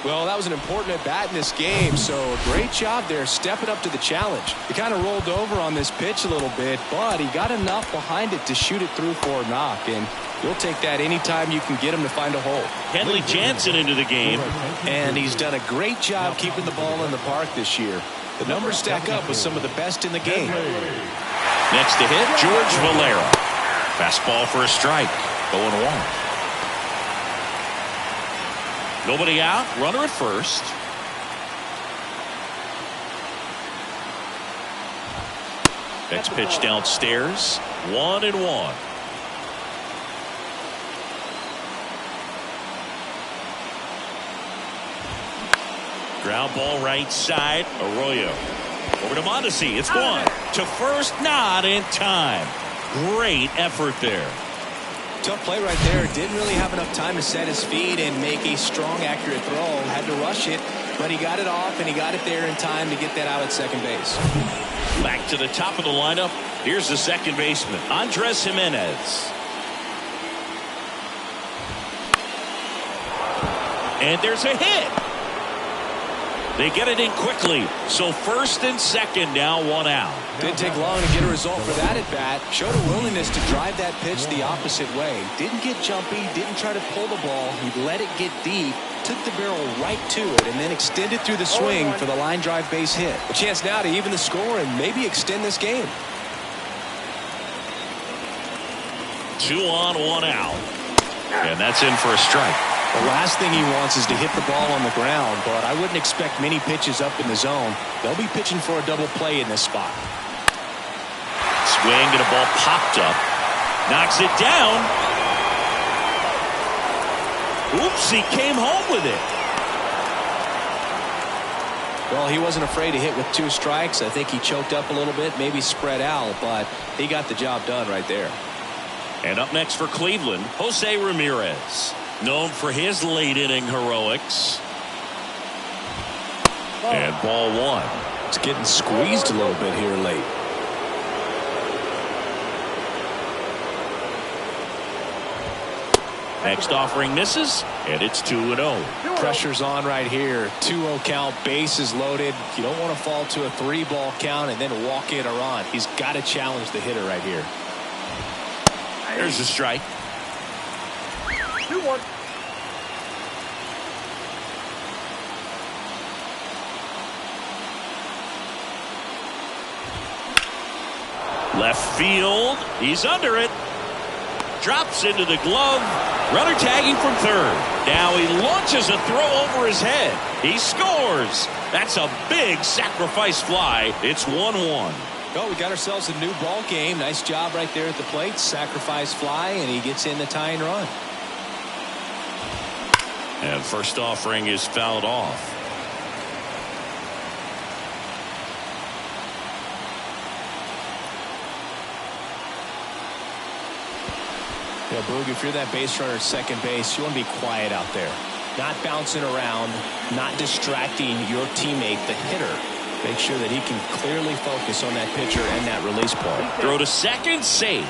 Well, that was an important at-bat in this game, so a great job there stepping up to the challenge. He kind of rolled over on this pitch a little bit, but he got enough behind it to shoot it through for a knock, and you'll take that anytime you can get him to find a hole. Kenley Jansen into the game. And he's done a great job keeping the ball in the park this year. The numbers stack up with some of the best in the game. Next to hit, George Valera. Fastball for a strike. 0-1. Nobody out. Runner at first. Next pitch downstairs. 1-1. Ground ball right side. Arroyo. Over to Mondesi. It's one. To first, not in time. Great effort there. Tough play right there. Didn't really have enough time to set his feet and make a strong, accurate throw. Had to rush it, but he got it off, and he got it there in time to get that out at second base. Back to the top of the lineup. Here's the second baseman, Andres Gimenez. And there's a hit. They get it in quickly. So first and second, now 1 out. Didn't take long to get a result for that at bat. Showed a willingness to drive that pitch the opposite way. Didn't get jumpy, didn't try to pull the ball. He let it get deep, took the barrel right to it, and then extended through the swing for the line drive base hit. A chance now to even the score and maybe extend this game. 2 on, 1 out. And that's in for a strike. The last thing he wants is to hit the ball on the ground, but I wouldn't expect many pitches up in the zone. They'll be pitching for a double play in this spot. Swing and a ball popped up. Knocks it down. Oops, he came home with it. Well, he wasn't afraid to hit with 2 strikes. I think he choked up a little bit, maybe spread out, but he got the job done right there. And up next for Cleveland, Jose Ramirez. Known for his late inning heroics. And ball 1. It's getting squeezed a little bit here late. Next offering misses, and it's 2-0. Pressure's on right here. 2-0 count, bases loaded. You don't want to fall to a 3-ball count and then walk in or on. He's got to challenge the hitter right here. There's a strike. 2-1. Left field. He's under it. Drops into the glove. Runner tagging from third. Now he launches a throw over his head. He scores. That's a big sacrifice fly. It's 1-1. Well, we got ourselves a new ball game. Nice job right there at the plate. Sacrifice fly, and he gets in the tying run. And first offering is fouled off. Yeah, Boog, if you're that base runner at second base, you want to be quiet out there. Not bouncing around, not distracting your teammate, the hitter. Make sure that he can clearly focus on that pitcher and that release point. Throw to second, safe.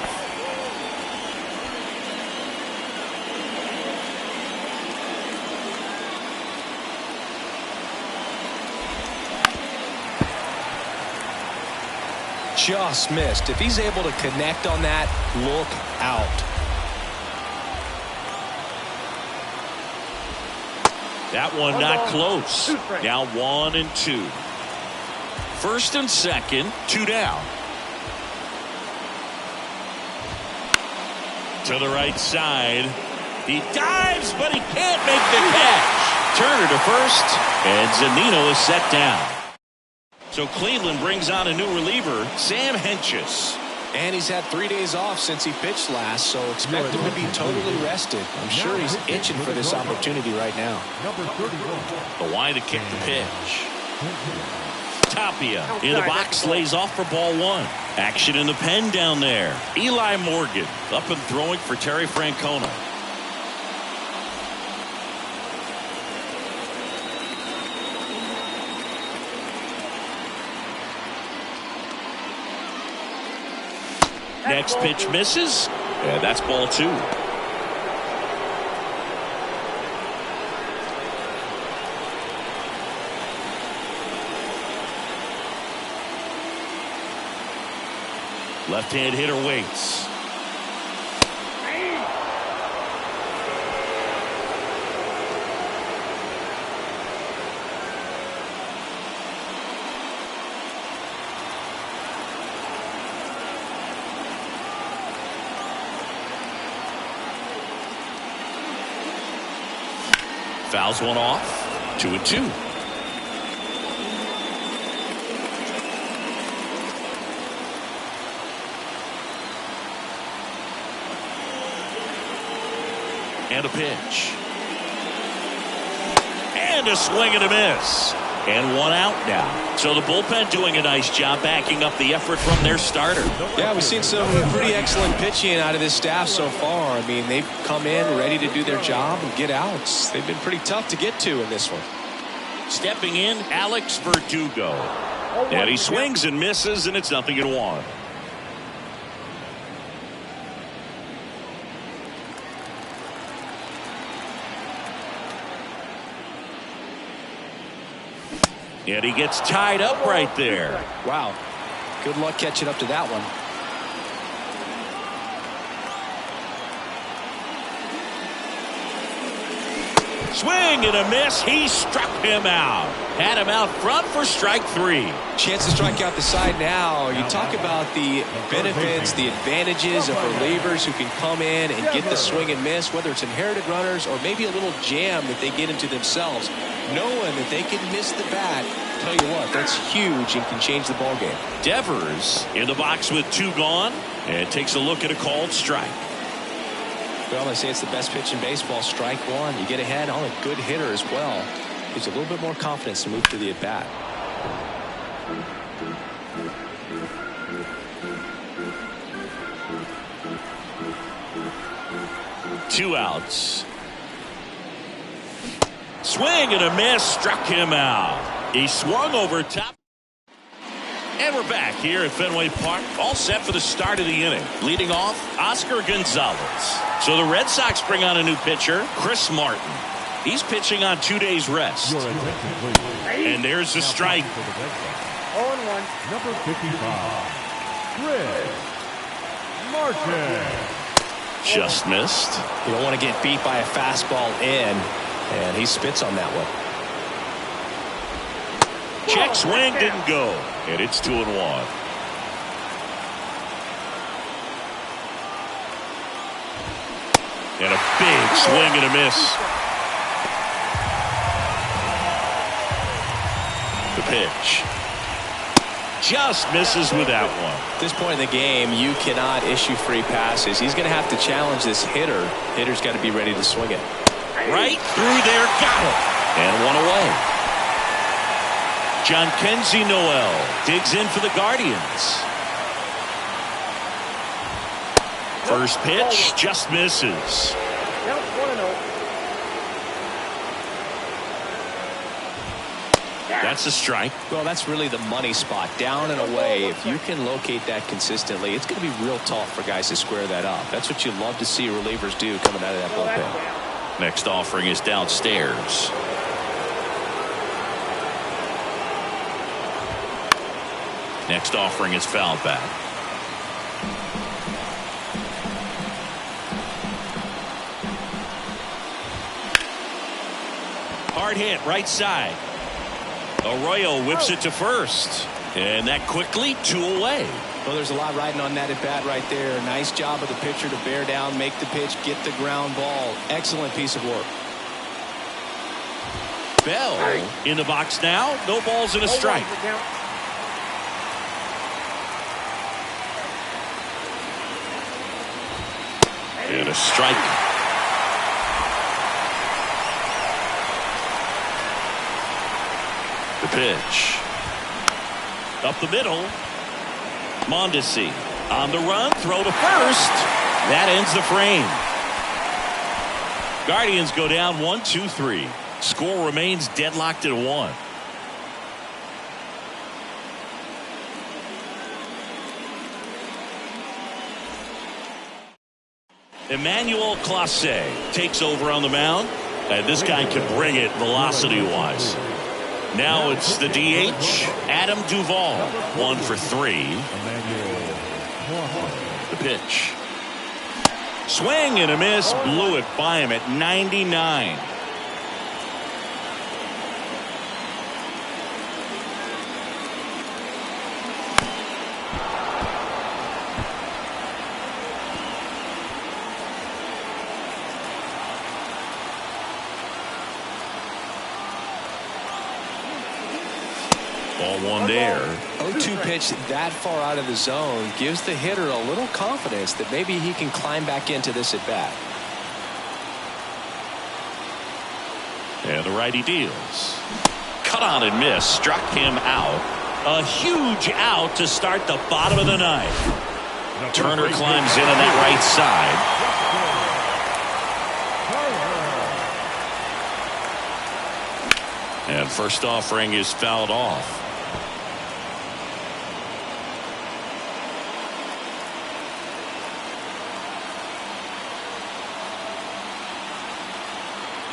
Just missed. If he's able to connect on that, look out. That one not close. Now 1-2. First and second, 2 down. To the right side. He dives, but he can't make the catch. Turner to first, and Zunino is set down. So Cleveland brings on a new reliever, Sam Hentges. And he's had 3 days off since he pitched last, so expect him to be totally rested. I'm sure he's itching for this opportunity right now. Number 31. The wide to kick the pitch. Tapia in the box, lays off for ball one. Action in the pen down there. Eli Morgan up and throwing for Terry Francona. Next pitch misses, and that's ball two. Left-hand hitter waits. Fouls one off. 2-2. And a pitch. And a swing and a miss. And one out now. So the bullpen doing a nice job backing up the effort from their starter. Yeah, we've seen some pretty excellent pitching out of this staff so far. I mean, they've come in ready to do their job and get outs. They've been pretty tough to get to in this one. Stepping in, Alex Verdugo. And he swings and misses, and it's 0-1. And he gets tied up right there. Wow. Good luck catching up to that one. Swing and a miss. He struck him out. Had him out front for strike three. Chance to strike out the side now. You talk about the benefits, the advantages of relievers who can come in and get the swing and miss, whether it's inherited runners or maybe a little jam that they get into themselves. Knowing that they can miss the bat, tell you what, that's huge and can change the ball game. Devers in the box with two gone and takes a look at a called strike. Well, they say it's the best pitch in baseball. Strike one. You get ahead on a good hitter as well. Gives a little bit more confidence to move to the at bat. Two outs. Swing and a miss, struck him out. He swung over top. And we're back here at Fenway Park, all set for the start of the inning. Leading off, Oscar Gonzalez. So the Red Sox bring on a new pitcher, Chris Martin. He's pitching on 2 days rest. And there's the strike. 0-1. Number 55, Chris Martin. Just missed. You don't want to get beat by a fastball in, and he spits on that one. Check swing didn't go, and it's 2-1. And a big swing and a miss. The pitch. Just misses with that one. At this point in the game, you cannot issue free passes. He's going to have to challenge this hitter. Hitter's got to be ready to swing it. Right through there, got it. And one away. John Kenzie Noel digs in for the Guardians. First pitch just misses. That's a strike. Well, that's really the money spot. Down and away. If you can locate that consistently, it's going to be real tough for guys to square that up. That's what you love to see relievers do coming out of that bullpen. Next offering is downstairs. Next offering is fouled back. Hard hit right side. Arroyo whips it to first. And that quickly 2 away. Well, there's a lot riding on that at bat right there. Nice job of the pitcher to bear down, make the pitch, get the ground ball. Excellent piece of work. Bell in the box now. No balls and a strike. And a strike. The pitch. Up the middle. Mondesi on the run. Throw to first. That ends the frame. Guardians go down 1-2-3. Score remains deadlocked at 1. Emmanuel Clase takes over on the mound. And this guy can bring it velocity-wise. Now it's the DH, Adam Duvall. 1 for 3. The pitch. Swing and a miss. Blew it by him at 99. Ball one there. 0-2 pitch that far out of the zone gives the hitter a little confidence that maybe he can climb back into this at bat. And the righty deals. Cut on and miss. Struck him out. A huge out to start the bottom of the ninth. Turner climbs in on that right side. And first offering is fouled off.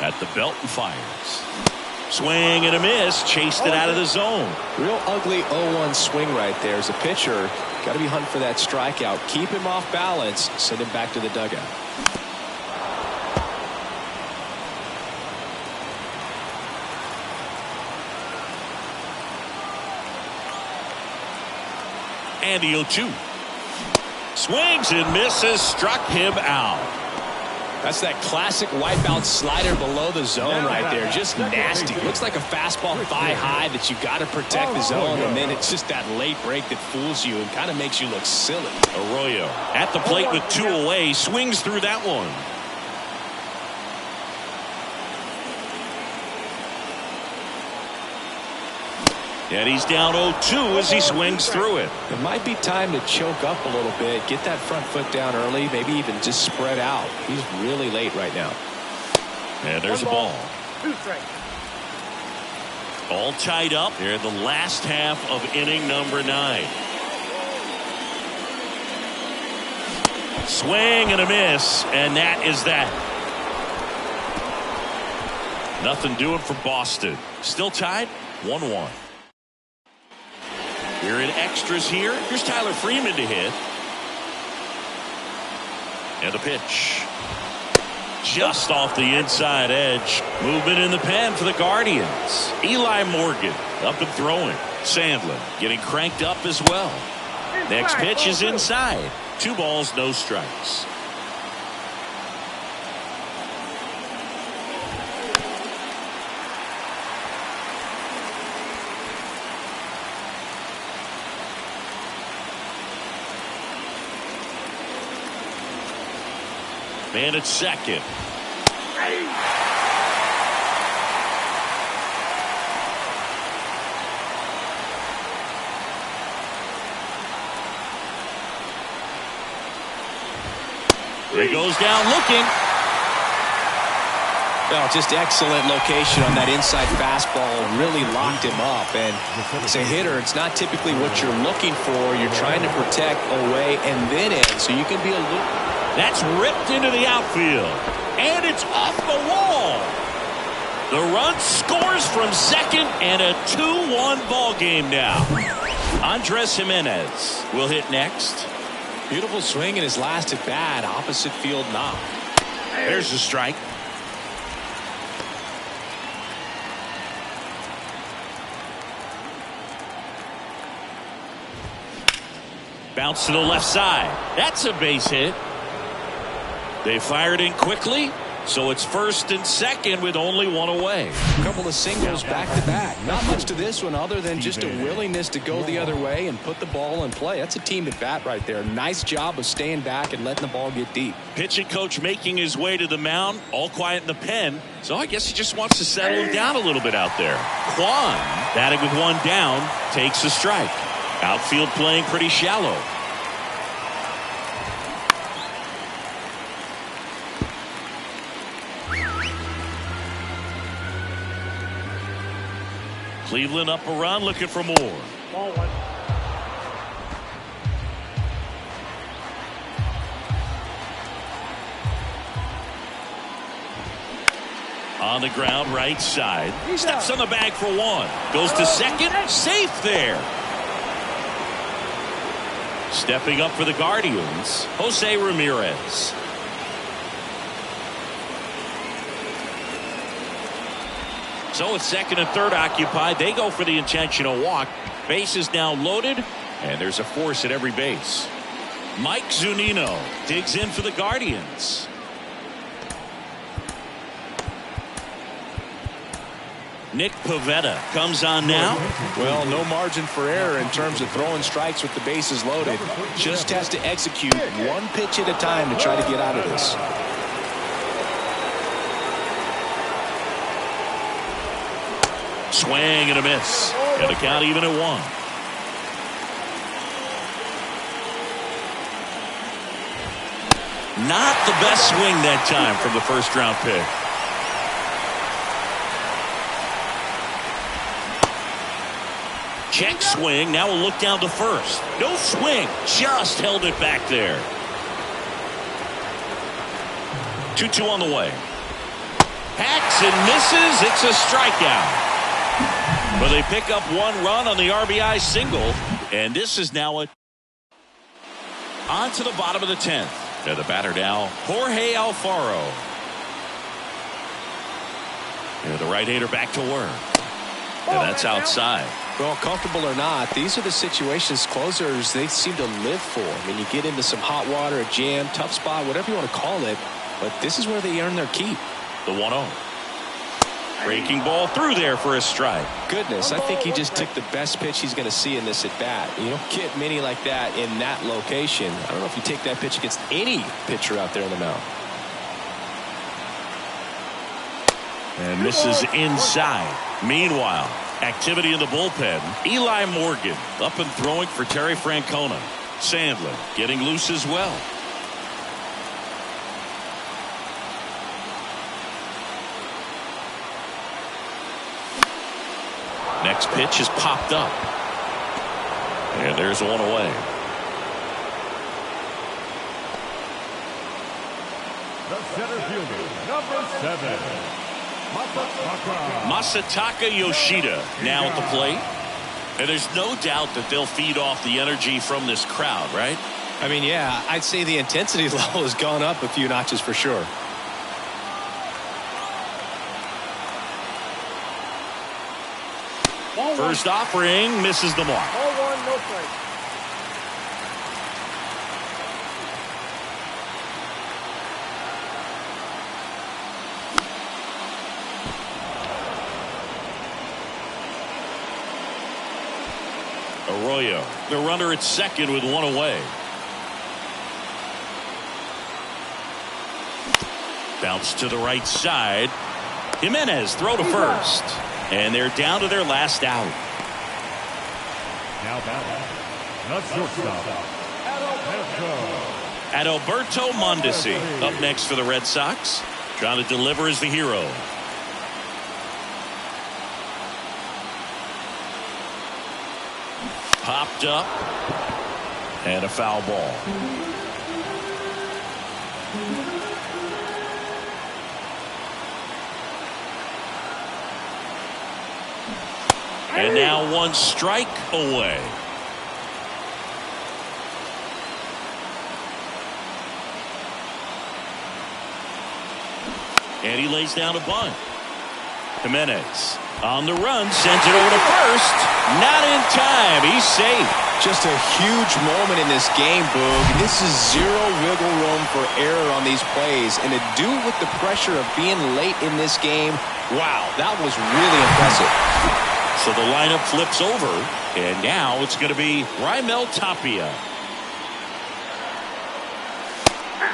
At the belt and fires. Swing and a miss. Chased it out of the zone. Real ugly 0-1 swing right there. As a pitcher, got to be hunting for that strikeout. Keep him off balance. Send him back to the dugout. And the 0-2. Swings and misses. Struck him out. That's that classic wipeout slider below the zone right there. Just nasty. Looks like a fastball thigh high that you got to protect the zone, and then it's just that late break that fools you and kind of makes you look silly. Arroyo at the plate with 2 away. Swings through that one. And he's down 0-2 as he swings through it. It might be time to choke up a little bit, get that front foot down early, maybe even just spread out. He's really late right now. And there's a ball. All tied up here in the last half of inning number 9. Swing and a miss, and that is that. Nothing doing for Boston. Still tied 1-1. We're in extras here. Here's Tyler Freeman to hit. And a pitch. Just off the inside edge. Movement in the pen for the Guardians. Eli Morgan up and throwing. Sandlin getting cranked up as well. Next pitch is inside. 2 balls, no strikes. Man at second. He goes down looking. Well, just excellent location on that inside fastball. Really locked him up. And as a hitter, it's not typically what you're looking for. You're trying to protect away and then in, so you can be a little... That's ripped into the outfield. And it's off the wall. The run scores from second, and a 2-1 ball game now. Andres Gimenez will hit next. Beautiful swing in his last at bat. Opposite field knock. There's the strike. Bounce to the left side. That's a base hit. They fired in quickly, so it's first and second with only one away. A couple of singles back to back. Not much to this one other than just a willingness to go the other way and put the ball in play. That's a team at bat right there. Nice job of staying back and letting the ball get deep. Pitching coach making his way to the mound, all quiet in the pen. So I guess he just wants to settle him down a little bit out there. Kwan, batting with one down, takes a strike. Outfield playing pretty shallow. Cleveland up a run, looking for more. Ball one. On the ground, right side. Steps on the bag for one. Goes to second. Safe there. Stepping up for the Guardians, Jose Ramirez. So it's second and third occupied. They go for the intentional walk. Base is now loaded, and there's a force at every base. Mike Zunino digs in for the Guardians. Nick Pivetta comes on now. Well, no margin for error in terms of throwing strikes with the bases loaded. Just has to execute one pitch at a time to try to get out of this. Swing and a miss. Got the count even at one. Not the best swing that time from the first round pick. Check swing. Now we'll look down to first. No swing. Just held it back there. 2-2 on the way. Hacks and misses. It's a strikeout. But they pick up one run on the RBI single. And this is now on to the bottom of the 10th. And the batter now, Jorge Alfaro. And the right-hander back to work. And that's outside. Well, comfortable or not, these are the situations closers they seem to live for. I mean, you get into some hot water, a jam, tough spot, whatever you want to call it. But this is where they earn their keep. The 1-0. Breaking ball through there for a strike. Goodness, I think he just took the best pitch he's going to see in this at bat. You don't get many like that in that location. I don't know if you take that pitch against any pitcher out there in the mound. And misses inside. Meanwhile, activity in the bullpen. Eli Morgan up and throwing for Terry Francona. Sandlin getting loose as well. Next pitch is popped up. And there's one away. The center fielder, number 7, Masataka Yoshida now at the plate. And there's no doubt that they'll feed off the energy from this crowd, right? I mean, yeah, I'd say the intensity level has gone up a few notches for sure. First offering misses the mark. Ball one, no strike. Arroyo, the runner at second with one away. Bounce to the right side. Gimenez throw to first. And they're down to their last out. now batting, the shortstop, Adalberto Adalberto Mondesi up next for the Red Sox. Trying to deliver as the hero. Popped up. And a foul ball. And now one strike away. And he lays down a bunt. Jimenez on the run, sends it over to first. Not in time. He's safe. Just a huge moment in this game, Boog. This is zero wiggle room for error on these plays. And to do it with the pressure of being late in this game, wow, that was really impressive. So the lineup flips over, and now it's going to be Raimel Tapia.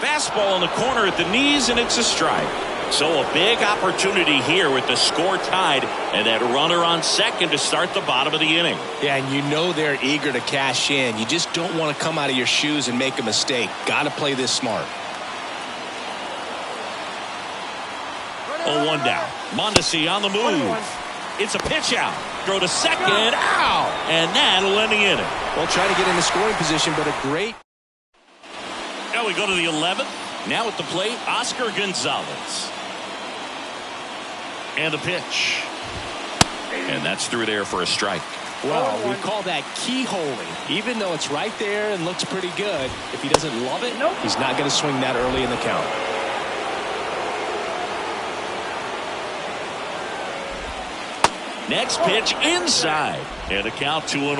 Fastball in the corner at the knees, and it's a strike. So a big opportunity here with the score tied and that runner on second to start the bottom of the inning. Yeah, and you know they're eager to cash in. You just don't want to come out of your shoes and make a mistake. Got to play this smart. 0-1 down. Mondesi on the move. It's a pitch out. Throw to second. Out. And that'll end the inning. Well, try to get in the scoring position, but a great. Now we go to the 11th. Now at the plate, Oscar Gonzalez. And the pitch. And that's through there for a strike. Well, we call that keyholing. Even though it's right there and looks pretty good, if he doesn't love it, he's not going to swing that early in the count. Next pitch inside. And the count 2-1.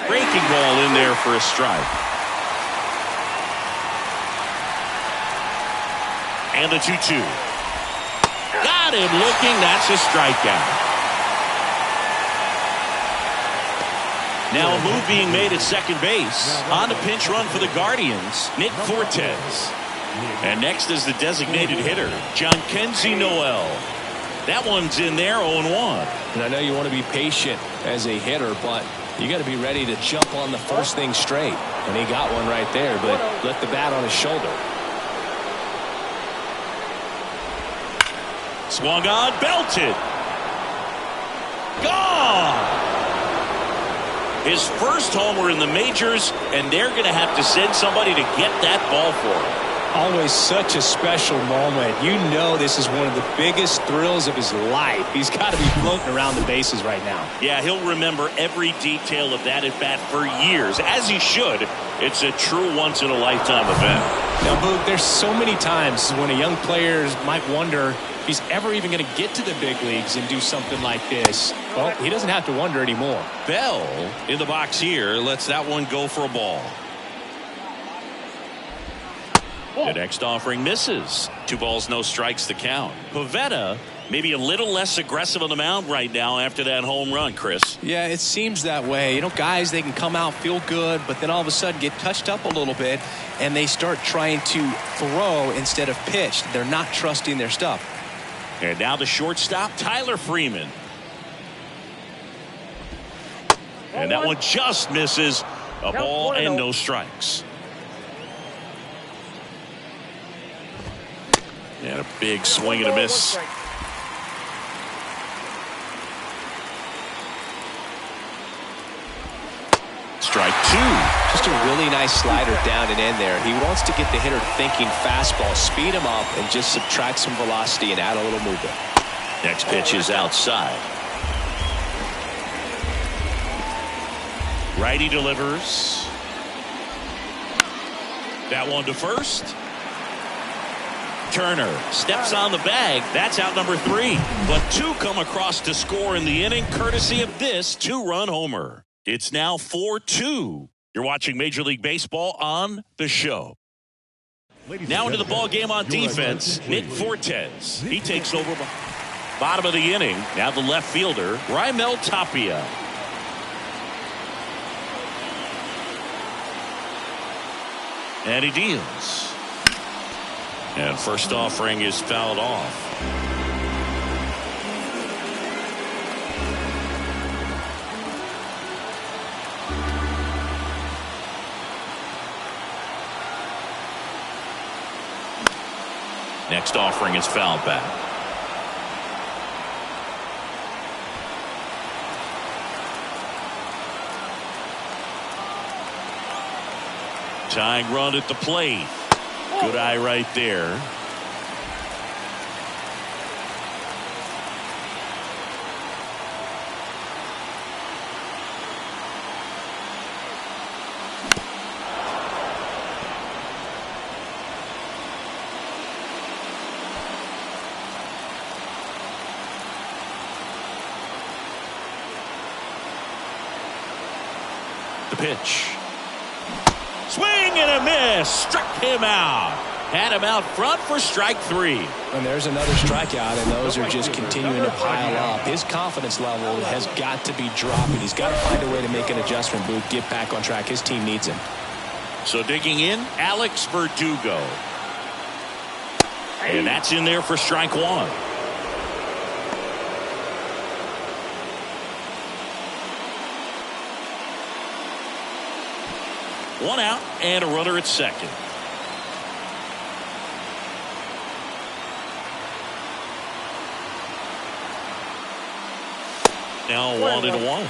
Breaking ball in there for a strike. And the 2-2. Got him looking. That's a strikeout. Now a move being made at second base. On the pinch run for the Guardians, Nick Fortes. And next is the designated hitter, Jhonkensy Noel. That one's in there, 0-1. And I know you want to be patient as a hitter, but you got to be ready to jump on the first thing straight. And he got one right there, but let the bat on his shoulder. Swung on, belted. Gone! His first homer in the majors, and they're going to have to send somebody to get that ball for him. Always such a special moment. You know this is one of the biggest thrills of his life. He's got to be floating around the bases right now. Yeah, he'll remember every detail of that at bat for years, as he should. It's a true once-in-a-lifetime event. Now, Boog, there's so many times when a young player might wonder if he's ever even going to get to the big leagues and do something like this. Well, he doesn't have to wonder anymore. Bell in the box here lets that one go for a ball. The next offering misses. 2 balls, no strikes to count. Pivetta maybe a little less aggressive on the mound right now after that home run, Chris. Yeah, it seems that way. You know, guys, they can come out, feel good, but then all of a sudden get touched up a little bit, and they start trying to throw instead of pitch. They're not trusting their stuff. And now the shortstop, Tyler Freeman. And that one just misses. A ball and no strikes. And a big swing and a miss. Strike 2. Just a really nice slider down and in there. He wants to get the hitter thinking fastball, speed him up, and just subtract some velocity and add a little movement. Next pitch is outside. Righty delivers. That one to first. Turner steps on the bag. That's out number 3. But 2 come across to score in the inning, courtesy of this 2-run homer. It's now 4-2. You're watching Major League Baseball on the show. Now into the ball game on defense, Nick Fortes. He takes over bottom of the inning. Now the left fielder, Raimel Tapia. And he deals. And first offering is fouled off. next offering is fouled back. Tying run at the plate. Good eye right there. The pitch. Swing and a miss. Struck him out. Had him out front for strike 3. And there's another strikeout, and those are just continuing to pile up. His confidence level has got to be dropping. He's got to find a way to make an adjustment, Boog, get back on track. His team needs him. So digging in, Alex Verdugo. And that's in there for strike 1. One out and a runner at second. Now 1-1.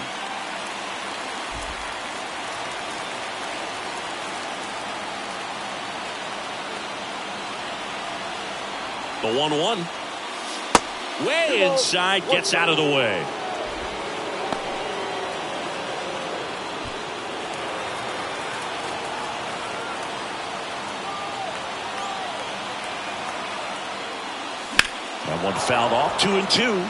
The 1-1. Way inside, gets out of the way. That one fouled off. 2-2.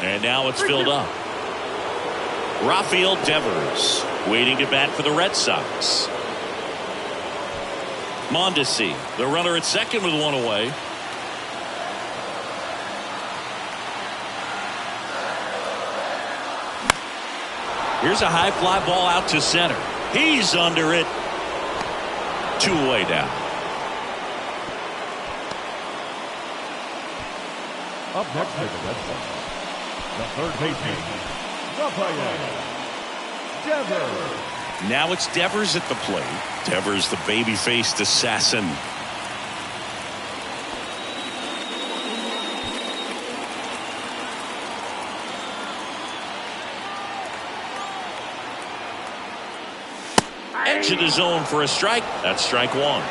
And now it's filled up. Rafael Devers waiting to bat for the Red Sox. Mondesi, the runner at second with one away. Here's a high fly ball out to center. He's under it. 2 away down. Up next for the Red Sox, the third baseman, Rafael Devers. Now it's Devers at the plate. Devers, the baby-faced assassin. Edge of the zone for a strike. That's strike 1.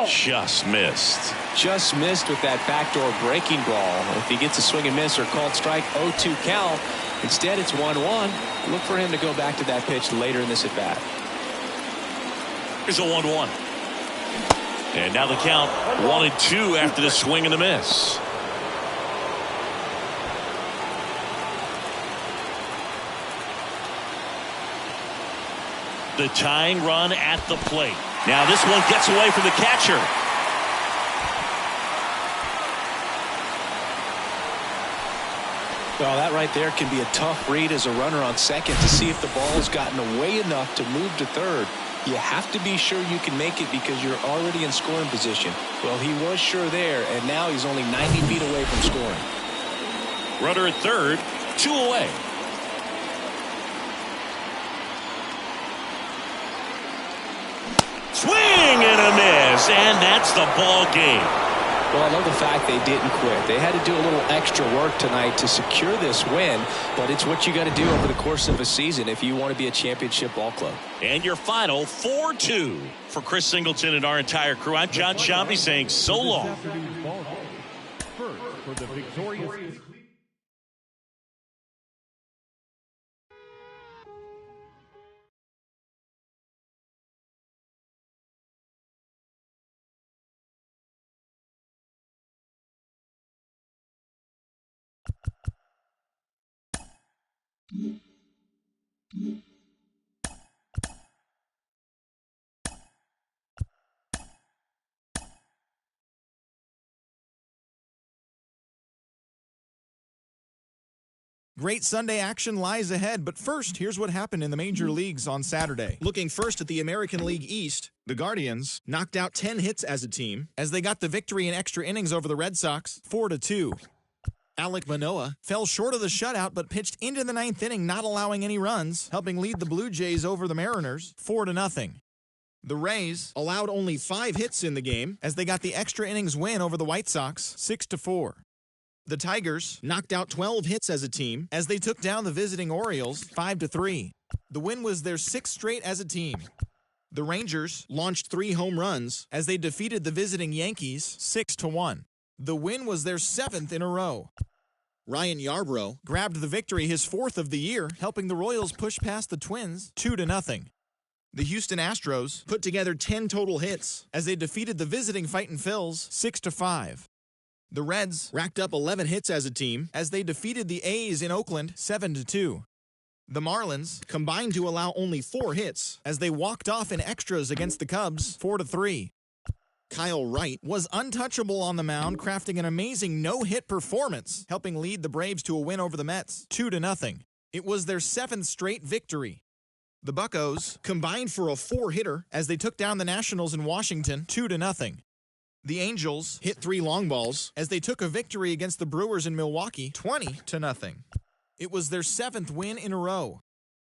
Just missed. Just missed with that backdoor breaking ball. If he gets a swing and miss or called strike, 0-2 count. Instead, it's 1-1. Look for him to go back to that pitch later in this at bat. Here's a 1-1. And now the count 1-2 after the swing and the miss. The tying run at the plate. Now this one gets away from the catcher. Well, that right there can be a tough read as a runner on second to see if the ball's gotten away enough to move to third. You have to be sure you can make it because you're already in scoring position. Well, he was sure there, and now he's only 90 feet away from scoring. Runner at third, 2 away. Swing and a miss, and that's the ball game. Well, I love the fact they didn't quit. They had to do a little extra work tonight to secure this win, but it's what you got to do over the course of a season if you want to be a championship ball club. And your final 4-2 for Chris Singleton and our entire crew. I'm John Sciambi saying so long. First for the victorious Great Sunday action lies ahead, but first, here's what happened in the major leagues on Saturday. Looking first at the American League East, the Guardians knocked out 10 hits as a team as they got the victory in extra innings over the Red Sox, 4-2. Alek Manoah fell short of the shutout but pitched into the ninth inning, not allowing any runs, helping lead the Blue Jays over the Mariners, 4-0. The Rays allowed only 5 hits in the game as they got the extra innings win over the White Sox, 6-4. The Tigers knocked out 12 hits as a team as they took down the visiting Orioles 5-3. The win was their 6th straight as a team. The Rangers launched 3 home runs as they defeated the visiting Yankees 6-1. The win was their 7th in a row. Ryan Yarbrough grabbed the victory, his 4th of the year, helping the Royals push past the Twins 2-0. The Houston Astros put together 10 total hits as they defeated the visiting Fightin' Phils 6-5. The Reds racked up 11 hits as a team as they defeated the A's in Oakland 7-2. The Marlins combined to allow only 4 hits as they walked off in extras against the Cubs 4-3. Kyle Wright was untouchable on the mound, crafting an amazing no-hit performance, helping lead the Braves to a win over the Mets 2-0. It was their 7th straight victory. The Buccos combined for a 4-hitter as they took down the Nationals in Washington 2-0. The Angels hit 3 long balls as they took a victory against the Brewers in Milwaukee 20-0. It was their 7th win in a row.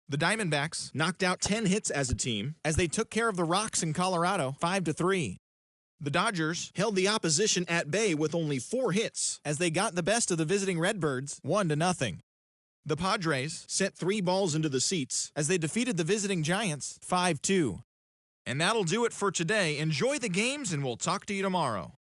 The Diamondbacks knocked out 10 hits as a team as they took care of the Rocks in Colorado 5-3. The Dodgers held the opposition at bay with only 4 hits as they got the best of the visiting Redbirds 1-0. The Padres sent 3 balls into the seats as they defeated the visiting Giants 5-2. And that'll do it for today. Enjoy the games, and we'll talk to you tomorrow.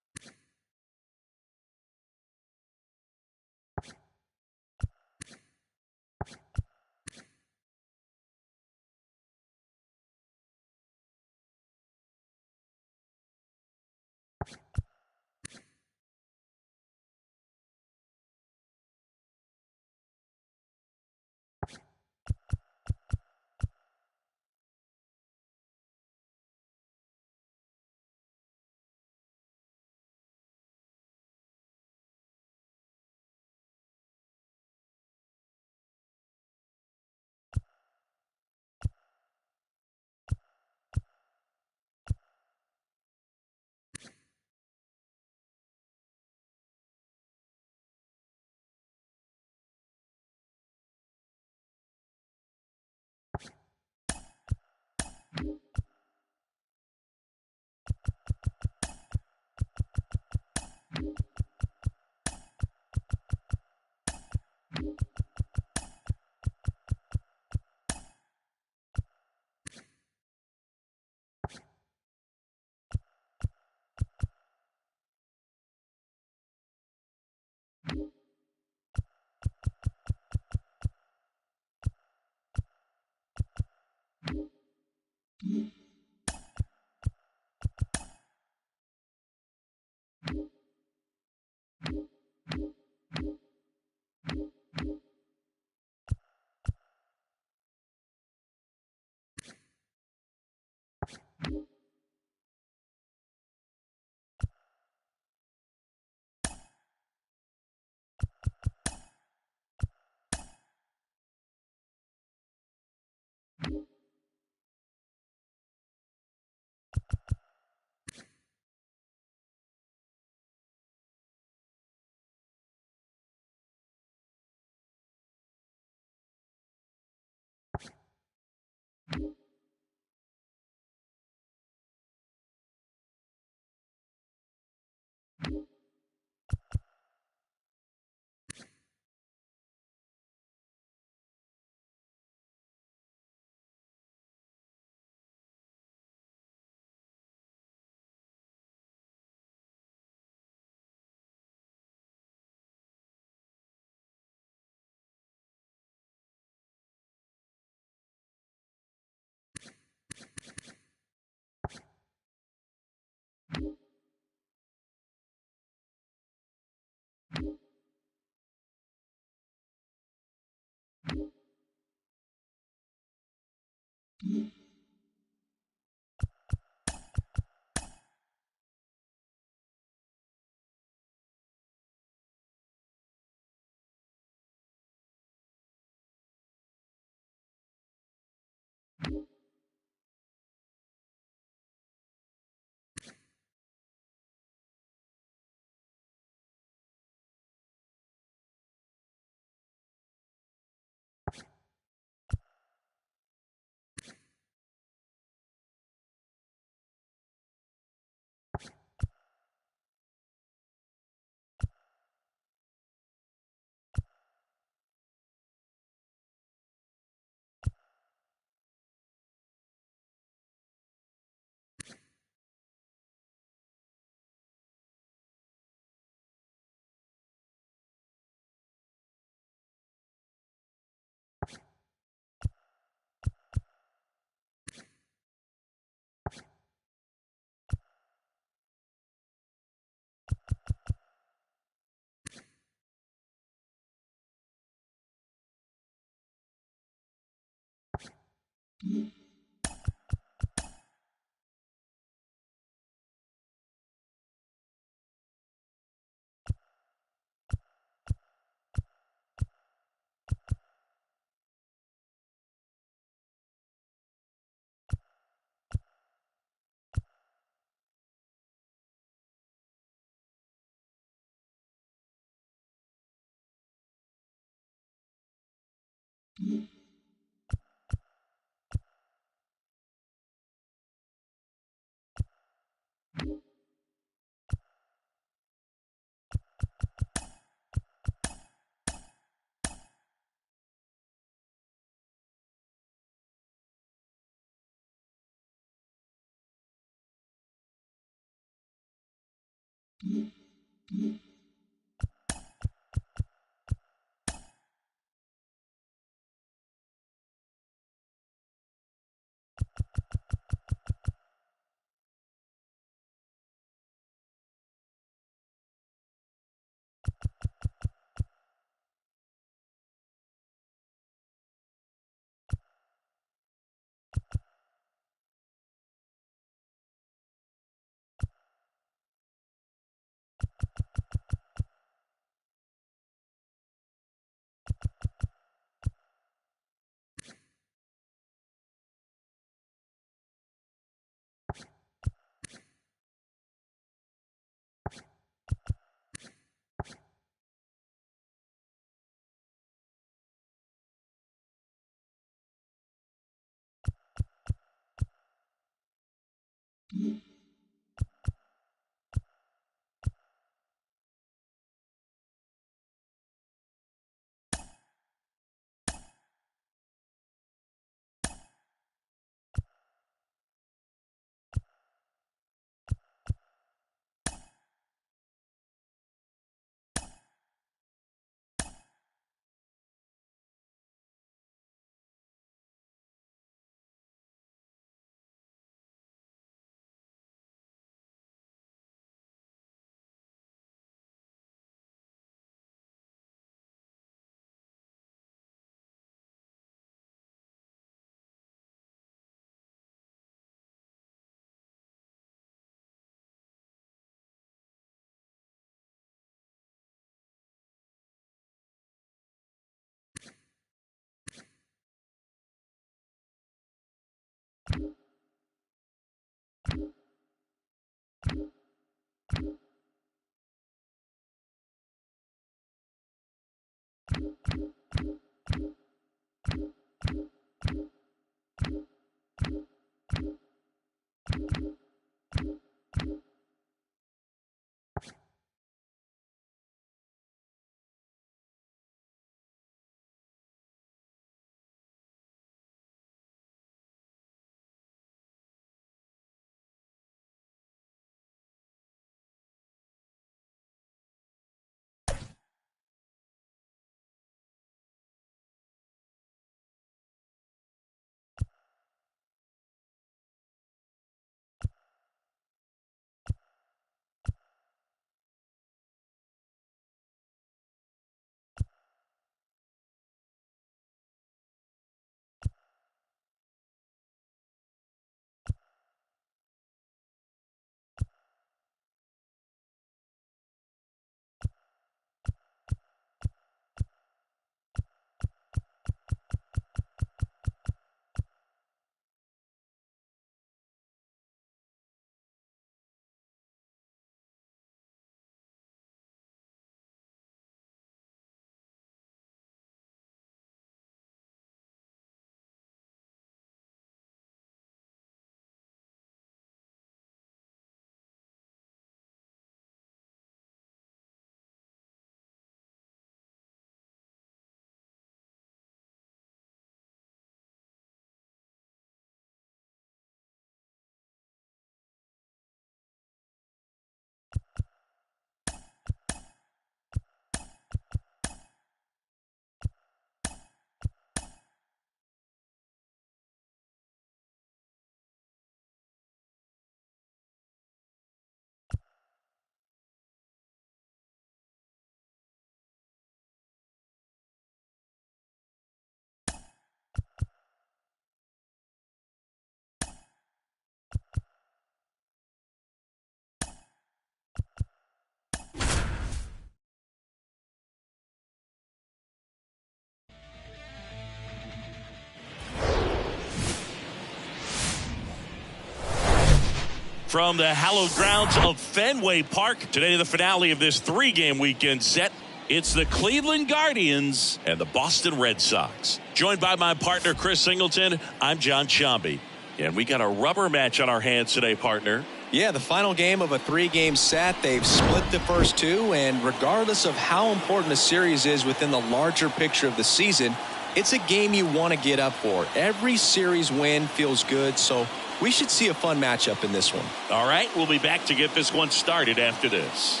From the hallowed grounds of Fenway Park, today the finale of this three-game weekend set. It's the Cleveland Guardians and the Boston Red Sox. Joined by my partner, Chris Singleton, I'm John Sciambi. And we got a rubber match on our hands today, partner. Yeah, the final game of a three-game set. They've split the first two, and regardless of how important a series is within the larger picture of the season, it's a game you want to get up for. Every series win feels good, so we should see a fun matchup in this one. All right, we'll be back to get this one started after this.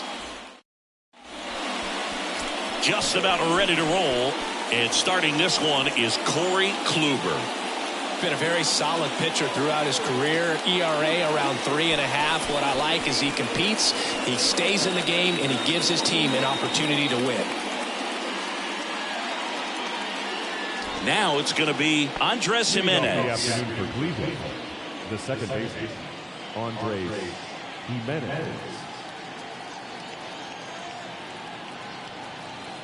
Just about ready to roll, and starting this one is Corey Kluber. Been a very solid pitcher throughout his career. ERA around 3.5. What I like is he competes, he stays in the game, and he gives his team an opportunity to win. Now it's going to be Andres Gimenez. The afternoon for Cleveland, the second baseman, Andres Gimenez.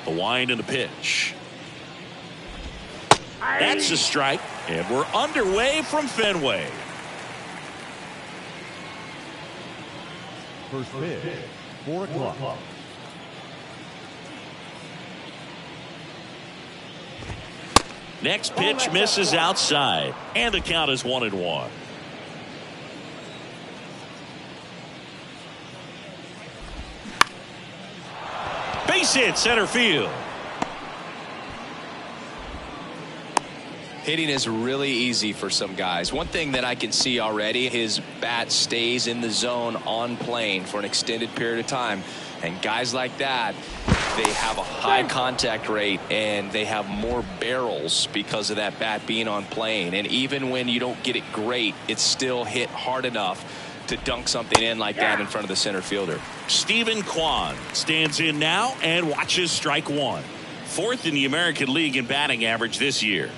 The wind and the pitch. That's a strike, and we're underway from Fenway. First pitch, 4 o'clock. Next pitch misses outside, and the count is 1-1. Base hit center field. Hitting is really easy for some guys. One thing that I can see already, his bat stays in the zone on plane for an extended period of time. And guys like that, they have a high contact rate and they have more barrels because of that bat being on plane. And even when you don't get it great, it's still hit hard enough to dunk something in like that in front of the center fielder. Stephen Kwan stands in now and watches strike one. Fourth in the American League in batting average this year.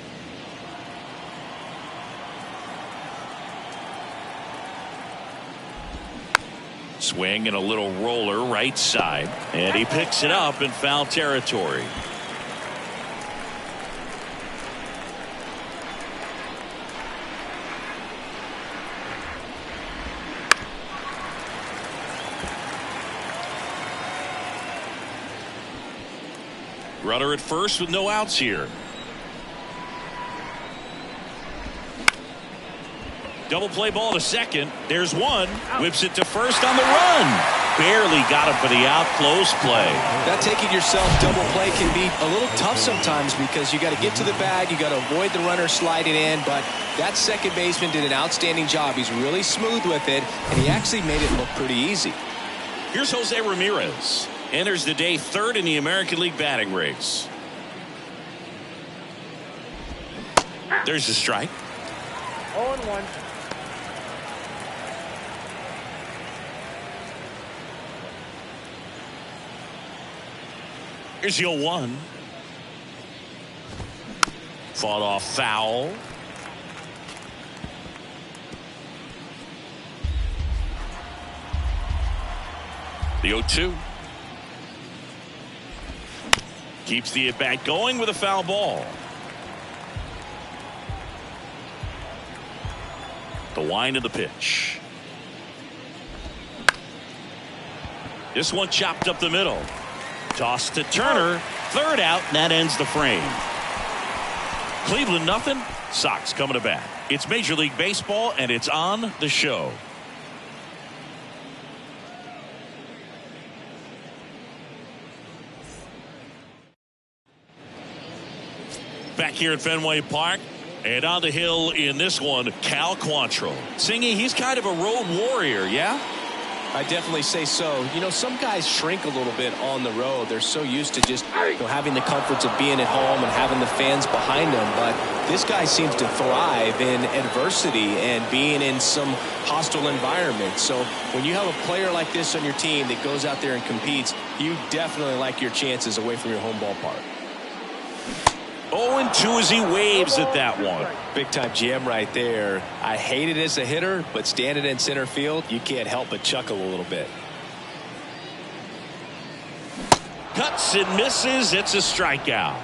Swing and a little roller right side, and he picks it up in foul territory. Runner at first with no outs here. Double play ball to second. There's one. Whips it to first on the run. Barely got him for the out. Close play. That taking yourself double play can be a little tough sometimes because you got to get to the bag. You got to avoid the runner sliding in. But that second baseman did an outstanding job. He's really smooth with it, and he actually made it look pretty easy. Here's Jose Ramirez. Enters the day third in the American League batting race. There's the strike. 0-1. Here's the 0-1. Fought off foul. The 0-2. Keeps the at-bat going with a foul ball. The wind of the pitch. This one chopped up the middle. Toss to Turner. Third out, and that ends the frame. Cleveland nothing. Sox coming to bat. It's Major League Baseball, and it's on the show. Back here at Fenway Park, and on the hill in this one, Cal Quantrill. Singy, he's kind of a road warrior, yeah? I definitely say so. You know, some guys shrink a little bit on the road. They're so used to just having the comforts of being at home and having the fans behind them. But this guy seems to thrive in adversity and being in some hostile environment. So when you have a player like this on your team that goes out there and competes, you definitely like your chances away from your home ballpark. 0-2 as he waves at that one. Big time jam right there. I hate it as a hitter, but standing in center field, you can't help but chuckle a little bit. Cuts and misses. It's a strikeout.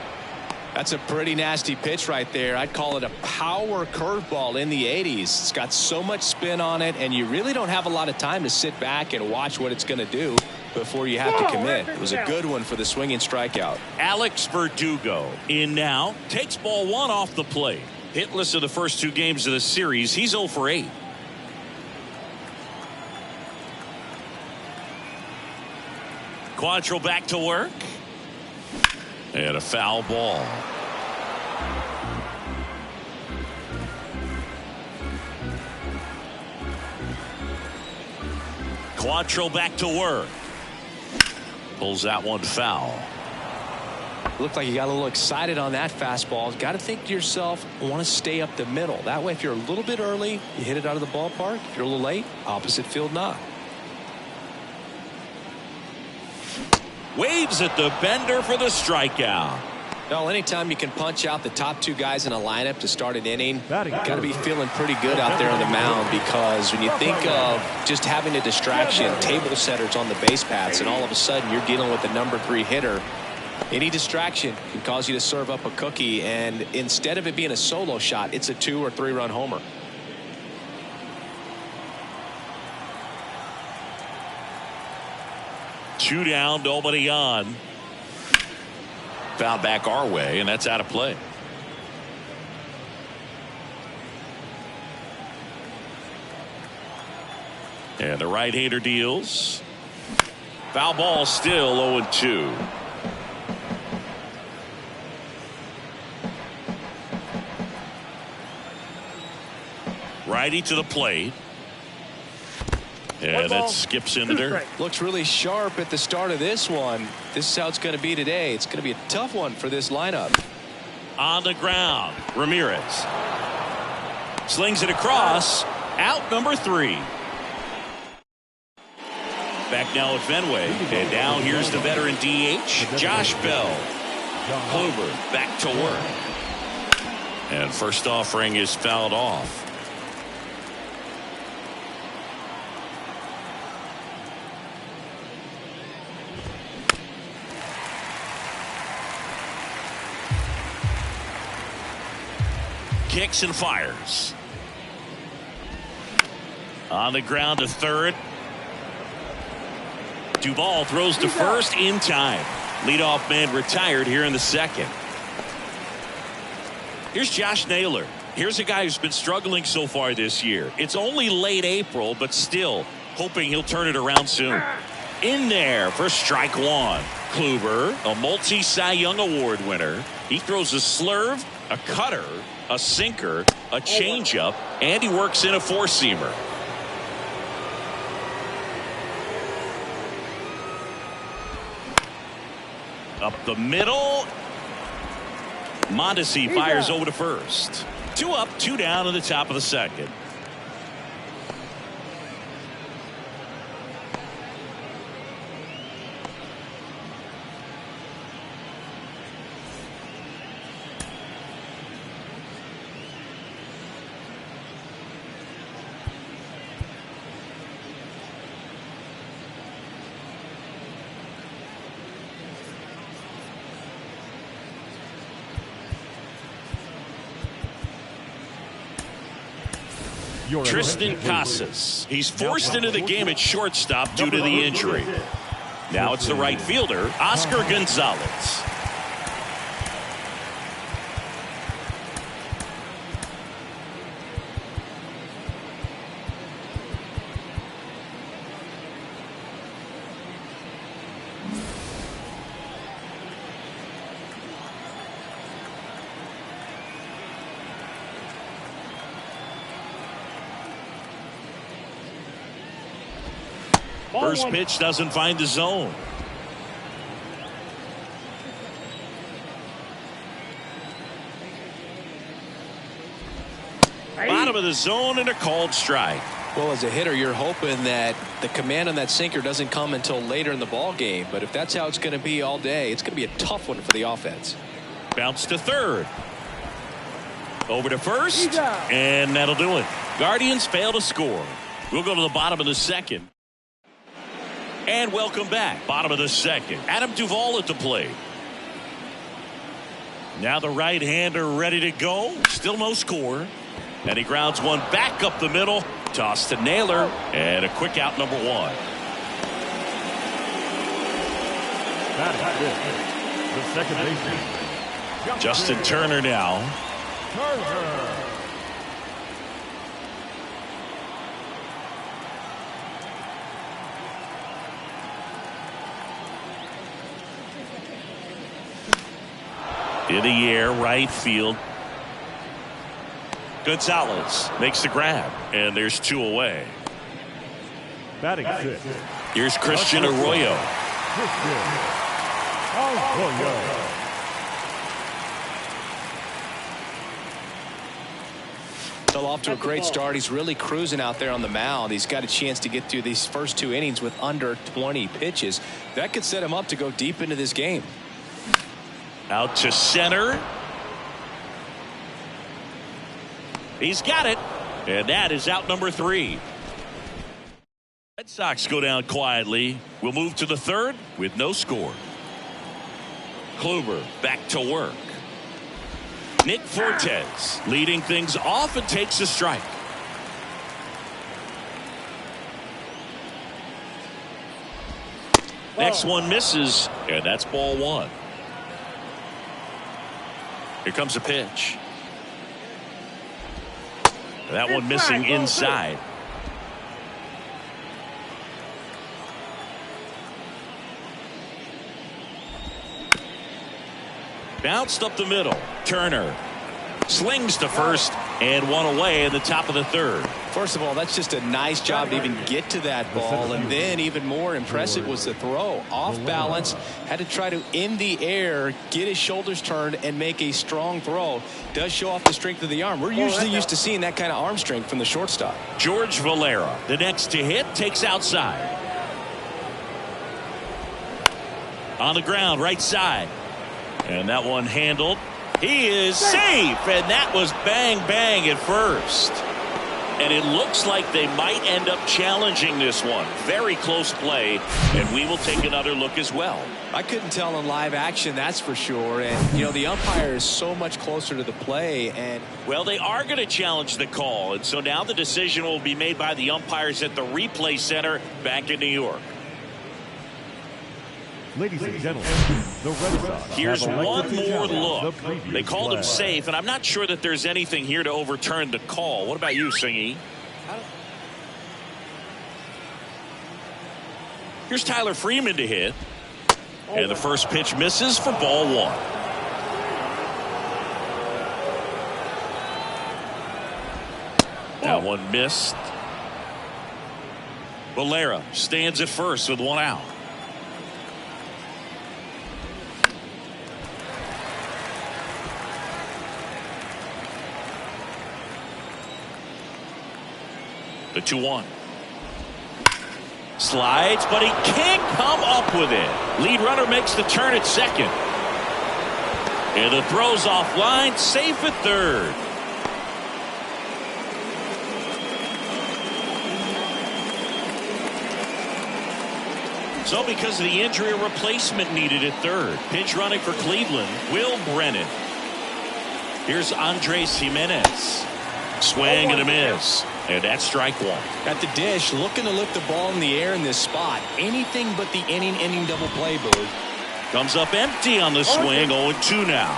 That's a pretty nasty pitch right there. I'd call it a power curveball in the 80s. It's got so much spin on it, and you really don't have a lot of time to sit back and watch what it's going to do before you have to commit. It was a good one for the swinging strikeout. Alex Verdugo in now. Takes ball 1 off the plate. Hitless in the first 2 games of the series. He's 0 for 8. Quantrill back to work. And a foul ball. Quantrill back to work. Pulls that one foul. Looked like you got a little excited on that fastball. Got to think to yourself, I want to stay up the middle. That way, if you're a little bit early, you hit it out of the ballpark. If you're a little late, opposite field knock. Waves at the bender for the strikeout. Well, anytime you can punch out the top 2 guys in a lineup to start an inning, you got to be feeling pretty good out there on the mound, because when you think of just having a distraction, table setters on the base paths, and all of a sudden you're dealing with the number 3 hitter, any distraction can cause you to serve up a cookie, and instead of it being a solo shot, it's a 2 or 3 run homer. Two down, nobody on. Foul back our way, and that's out of play. And the right-hander deals. Foul ball, still 0-2. Righty to the plate. And that skips in the dirt. Looks really sharp at the start of this one. This is how it's going to be today. It's going to be a tough one for this lineup. On the ground, Ramirez slings it across. Out number 3. Back now at Fenway. And now here's the veteran DH, Josh Bell. Kluber back to work. And first offering is fouled off. Kicks and fires. On the ground to third. Duvall throws to first in time. Leadoff man retired here in the second. Here's Josh Naylor. Here's a guy who's been struggling so far this year. It's only late April, but still hoping he'll turn it around soon. In there for strike 1. Kluber, a multi-Cy Young Award winner. He throws a slurve, a cutter, a sinker, a changeup, and he works in a 4-seamer. Up the middle. Mondesi fires over to first. 2 up, 2 down in the top of the second. Tristan Casas. He's forced into the game at shortstop due to the injury. Now it's the right fielder, Oscar Gonzalez. First pitch doesn't find the zone. Bottom of the zone and a called strike. Well, as a hitter, you're hoping that the command on that sinker doesn't come until later in the ball game. But if that's how it's going to be all day, it's going to be a tough one for the offense. Bounce to third. Over to first. And that'll do it. Guardians fail to score. We'll go to the bottom of the second. And welcome back. Bottom of the second. Adam Duvall at the plate. Now the right-hander ready to go. Still no score. And he grounds one back up the middle. Toss to Naylor. And a quick out, number one. The second baseman, Justin Turner now. Turner. In the air, right field. Gonzalez makes the grab, and there's two away. Batting sixth, Here's Christian Arroyo. Fell off to a great start. He's really cruising out there on the mound. He's got a chance to get through these first two innings with under 20 pitches. That could set him up to go deep into this game. Out to center. He's got it. And that is out number three. Red Sox go down quietly. We'll move to the third with no score. Kluber back to work. Nick Fortes leading things off and takes a strike. Next one misses, and that's ball one. Here comes a pitch. That one missing inside. Bounced up the middle. Turner slings to first and one away in the top of the third. First of all, that's just a nice job to even get to that ball. And then even more impressive was the throw. Off balance, had to try to in the air, get his shoulders turned and make a strong throw. Does show off the strength of the arm. We're usually used to seeing that kind of arm strength from the shortstop. George Valera, the next to hit, takes outside. On the ground, right side. And that one handled. He is safe, and that was bang bang at first. And it looks like they might end up challenging this one. Very close play, and we will take another look as well. I couldn't tell in live action, that's for sure. And you know, the umpire is so much closer to the play. And well, they are going to challenge the call, and so now the decision will be made by the umpires at the replay center back in New York. Ladies and gentlemen, the Red Sox. Here's one more look. They called him safe, and I'm not sure that there's anything here to overturn the call. What about you, Singy? Here's Tyler Freeman to hit. And the first pitch misses for ball one. That one missed. Valera stands at first with one out. The 2-1. Slides, but he can't come up with it. Lead runner makes the turn at second. And the throw's offline, safe at third. So because of the injury, a replacement needed at third. Pinch running for Cleveland, Will Brennan. Here's Andres Jimenez. Swing and a miss. And that's strike one. At the dish, looking to lift the ball in the air in this spot. Anything but the inning double play, Boog. Comes up empty on the swing. 0-2 now.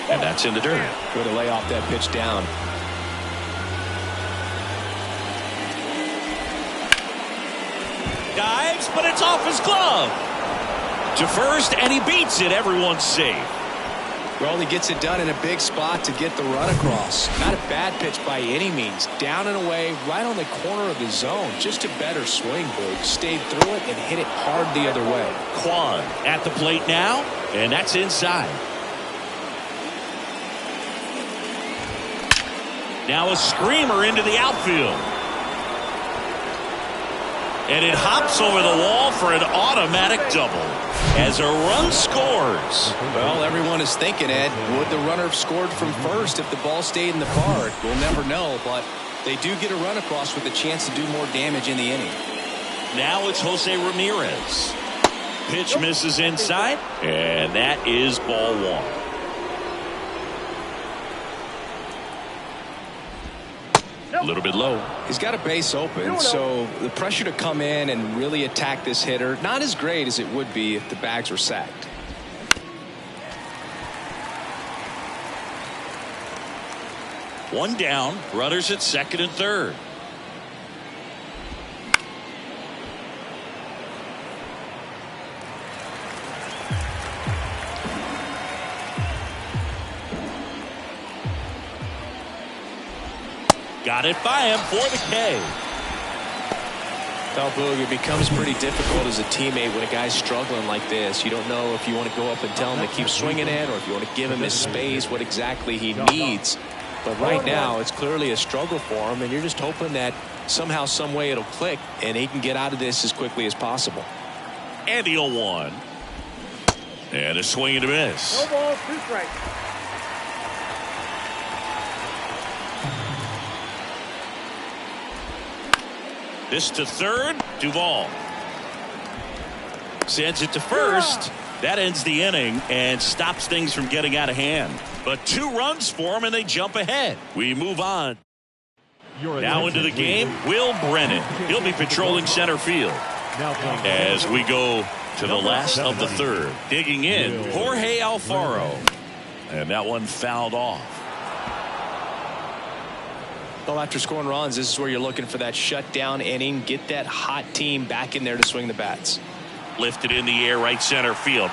And that's in the dirt. Good to lay off that pitch down. Dives, but it's off his glove. To first, and he beats it. Everyone's safe. Well, he gets it done in a big spot to get the run across. Not a bad pitch by any means. Down and away, right on the corner of the zone. Just a better swing, Boog. Stayed through it and hit it hard the other way. Kwan at the plate now, and that's inside. Now a screamer into the outfield. And it hops over the wall for an automatic double as a run scores. Well, everyone is thinking, Ed, would the runner have scored from first if the ball stayed in the park? We'll never know, but they do get a run across with a chance to do more damage in the inning. Now it's Jose Ramirez. pitch misses inside, and that is ball one. A little bit low. He's got a base open, so the pressure to come in and really attack this hitter, not as great as it would be if the bags were sacked. One down, runners at second and third. Got it by him for the K. Well, Boog, it becomes pretty difficult as a teammate when a guy's struggling like this. You don't know if you want to go up and tell him to keep swinging it or if you want to give him his space, what exactly he needs. But right now, it's clearly a struggle for him, and you're just hoping that somehow, some way it'll click, and he can get out of this as quickly as possible. And the 0-1. And a swing and a miss. No balls, 2 strikes. This to third, Duvall. Sends it to first. That ends the inning and stops things from getting out of hand. But 2 runs for him, and they jump ahead. We move on. Now into the game, Will Brennan. He'll be patrolling center field. As we go to the last of the third. Digging in, Jorge Alfaro. And that one fouled off. Well, after scoring runs, this is where you're looking for that shutdown inning. Get that hot team back in there to swing the bats. Lifted in the air, right center field.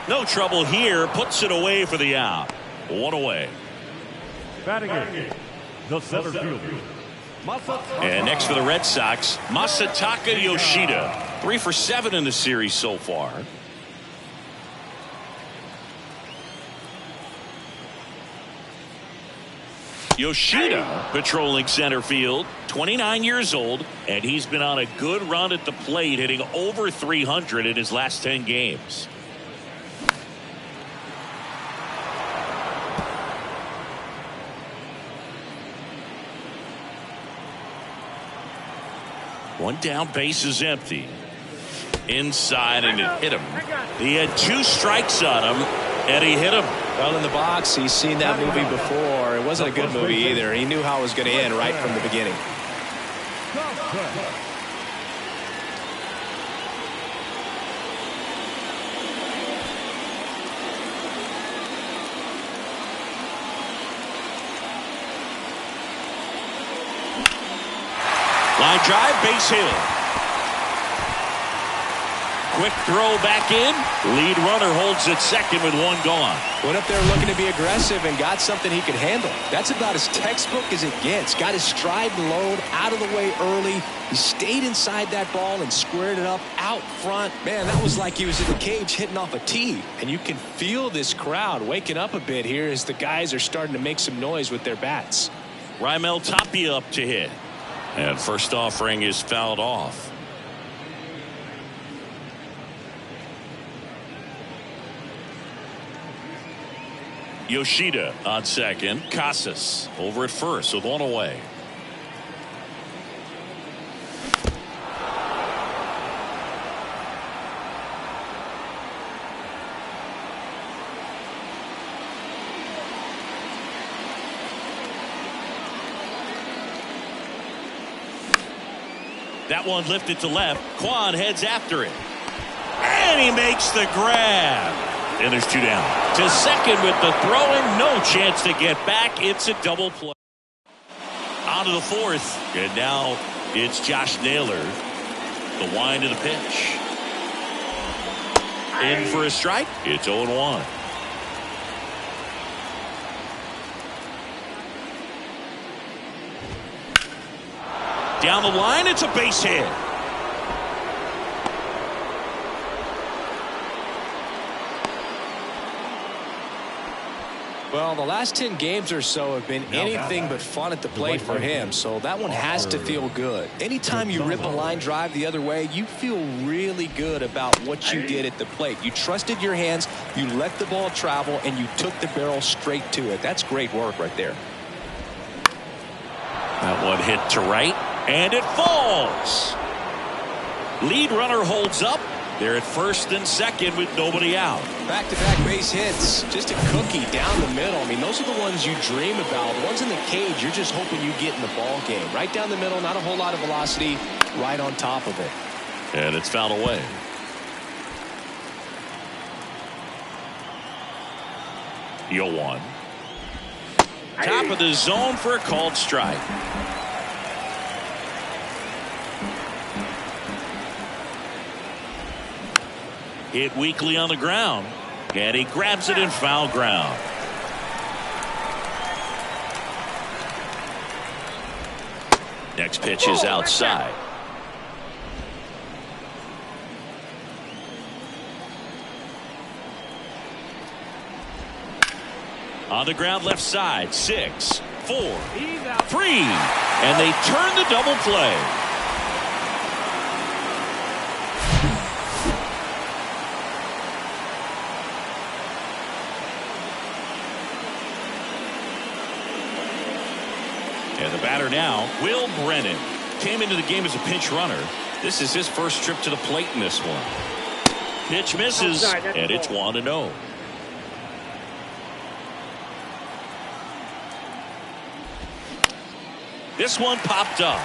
No trouble here. Puts it away for the out. 1 away. Batting in the center fielder. And next for the Red Sox, Masataka Yoshida. 3 for 7 in the series so far. Yoshida patrolling center field, 29 years old, and he's been on a good run at the plate, hitting over 300 in his last 10 games. One down, base is empty. Inside, and it hit him. He had 2 strikes on him, and he hit him. Well, in the box, he's seen that movie before. It wasn't a good movie either. He knew how it was going to end right from the beginning. Line drive, base hit. Quick throw back in. Lead runner holds at second with 1 gone. Went up there looking to be aggressive and got something he could handle. That's about as textbook as it gets. Got his stride and load out of the way early. He stayed inside that ball and squared it up out front. Man, that was like he was in the cage hitting off a tee. And you can feel this crowd waking up a bit here as the guys are starting to make some noise with their bats. Raimel Tapia up to hit. And first offering is fouled off. Yoshida on second. Casas over at first with 1 away. That one lifted to left. Kwan heads after it. And he makes the grab. And there's 2 down. To second with the throwing. No chance to get back. It's a double play. On to the 4th. And now it's Josh Naylor. The wind of the pitch. In for a strike. It's 0-1. Down the line, it's a base hit. Well, the last 10 games or so have been anything but fun at the plate for him, so that one has to feel good. Anytime you rip a line drive the other way, you feel really good about what you did at the plate. You trusted your hands, you let the ball travel, and you took the barrel straight to it. That's great work right there. That one hit to right, and it falls. Lead runner holds up, They're at first and second with nobody out. Back-to-back base hits. Just a cookie down the middle. I mean, those are the ones you dream about. The ones in the cage, you're just hoping you get in the ball game. Right down the middle, not a whole lot of velocity, right on top of it. And it's fouled away. Yo one. Top of the zone for a called strike. Hit weakly on the ground. And he grabs it in foul ground. Next pitch is outside. On the ground left side. 6, 4, 3. And they turn the double play. And the batter now, Will Brennan. Came into the game as a pinch runner. This is his first trip to the plate in this one. Pitch misses, and it's 1-0. This one popped up.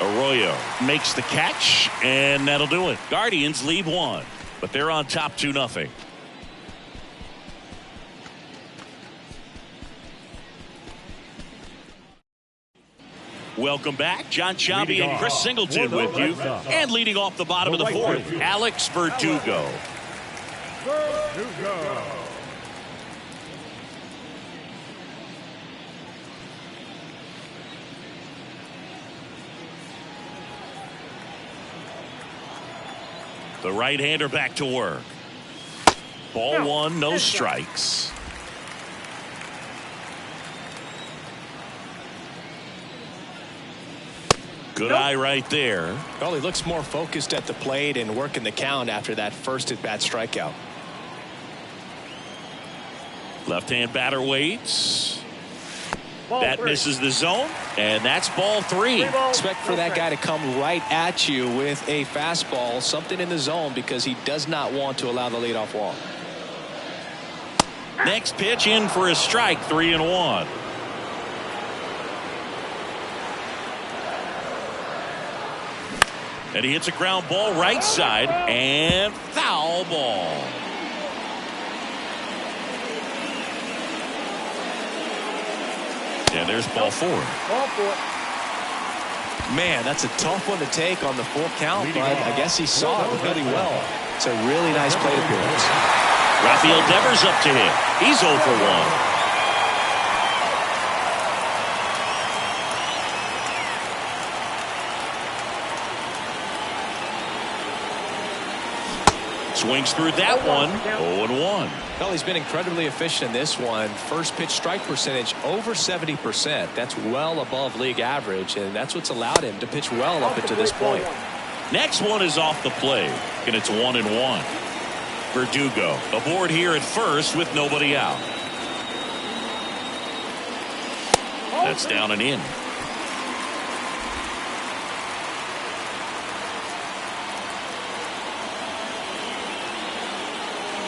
Arroyo makes the catch, and that'll do it. Guardians lead 1, but they're on top 2-0. Welcome back. John Sciambi and Chris Singleton with you. And leading off the bottom of the fourth, Alex Verdugo. The right-hander back to work. Ball one, no strikes. Good eye right there. Well, he looks more focused at the plate and working the count after that first at-bat strikeout. Left-hand batter waits. That misses the zone, and that's ball 3. Expect for that guy to come right at you with a fastball, something in the zone, because he does not want to allow the leadoff walk. Next pitch in for a strike, 3-1. And he hits a ground ball right side, and foul ball. And there's ball 4. Man, that's a tough one to take on the full count, but I guess he saw it really well. It's a really nice plate appearance. Rafael Devers up to hit. He's 0 for 1. Swings through that one. 0-1. Well, he's been incredibly efficient in this one. First pitch strike percentage over 70%. That's well above league average, and that's what's allowed him to pitch well up until this point. Next one is off the plate, and it's 1-1. Verdugo aboard here at first with nobody out. That's down and in.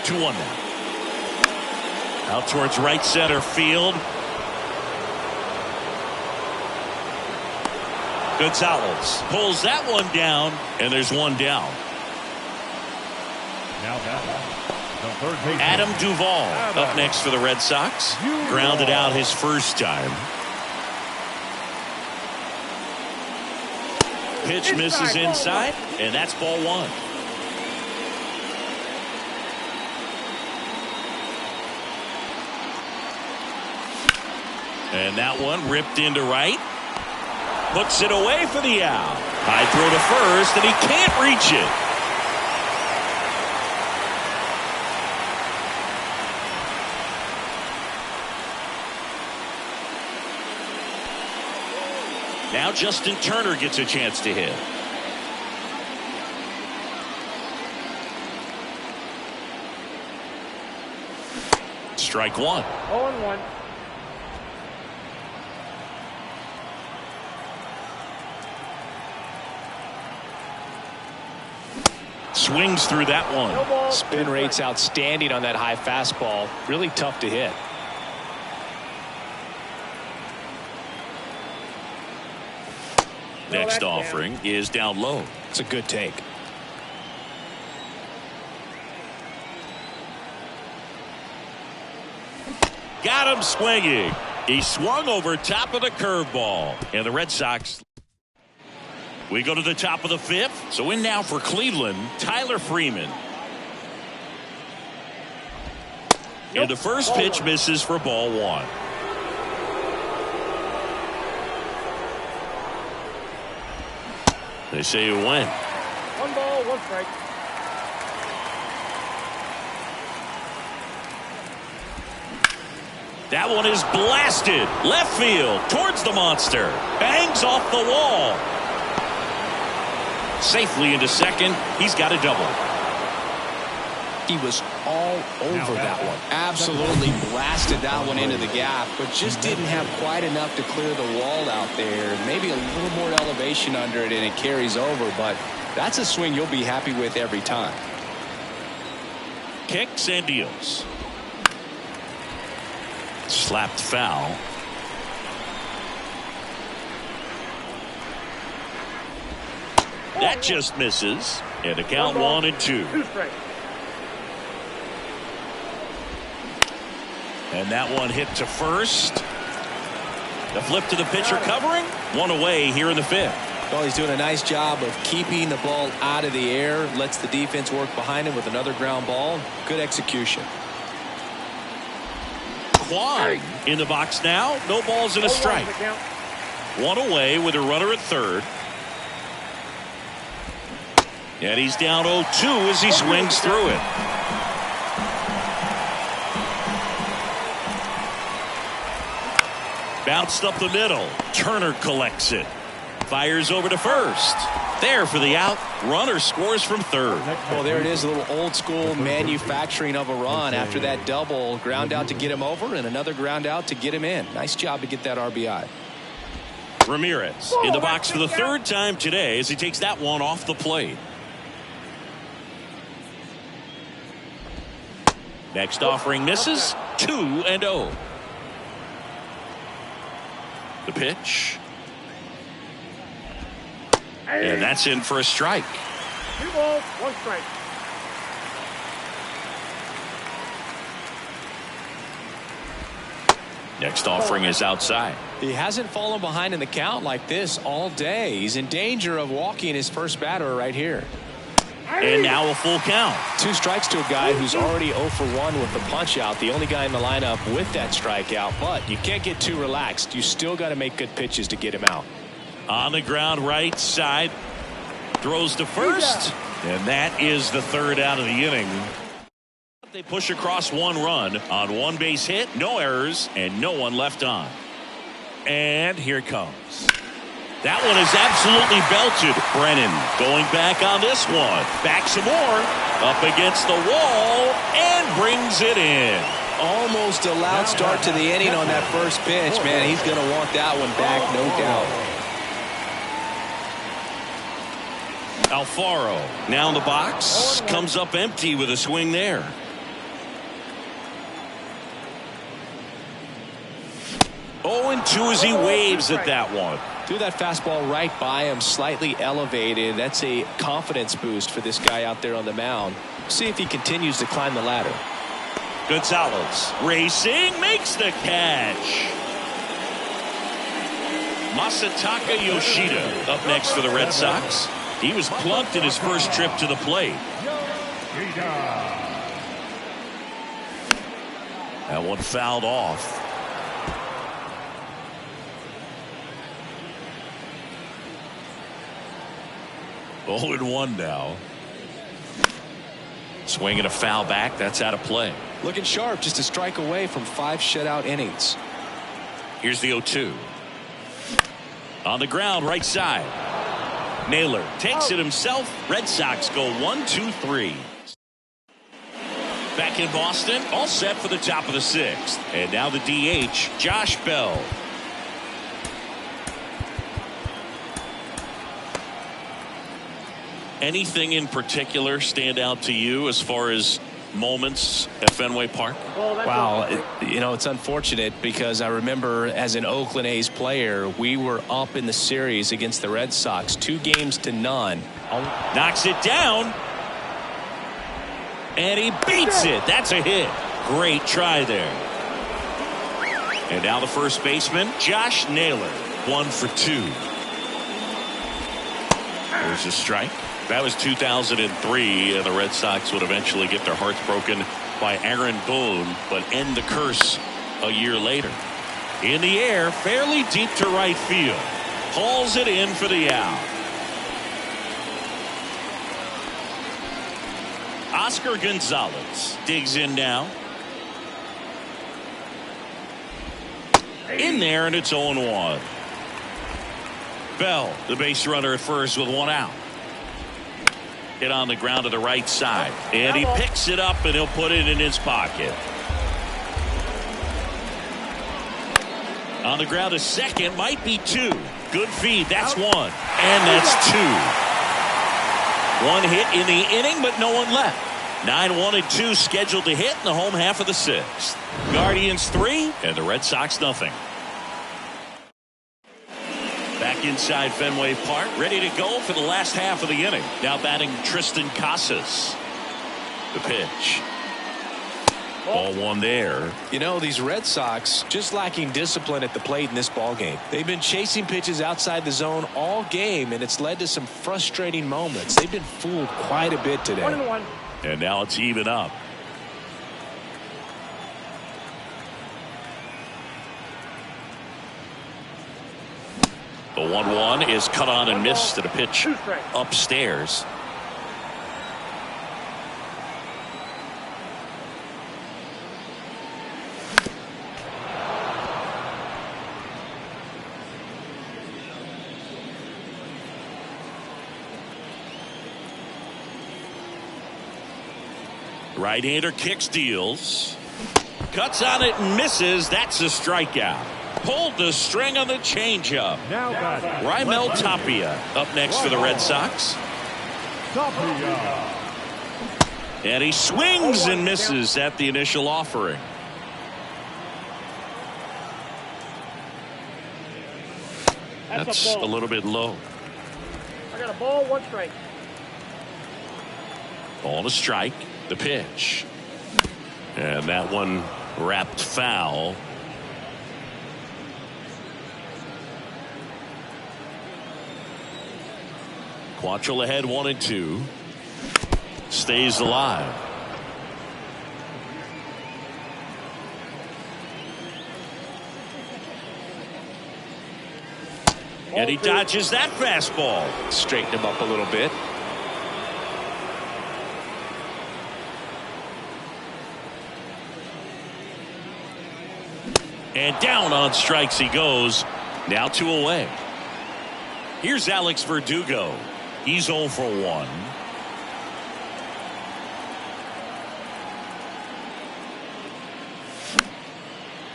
Two on now. Out towards right center field. Gonzalez pulls that one down, and there's one down. Now the third baseman, Adam Duvall up next for the Red Sox. Grounded out his first time. Pitch misses inside, and that's ball 1. And that one ripped into right. Hooks it away for the out. High throw to first, and he can't reach it. Now Justin Turner gets a chance to hit. Strike 1. 0-1. Swings through that one. Spin rate's outstanding on that high fastball. Really tough to hit. Next offering is down low. It's a good take. Got him swinging. He swung over top of the curveball. And the Red Sox. We go to the top of the fifth. So in now for Cleveland, Tyler Freeman. And the first pitch misses for ball one. They say you win. 1 ball, 1 strike. That one is blasted left field towards the monster. Bangs off the wall. Safely into second. He's got a double. He was all over that one. Absolutely blasted that one into the gap, but just didn't have quite enough to clear the wall out there. Maybe a little more elevation under it and it carries over, but that's a swing you'll be happy with every time. Kicks and deals. Slapped foul. That just misses. And a count 1 and 2. 2 strike. And that one hit to first. The flip to the pitcher covering. One away here in the fifth. Well, he's doing a nice job of keeping the ball out of the air. Lets the defense work behind him with another ground ball. Good execution. Kwan in the box now. No balls and a strike. One away with a runner at third. And he's down 0-2 as he swings through it. Bounced up the middle. Turner collects it. Fires over to first. There for the out. Runner scores from third. Well, there it is, a little old school manufacturing of a run after that double. Ground out to get him over and another ground out to get him in. Nice job to get that RBI. Ramirez in the box for the third time today as he takes that one off the plate. Next offering misses. 2-0. The pitch. And that's in for a strike. 2 balls, 1 strike. Next offering is outside. He hasn't fallen behind in the count like this all day. He's in danger of walking his first batter right here. And now a full count. 2 strikes to a guy who's already 0 for 1 with the punch out. The only guy in the lineup with that strikeout. But you can't get too relaxed. You still got to make good pitches to get him out. On the ground right side. Throws to first. And that is the third out of the inning. They push across 1 run on 1 base hit. No errors and no one left on. And here it comes. That one is absolutely belted. Brennan going back on this one. Back some more. Up against the wall and brings it in. Almost a loud start to the inning on that first pitch. Man, he's going to want that one back, no doubt. Alfaro now in the box. Comes up empty with a swing there. Oh, and 2 as he waves at that one. Threw that fastball right by him, slightly elevated. That's a confidence boost for this guy out there on the mound. See if he continues to climb the ladder. Gonzalez racing, makes the catch. Masataka Yoshida up next for the Red Sox. He was plunked in his first trip to the plate. That one fouled off. Oh, and 1 now. Swinging a foul back. That's out of play. Looking sharp, just a strike away from 5 shutout innings. Here's the 0-2. On the ground, right side. Naylor takes it himself. Red Sox go 1-2-3. Back in Boston, all set for the top of the 6th. And now the DH, Josh Bell. Anything in particular stand out to you as far as moments at Fenway Park? Wow, it's unfortunate because I remember as an Oakland A's player, we were up in the series against the Red Sox, 2-0. Knocks it down. And he beats it. That's a hit. Great try there. And now the first baseman, Josh Naylor, 1 for 2. There's a strike. That was 2003, and the Red Sox would eventually get their hearts broken by Aaron Boone, but end the curse a year later. In the air, fairly deep to right field. Hauls it in for the out. Oscar Gonzalez digs in now. In there, and it's 0-1. Bell, the base runner at first with 1 out. Hit on the ground to the right side. And he picks it up, and he'll put it in his pocket. On the ground to second, might be 2. Good feed, that's 1. And that's 2. 1 hit in the inning, but no one left. 9-1-2 scheduled to hit in the home half of the 6th. Guardians 3 and the Red Sox nothing. Back inside Fenway Park, ready to go for the last half of the inning. Now batting Tristan Casas. The pitch. Ball 1 there. These Red Sox just lacking discipline at the plate in this ballgame. They've been chasing pitches outside the zone all game, and it's led to some frustrating moments. They've been fooled quite a bit today. 1-1. And now it's even up. The 1-1 is cut on and missed at a pitch upstairs. Right-hander kicks, deals. Cuts on it and misses. That's a strikeout. Pulled the string on the changeup. Now batting. Raimel Tapia up next for the Red Sox. Tapia. And he swings and misses at the initial offering. That's a little bit low. I got a ball, 1 strike. Ball to strike. The pitch. And that one wrapped foul. Quantrill ahead 1-2. Stays alive. And he dodges that fastball. Straighten him up a little bit. And down on strikes he goes. Now 2 away. Here's Alex Verdugo. He's 0 for 1.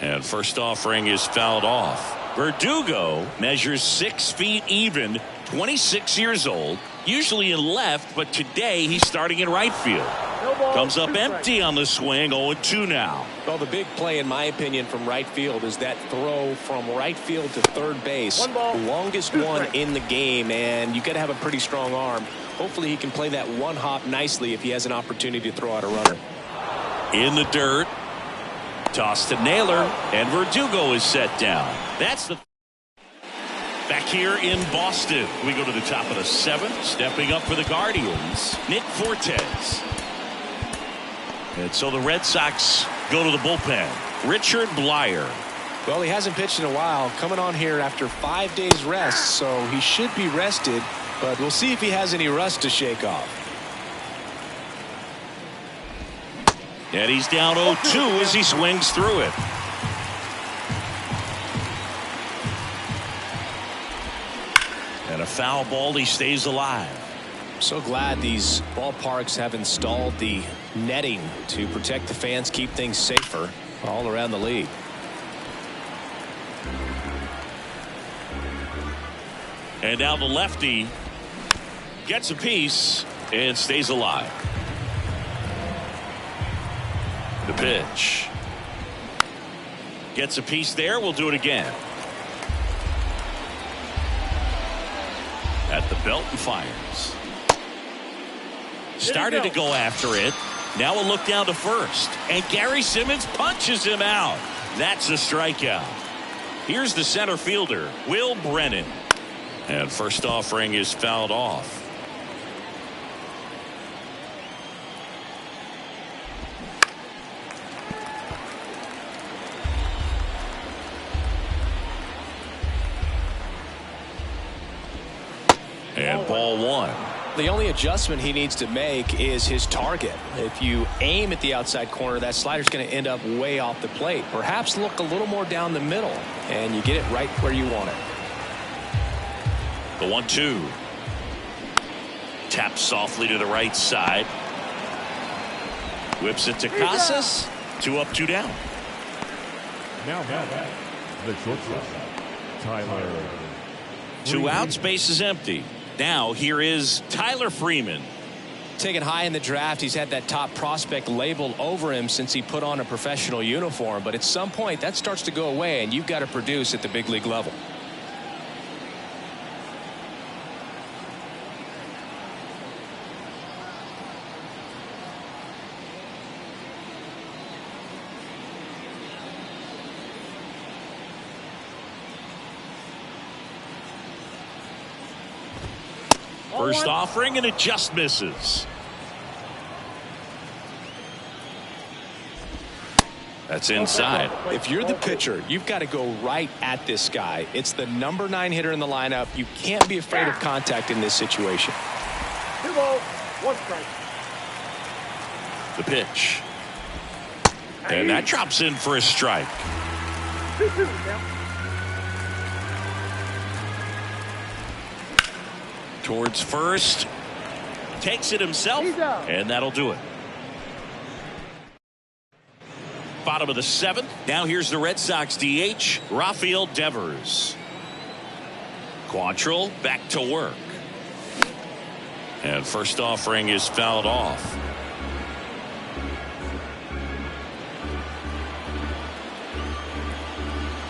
And first offering is fouled off. Verdugo measures 6 feet even, 26 years old, usually in left, but today he's starting in right field. Comes up empty on the swing, 0-2 now. Well, the big play, in my opinion, from right field is that throw from right field to third base. The longest one in the game, and you got to have a pretty strong arm. Hopefully he can play that one hop nicely if he has an opportunity to throw out a runner. In the dirt. Toss to Naylor, and Verdugo is set down. That's the back here in Boston. We go to the top of the 7th. Stepping up for the Guardians, Nick Fortes. And so the Red Sox go to the bullpen. Richard Bleier. Well, he hasn't pitched in a while, coming on here after 5 days rest, so he should be rested, but we'll see if he has any rust to shake off. And he's down 0-2 as he swings through it. And a foul ball, he stays alive. So glad these ballparks have installed the netting to protect the fans, keep things safer all around the league. And now the lefty Gets a piece and stays alive. The pitch. Gets a piece there. We'll do it again. At the belt and fires. Started to go after it. Now a look down to first. And Gary Simmons punches him out. That's a strikeout. Here's the center fielder, Will Brennan. And first offering is fouled off. And ball one. The only adjustment he needs to make is his target. If you aim at the outside corner, that slider's going to end up way off the plate. Perhaps look a little more down the middle, and you get it right where you want it. The 1-2. Taps softly to the right side. Whips it to Casas. 2 up, 2 down. Now the shortstop, Tyler. 2 outs, base is empty. Now here is Tyler Freeman. Taken high in the draft, he's had that top prospect label over him since he put on a professional uniform. But at some point, that starts to go away, and you've got to produce at the big league level. First offering, and it just misses. That's inside. If you're the pitcher, you've got to go right at this guy. It's the number 9 hitter in the lineup. You can't be afraid of contact in this situation. 2 balls, 1 strike. The pitch. And that drops in for a strike. 2-2 now. Towards first. Takes it himself. And that'll do it. Bottom of the 7th. Now here's the Red Sox DH, Rafael Devers. Quantrill back to work. And first offering is fouled off.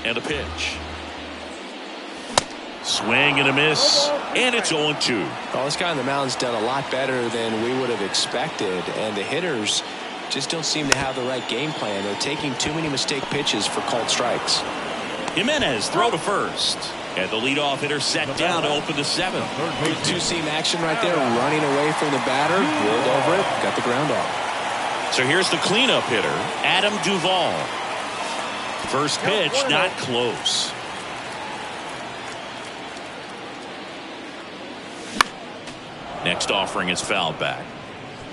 And a pitch. Swing and a miss, and it's 0-2. Well, this guy on the mound's done a lot better than we would have expected, and the hitters just don't seem to have the right game plan. They're taking too many mistake pitches for called strikes. Jimenez throw to first, and the leadoff hitter set down to open the 7th. Good two-seam action right there, running away from the batter, rolled over it, got the ground out. So here's the cleanup hitter, Adam Duvall. First pitch, not close. Next offering is fouled back.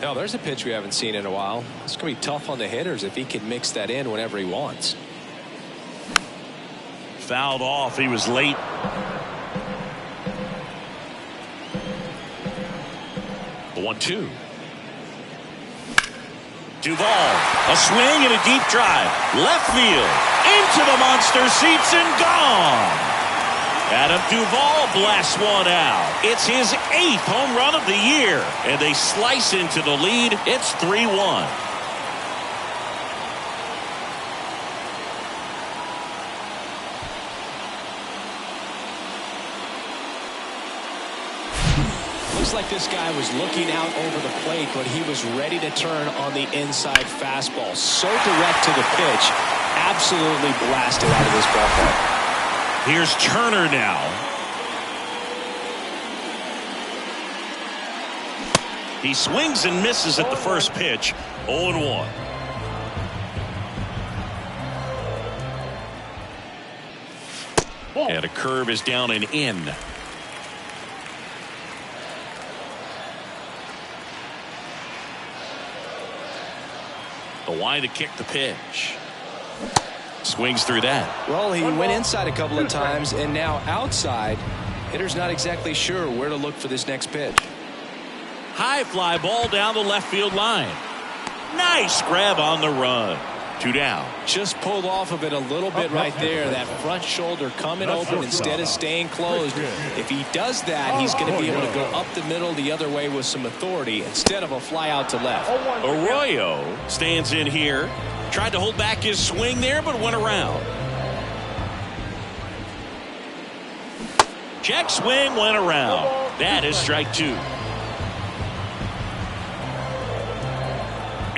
Now there's a pitch we haven't seen in a while. It's going to be tough on the hitters if he can mix that in whenever he wants. Fouled off. He was late. The 1-2. Duvall. A swing and a deep drive. Left field. Into the monster seats and gone. Adam Duvall blasts one out. It's his 8th home run of the year. And they slice into the lead. It's 3-1. Looks like this guy was looking out over the plate, but he was ready to turn on the inside fastball. So direct to the pitch. Absolutely blasted out of this ballpark. Here's Turner now. He swings and misses at the first pitch. 0-1. And a curve is down and in. The wind to kick the pitch. Swings through that. Well, he went inside a couple of times, and now outside. Hitter's not exactly sure where to look for this next pitch. High fly ball down the left field line. Nice grab on the run. 2 down. Just pulled off of it a little bit right there. That front shoulder coming open instead of staying closed. If he does that, he's going to be able to go up the middle the other way with some authority instead of a fly out to left. Arroyo stands in here. Tried to hold back his swing there, but went around. Check swing, went around. That is strike 2.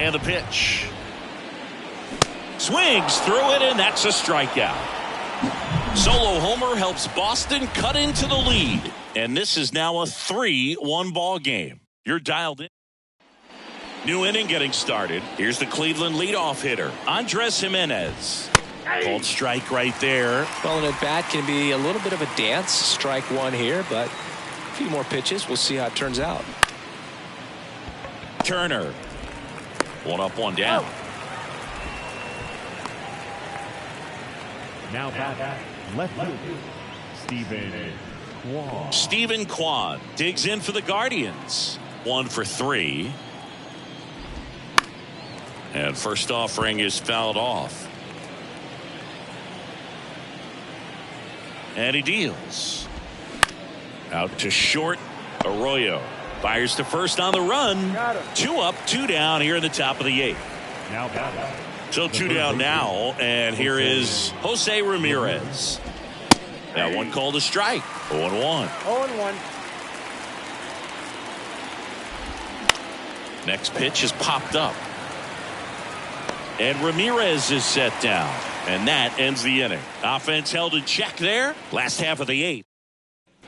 And the pitch. Swings through it, and that's a strikeout. Solo homer helps Boston cut into the lead. And this is now a 3-1 ball game. You're dialed in. New inning getting started. Here's the Cleveland leadoff hitter, Andres Gimenez. Called strike right there. Well, an at-bat can be a little bit of a dance. Strike 1 here, but a few more pitches. We'll see how it turns out. Turner. 1 up, 1 down. Now back, left field, Stephen Kwan. Stephen Kwan digs in for the Guardians. 1 for 3. And first offering is fouled off. And he deals. Out to short. Arroyo fires to first on the run. 2 up, 2 down here in the top of the 8th. Now back. So 2 down now, and here is Jose Ramirez. That one called a strike. 0-1. 0-1. Next pitch is popped up. And Ramirez is set down. And that ends the inning. Offense held in check there. Last half of the 8th.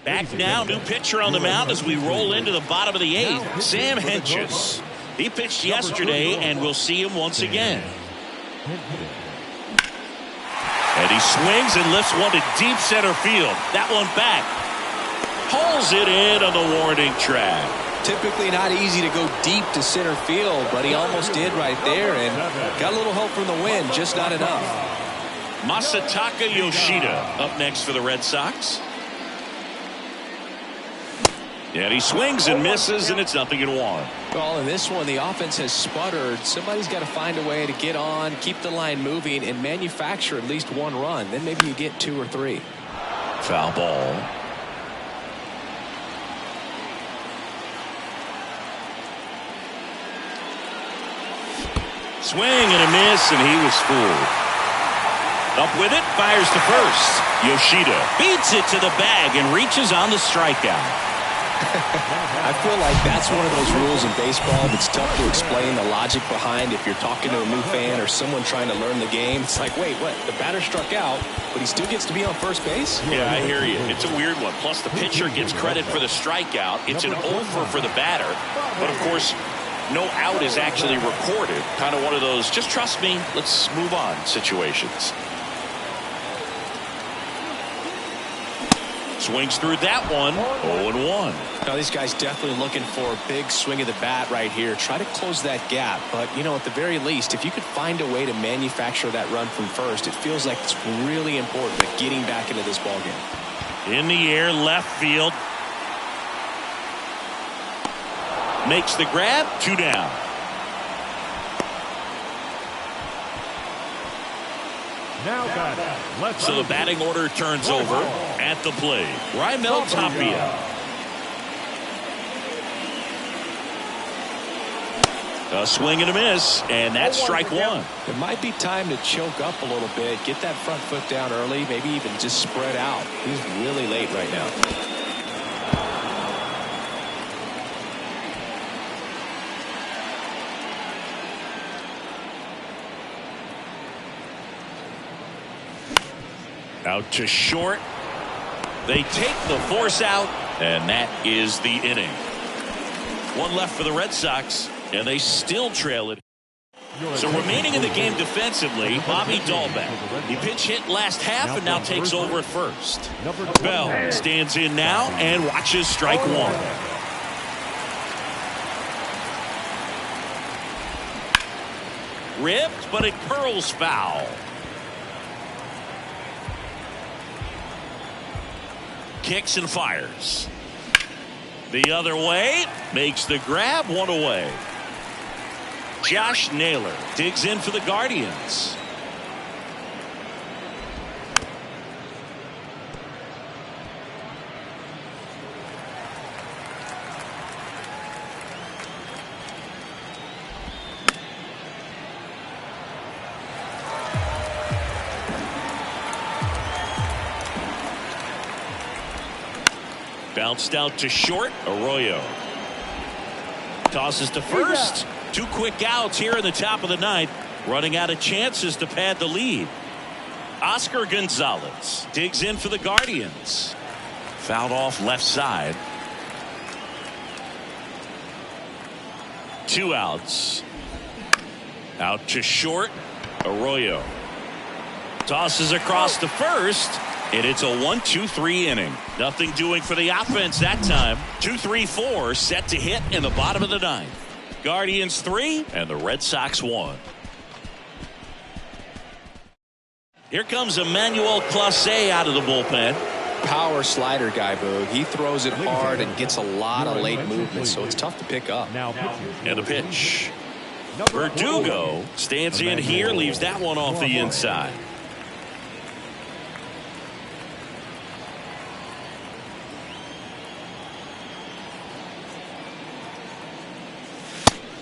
Back now, new pitcher on the mound as we roll into the bottom of the 8th. Sam Hentges. He pitched yesterday, and we'll see him once again. And he swings and lifts one to deep center field. That one back. Pulls it in on the warning track. Typically not easy to go deep to center field, but he almost did right there and got a little help from the wind, just not enough. Masataka Yoshida up next for the Red Sox. And he swings and misses, and it's 0-1. Well, in this one, the offense has sputtered. Somebody's got to find a way to get on, keep the line moving, and manufacture at least 1 run. Then maybe you get 2 or 3. Foul ball. Swing and a miss, and he was fooled. Up with it, fires to first. Yoshida beats it to the bag and reaches on the strikeout. I feel like that's one of those rules in baseball that's tough to explain the logic behind if you're talking to a new fan or someone trying to learn the game. It's like, wait, what? The batter struck out, but he still gets to be on first base? Yeah, I hear you. It's a weird one. Plus, the pitcher gets credit for the strikeout. It's an over for the batter. But, of course, no out is actually recorded. Kind of one of those, just trust me, let's move on situations. Swings through that one. 0-1. Now, these guys definitely looking for a big swing of the bat right here. Try to close that gap. But, you know, at the very least, if you could find a way to manufacture that run from first, it feels like it's really important at getting back into this ballgame. In the air, left field. Makes the grab. 2 down. Now back, left So the field. batting order turns over at the plate. Raimel Tapia. A swing and a miss, and that's strike 1. It might be time to choke up a little bit, get that front foot down early, maybe even just spread out. He's really late right now. Out to short. They take the force out, and that is the inning. 1 left for the Red Sox, and they still trail it. So remaining in the game defensively, Bobby Dahlbeck. He pinch hit last half and now takes over at first. Bell stands in now and watches strike 1. Ripped, but it curls foul. Kicks and fires. The other way, makes the grab, 1 away. Josh Naylor digs in for the Guardians. Bounced out to short. Arroyo tosses to first. 2 quick outs here in the top of the ninth. Running out of chances to pad the lead. Oscar Gonzalez digs in for the Guardians. Fouled off left side. 2 outs. Out to short. Arroyo tosses across to first. And it's a 1-2-3 inning. Nothing doing for the offense that time. 2-3-4 set to hit in the bottom of the ninth. Guardians 3 and the Red Sox 1. Here comes Emmanuel Clase out of the bullpen. Power slider guy, Boog. He throws it hard and gets a lot of late movement, so it's tough to pick up. Now And a pitch. Verdugo stands in here, leaves that one off the inside.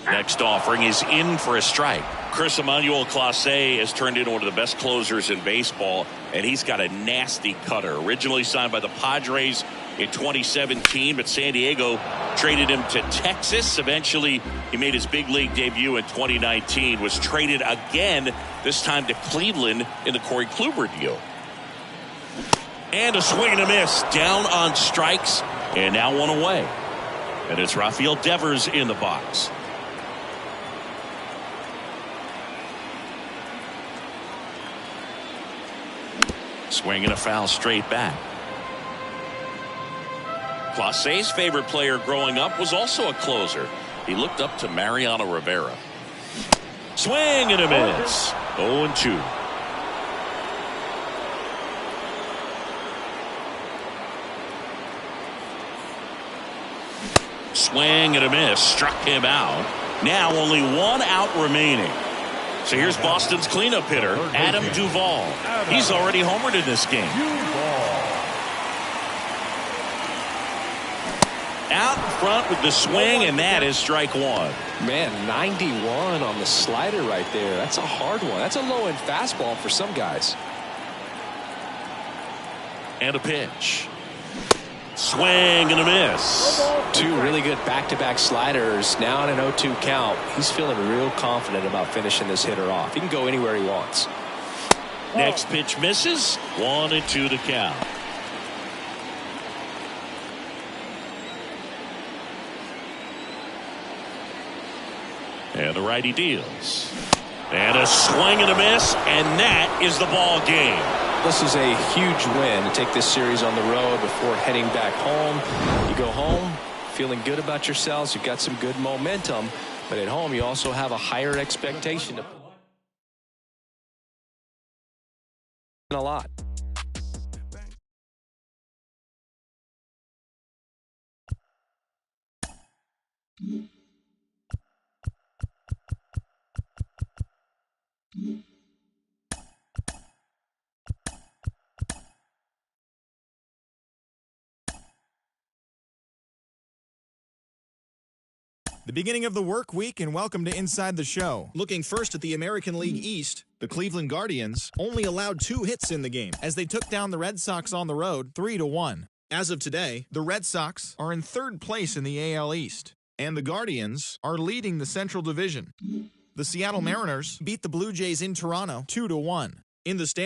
Next offering is in for a strike. Chris Emmanuel Clase has turned into one of the best closers in baseball, and he's got a nasty cutter. Originally signed by the Padres in 2017, but San Diego traded him to Texas. Eventually, he made his big league debut in 2019, was traded again, this time to Cleveland in the Corey Kluber deal. And a swing and a miss, down on strikes, and now one away. And it's Rafael Devers in the box. Swing and a foul straight back. Clase's favorite player growing up was also a closer. He looked up to Mariano Rivera. Swing and a miss. 0-2. Swing and a miss. Struck him out. Now only 1 out remaining. So here's Boston's cleanup hitter, Adam Duvall. He's already homered in this game. Out in front with the swing, and that is strike 1. Man, 91 on the slider right there. That's a hard one. That's a low-end fastball for some guys. And a pitch. Swing and a miss. 2 really good back-to-back sliders. Now in an 0-2 count. He's feeling real confident about finishing this hitter off. He can go anywhere he wants. Next pitch misses. 1-2 to count. And the righty deals. And a swing and a miss, and that is the ball game. This is a huge win to take this series on the road before heading back home. You go home feeling good about yourselves. You've got some good momentum, but at home you also have a higher expectation. A lot. The beginning of the work week, and welcome to Inside the Show. Looking first at the American League East, the Cleveland Guardians only allowed 2 hits in the game as they took down the Red Sox on the road 3-1. As of today, the Red Sox are in 3rd place in the AL East, and the Guardians are leading the Central Division. The Seattle Mariners beat the Blue Jays in Toronto 2-1. In the standings,